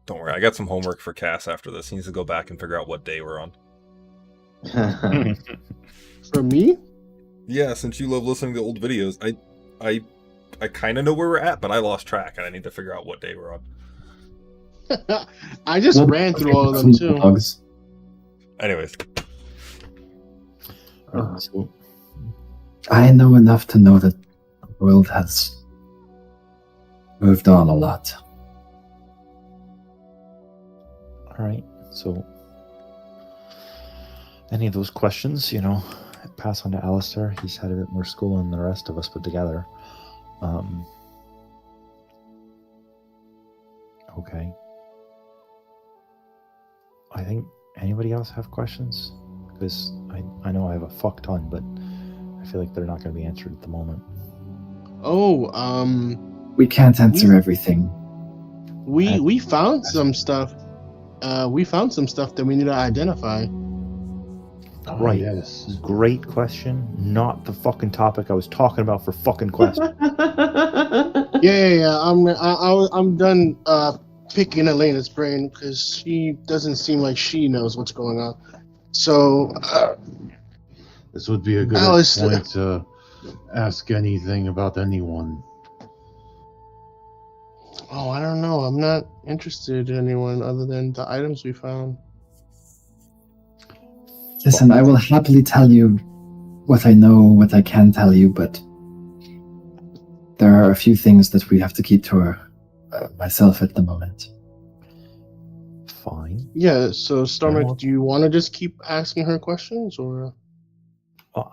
Don't worry, I got some homework for Cass after this. He needs to go back and figure out what day we're on. For me? Yeah, since you love listening to old videos, I kind of know where we're at, but I lost track, and I need to figure out what day we're on. I just Well, ran through all of them too. Dogs. Anyways, So, I know enough to know that the world has moved on a lot. all right. So, any of those questions, you know, pass on to Alistair. He's had a bit more schooling than the rest of us put together. Okay. I think anybody else have questions? Because I know I have a fuck ton, but I feel like they're not going to be answered at the moment. Oh, We can't answer everything. we found some stuff. We found some stuff that we need to identify. Right. Yes. Great question. Not the fucking topic I was talking about for fucking question. Yeah. I'm done picking Elena's brain because she doesn't seem like she knows what's going on. So, This would be a good Alistair. point to ask anything about anyone. I don't know. I'm not interested in anyone other than the items we found. Listen, I will happily tell you what I know, what I can tell you, but there are a few things that we have to keep to myself at the moment. Fine. Yeah. So, Stormic, Well- do you want to just keep asking her questions, or?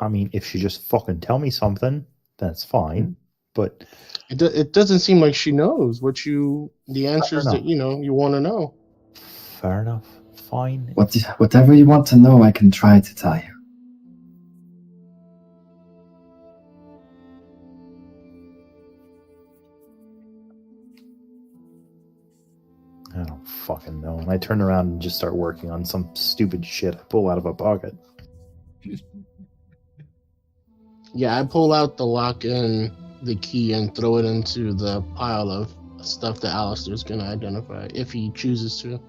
I mean, if she just fucking tell me something, that's fine. But It doesn't seem like she knows the answers enough. that you want to know. fair enough. Fine. Whatever you want to know, I can try to tell you. I don't fucking know. And I turn around and just start working on some stupid shit I pull out of a pocket. Yeah, I pull out the lock and the key and throw it into the pile of stuff that Alistair's going to identify if he chooses to.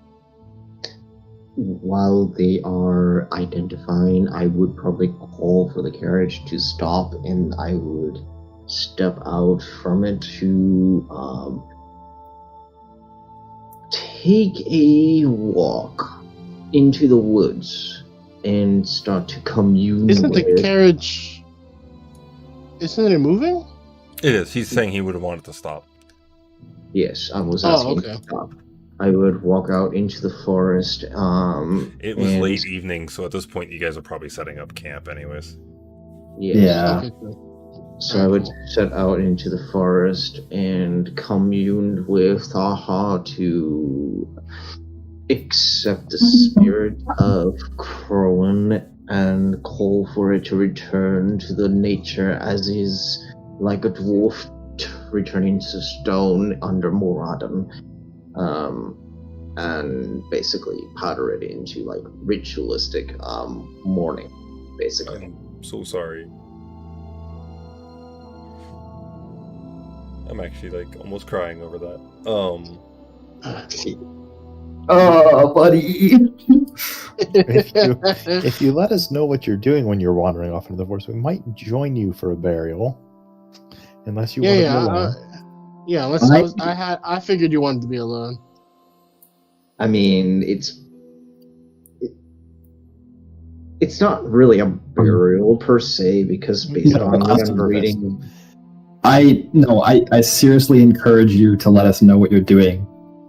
While they are identifying, I would probably call for the carriage to stop, and I would step out from it to take a walk into the woods and start to commune Isn't the with... carriage... Isn't it moving? it is. He's saying he would have wanted to stop. Yes, I was Oh, asking okay. to stop. I would walk out into the forest. It was and late evening, so at this point, you guys are probably setting up camp, anyways. yes. Yeah. Okay, cool. So I would set out into the forest and commune with Thaha to accept the spirit of Crowan and call for it to return to the nature as is, like a dwarf returning to stone under Moradin. And basically powder it into like ritualistic mourning, basically. I'm so sorry. I'm actually like almost crying over that. Oh, buddy. If you let us know what you're doing when you're wandering off into the forest, we might join you for a burial. Unless you want to be alone. I figured you wanted to be alone. I mean, it's not really a burial per se, because based No, on what that's I'm perfect. reading, I seriously encourage you to let us know what you're doing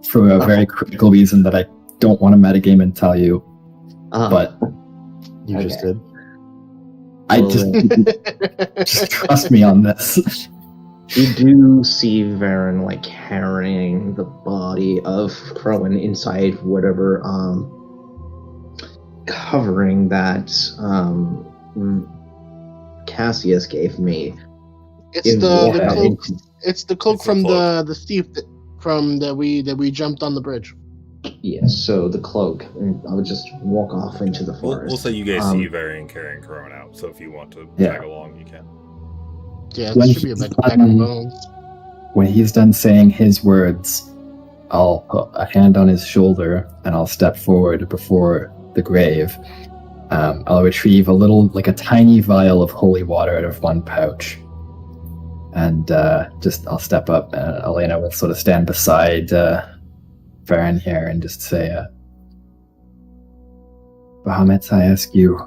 for a very critical reason that I don't want to metagame and tell you. But You just did. I Well, just trust me on this. you do see Varen like carrying the body of Crowan inside whatever covering that Cassius gave me. It's the Yeah, cloak. It's the cloak It's the from cloak. the thief that we jumped on the bridge. Yes, so the cloak. And I would just walk off into the forest. We'll say you guys see Varian carrying Corona out, so if you want to Yeah. tag along, you can. Yeah, When it should be a he's bag done- of bones. When he's done saying his words, I'll put a hand on his shoulder and I'll step forward before the grave. I'll retrieve a tiny vial of holy water out of one pouch. And I'll step up, and Elena will sort of stand beside Varen here and just say, Bahamut, I ask you,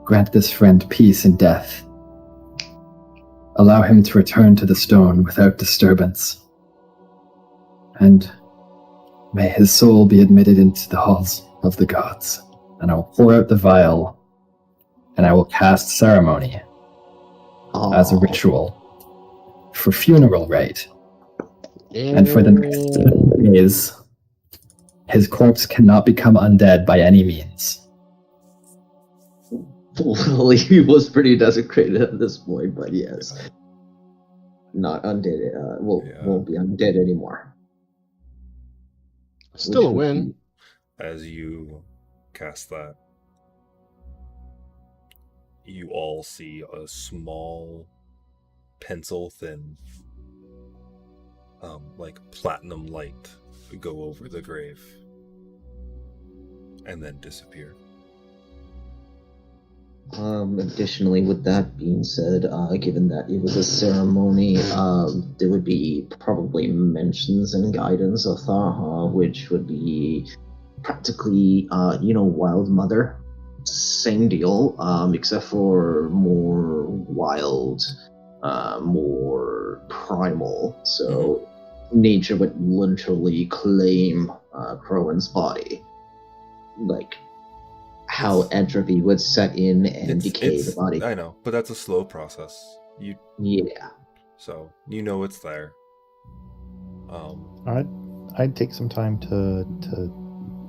grant this friend peace in death. Allow him to return to the stone without disturbance. And may his soul be admitted into the halls of the gods. And I will pour out the vial, and I will cast ceremony as a ritual for funeral rite. And for the next 7 days, his corpse cannot become undead by any means. Well, he was pretty desecrated at this point, but yes. Not undead. Won't be undead anymore. Still a Which would win. As you cast that, you all see a small, pencil-thin, like platinum light go over the grave, and then disappear. Additionally, with that being said, given that it was a ceremony, there would be probably mentions and guidance of Thaha, which would be practically, Wild Mother. Same deal, except for more wild, more primal. So nature would literally claim Crowan's body. Like how entropy would set in and decay the body. I know, but that's a slow process. Yeah. So you know it's there. I'd take some time to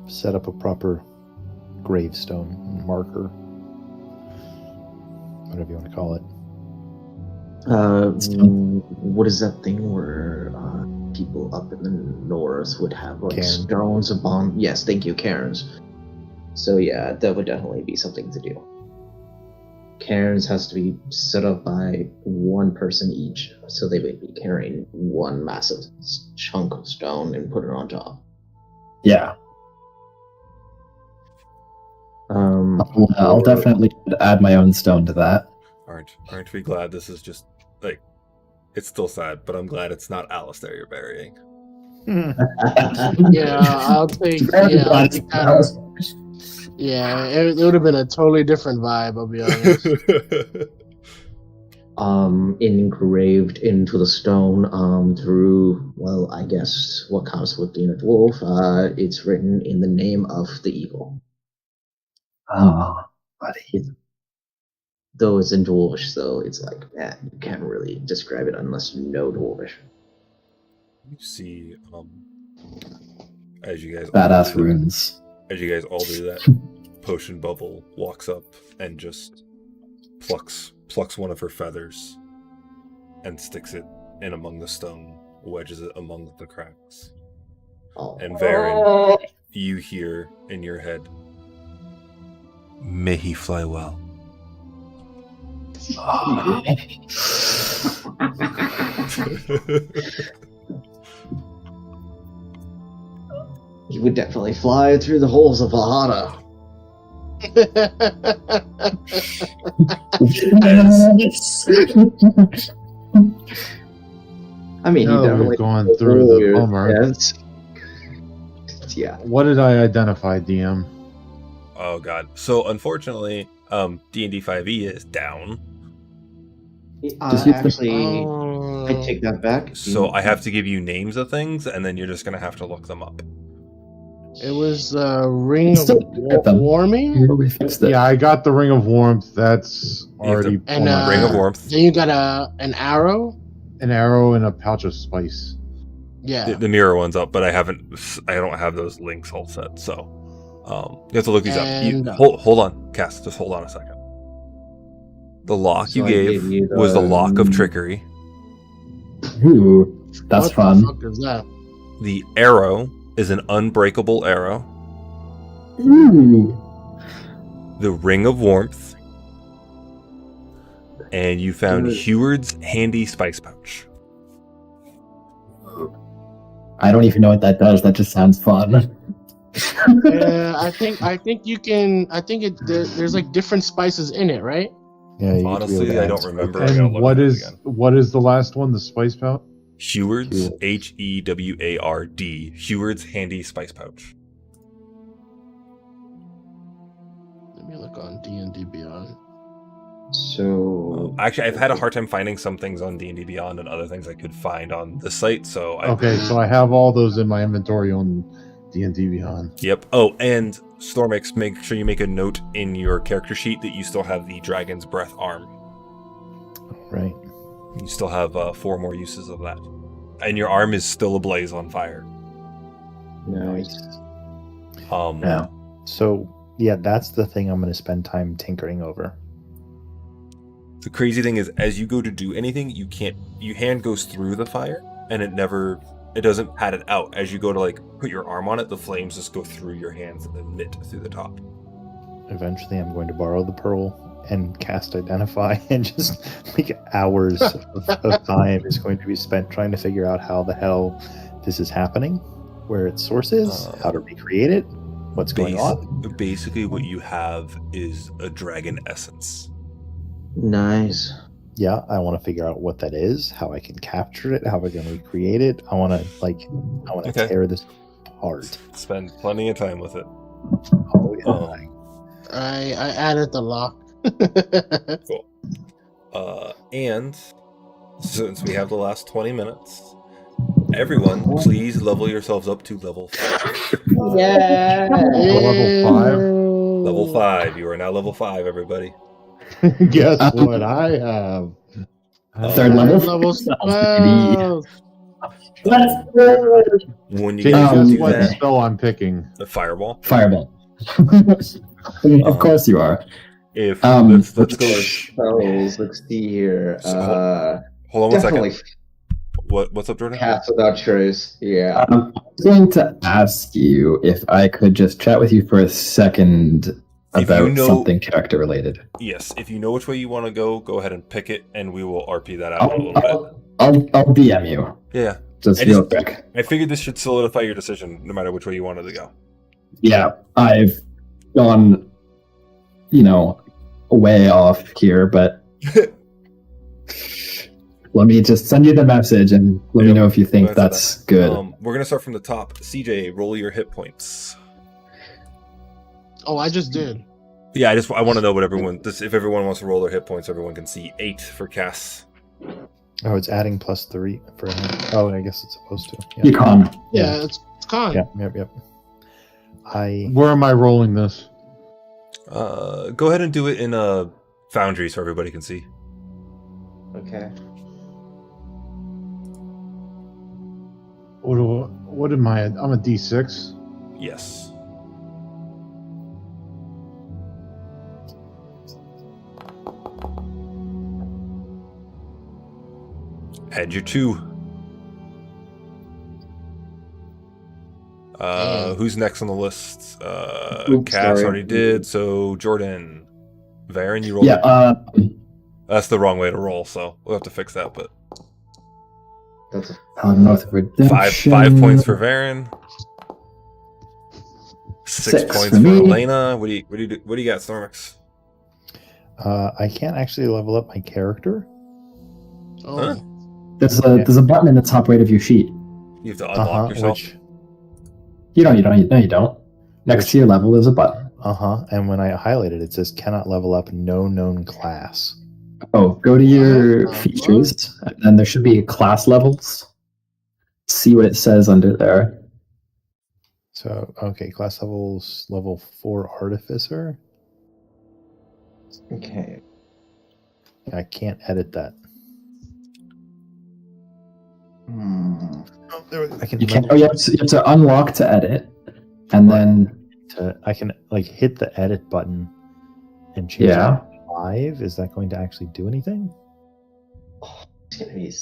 set up a proper gravestone marker, whatever you want to call it. What is that thing where people up in the north would have like Cairn. stones upon? Yes, thank you, cairns. So yeah, that would definitely be something to do. Cairns has to be set up by one person each, so they would be carrying one massive chunk of stone and put it on top. Yeah. I'll definitely add my own stone to that. Aren't we glad this is just like, it's still sad, but I'm glad it's not Alistair you're burying. Yeah, I'll take. Yeah, it would have been a totally different vibe. I'll be honest. engraved into the stone through, well, I guess what comes with being a dwarf. It's written in the name of the evil. Oh, buddy. Though it's in Dwarvish, so it's like, you can't really describe it unless you know Dwarvish. You see, as you guys Badass runes. As you guys all do that, Potion Bubble walks up and just plucks one of her feathers and sticks it in among the stone, wedges it among the cracks. Oh. And Varen, you hear in your head, "May he fly well." He would definitely fly through the holes of Valhalla. I mean, he Now that definitely we've gone through the Weird, bummer. yes. Yeah. What did I identify, DM? Oh god. So unfortunately, D&D 5e is down. Actually, I take that back. So I have to give you names of things, and then you're just gonna have to look them up. It was Ring of Still get them. Warming. We fixed it. Yeah, I got the Ring of Warmth. That's You have to- already And, on my Ring of back. Warmth. Then you got an arrow. An arrow and a pouch of spice. Yeah. The mirror one's up, but I don't have those links all set, so you have to look these And, up. Hold on, Cass, just hold on a second. The lock So you I gave gave you was the the- lock of trickery. Ooh, that's what fun. the fuck is that? The arrow is an unbreakable arrow. Ooh. The Ring of Warmth. And you found Good. Heward's handy spice pouch. I don't even know what that does. That just sounds fun. I think you can. I think there's like different spices in it, right? Yeah, you Honestly, I don't remember. I gotta And look what at it is again. what is the last one? The spice pouch? Heward's, Heward's. Heward, Heward's handy spice pouch. Let me look on D&D Beyond. So, Actually, I've had a hard time finding some things on D&D Beyond and other things I could find on the site, so I... Okay, so I have all those in my inventory on D&D Beyond. Yep. Oh, and Stormix, make sure you make a note in your character sheet that you still have the Dragon's Breath arm. Right. You still have 4 more uses of that. And your arm is still ablaze on fire. nice. Yeah. So, yeah, that's the thing I'm going to spend time tinkering over. The crazy thing is, as you go to do anything, your hand goes through the fire, and it doesn't pat it out. As you go to, like, put your arm on it, the flames just go through your hands and then knit through the top. Eventually, I'm going to borrow the pearl and cast Identify, and just like hours of time is going to be spent trying to figure out how the hell this is happening, where its source is, how to recreate it, what's going on. Basically, what you have is a dragon essence. Nice. Yeah, I want to figure out what that is, how I can capture it, how I can recreate it. I want to Okay. tear this apart. Spend plenty of time with it. Oh, yeah. I added the lock. Cool. And since we have the last 20 minutes, everyone, please level yourselves up to level 5. Yeah. Level 5? Level 5. You are now level 5, everybody. Guess what I have? Third level? Level Baby. 12. When you Can you guys guess do what that, spell I'm picking? the fireball. Fireball. Of course you are. If let's go. Spells. Let's see here. Hold on one Definitely second. What's up, Jordan? cast without choice. Yeah. I'm going to ask you if I could just chat with you for a second If about you know- something character related. Yes. If you know which way you want to go ahead and pick it, and we will RP that out in a little bit. I'll DM you Yeah. just I real just- quick. I figured this should solidify your decision, no matter which way you wanted to go. Yeah, I've gone, way off here, but let me just send you the message and let me Yep, know if you think that's that's good. We're gonna start from the top. CJ, roll your hit points. Oh, I just did. Yeah, I want to know what if everyone wants to roll their hit points, everyone can see 8 for Cass. Oh, it's adding +3 for him. Oh, I guess it's supposed to. You con. Yeah, it's con. Yep. Where am I rolling this? Go ahead and do it in a Foundry so everybody can see. Okay. What am I? I'm a D6. Yes. Add your 2. Who's next on the list? Oops, Cass sorry. already did, so Jordan. Varen, you rolled. Yeah. That's the wrong way to roll, so we'll have to fix that. But That's a North of Redemption. 5 points for Varen. 6 6 points for for me. Elena. What do you got, Stormix? I can't actually level up my character. Oh. Huh? There's a button in the top right of your sheet. You have to unlock yourself. You don't. Next to your level, there's a button. And when I highlight it, it says cannot level up no known class. Oh, go to your features, and then there should be class levels. See what it says under there. So, okay, class levels, level 4 artificer. okay. I can't edit that. I can. You can. Oh, you have to unlock to edit, and then I can hit the edit button and change it to 5. Is that going to actually do anything? It's gonna be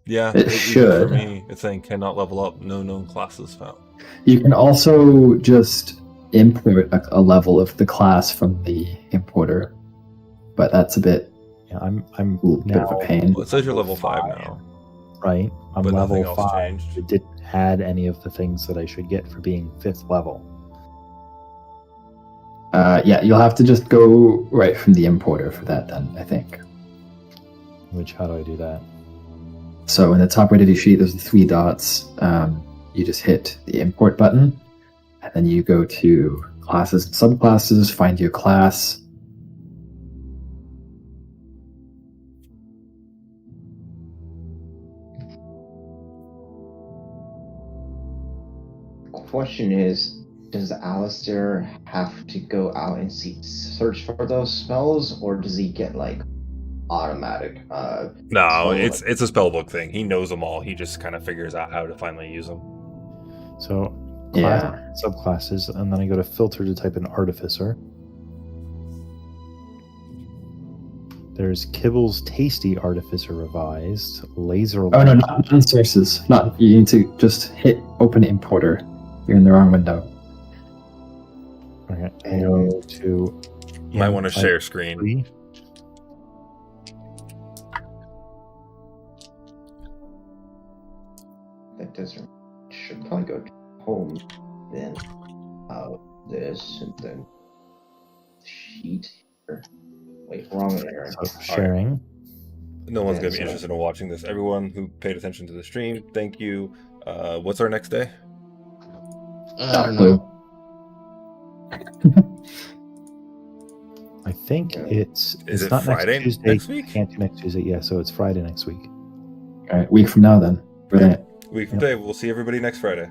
Yeah, It even should. For me, it's saying cannot level up. No known classes found. you can also just import a level of the class from the importer, but that's a bit I'm bit now of a pain. Well, it says you're level 5 now. right. I'm But nothing level else 5. changed. It didn't add any of the things that I should get for being 5th level. Yeah, you'll have to just go right from the importer for that then, I think. How do I do that? So in the top right of your sheet, there's the 3 dots. You just hit the import button, and then you go to classes and subclasses, find your class. Question is, does Alistair have to go out and search for those spells, or does he get automatic? No, it's a spellbook thing. He knows them all. He just kind of figures out how to finally use them. So, Yeah. subclasses, and then I go to filter to type in artificer. There's Kibble's Tasty Artificer Revised, Laser. Oh no, not sources. Not you need to just hit open importer. You're in the wrong window. Okay, I go to. You might want to share screen. 3. That doesn't. Should probably go to home, then this, and then sheet here. Wait, wrong area. So sharing. No one's Yeah, going to be so- interested in watching this. Everyone who paid attention to the stream, thank you. What's our next day? I Not don't blue. know. I think Is it's it not Friday next Tuesday. next week? I can't do next Tuesday. Yeah, so it's Friday next week. All right, week from now then. Brilliant. Week from today. We'll see everybody next Friday.